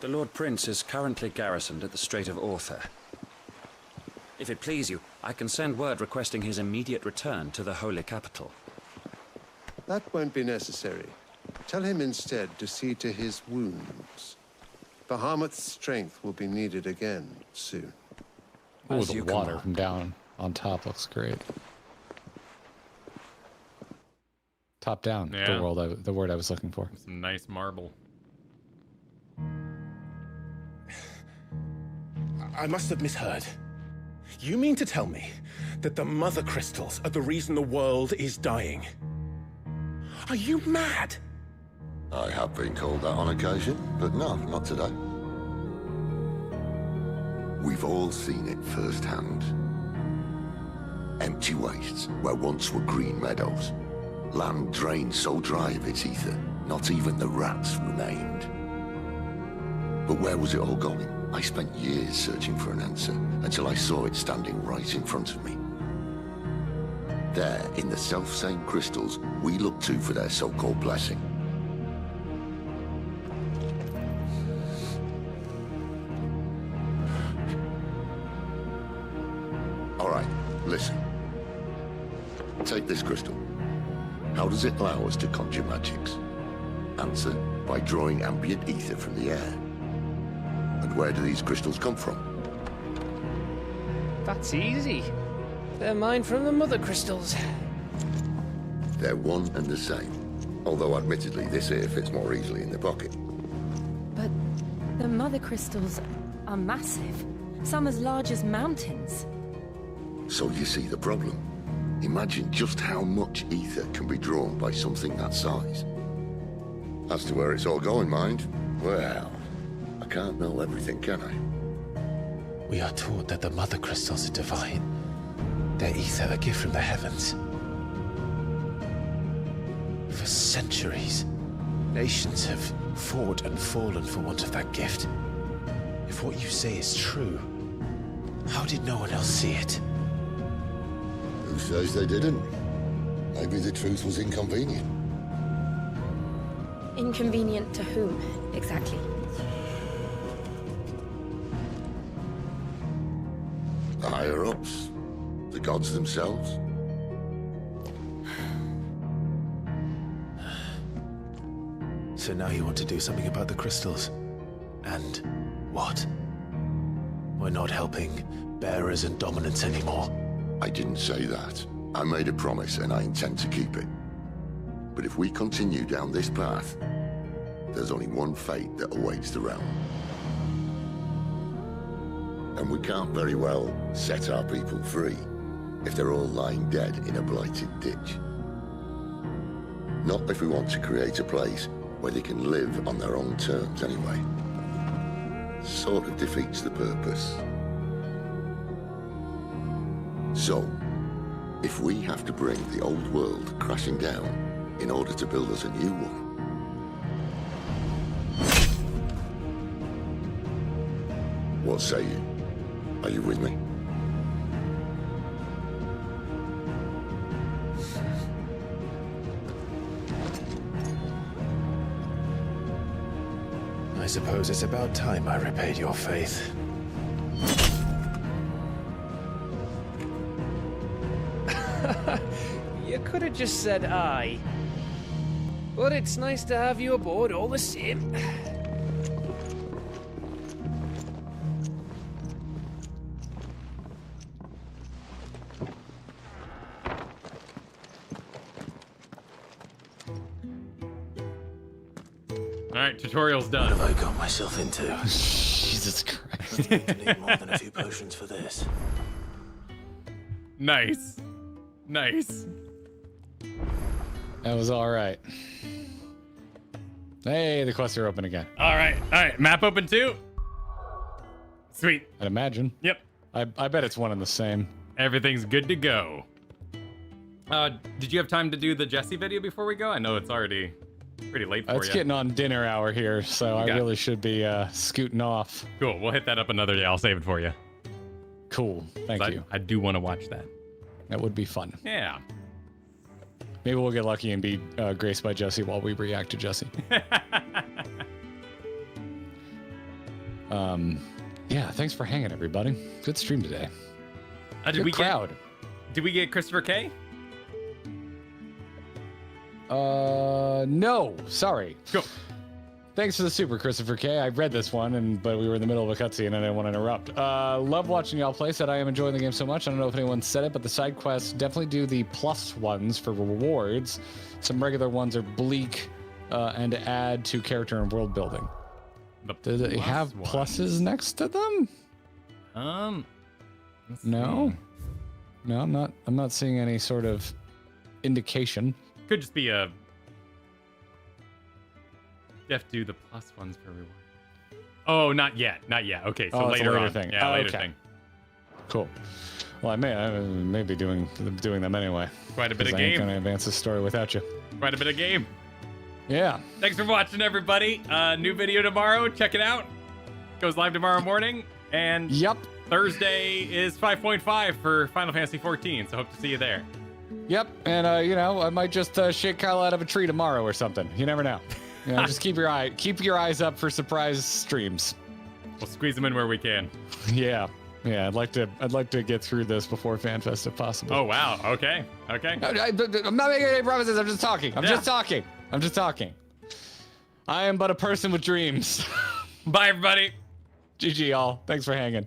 The Lord Prince is currently garrisoned at the Strait of Author. If it please you, I can send word requesting his immediate return to the Holy Capital. That won't be necessary. Tell him instead to see to his wounds. Bahamut's strength will be needed again soon. Oh, As the you water command. from down on top looks great. Top down, Yeah. the word I was looking for. Some nice marble. I must have misheard. You mean to tell me that the mother crystals are the reason the world is dying? Are you mad? I have been called that on occasion, but no, not today. We've all seen it firsthand. Empty wastes where once were green meadows. Land drained so dry of its ether, not even the rats remained. But where was it all going? I spent years searching for an answer, until I saw it standing right in front of me. There, in the self-same crystals we look to for their so-called blessing. All right, listen. Take this crystal. How does it allow us to conjure magics? Answer, by drawing ambient ether from the air. And where do these crystals come from? That's easy. They're mine from the mother crystals. They're one and the same. Although admittedly this here fits more easily in the pocket. But the mother crystals are massive. Some as large as mountains. So you see the problem. Imagine just how much ether can be drawn by something that size. As to where it's all going, mind, well, I can't know everything, can I? We are taught that the mother crystals are divine. Their ether a gift from the heavens. For centuries, nations have fought and fallen for want of that gift. If what you say is true, how did no one else see it? Who says they didn't? Maybe the truth was inconvenient. Inconvenient to whom, exactly? The higher-ups? The gods themselves? So now you want to do something about the crystals? And what? We're not helping bearers and dominants anymore. I didn't say that. I made a promise and I intend to keep it. But if we continue down this path, there's only one fate that awaits the realm. And we can't very well set our people free if they're all lying dead in a blighted ditch. Not if we want to create a place where they can live on their own terms anyway. Sort of defeats the purpose. So, if we have to bring the old world crashing down in order to build us a new one, what say you? Are you with me? I suppose it's about time I repaid your faith. You could have just said aye. But it's nice to have you aboard all the same. All right, tutorial's done. What have I got myself into? Jesus Christ. I'm going to need more than a few potions for this. Nice. Nice. That was all right. Hey, the quests are open again. All right. Map open too. Sweet. I'd imagine. Yep. I bet it's one and the same. Everything's good to go. Did you have time to do the Jesse video before we go? I know it's already pretty late for you. It's getting on dinner hour here, so I really should be scooting off. Cool. We'll hit that up another day. I'll save it for you. Cool. Thank you. I do want to watch that. That would be fun. Yeah. Maybe we'll get lucky and be graced by Jesse while we react to Jesse. Yeah, thanks for hanging, everybody. Good stream today. Good crowd. Did we get Christopher K? No. Sorry. Go. Thanks for the super, Christopher K. I read this one, but we were in the middle of a cutscene and I didn't want to interrupt. Love watching y'all play. Said I am enjoying the game so much. I don't know if anyone said it, but the side quests definitely do the plus ones for rewards. Some regular ones are bleak and add to character and world building. Do they have pluses next to them? No. No, I'm not seeing any sort of indication. Could just be a. You have to do the plus ones for reward. Oh, not yet. Okay, so later on. Thing. Yeah, later okay. thing. Cool. Well, I may be doing them anyway. Quite a bit of I game. ain't gonna advance this story without you. Quite a bit of game. Yeah. Thanks for watching, everybody. New video tomorrow. Check it out. Goes live tomorrow morning. And Thursday is 5.5 for Final Fantasy 14. So hope to see you there. Yep. And I might just shake Kyle out of a tree tomorrow or something. You never know. Just keep your eyes up for surprise streams. We'll squeeze them in where we can. Yeah. I'd like to get through this before FanFest if possible. Oh wow. Okay. I'm not making any promises. I'm just talking. I'm just talking. I am but a person with dreams. Bye, everybody. GG, y'all. Thanks for hanging.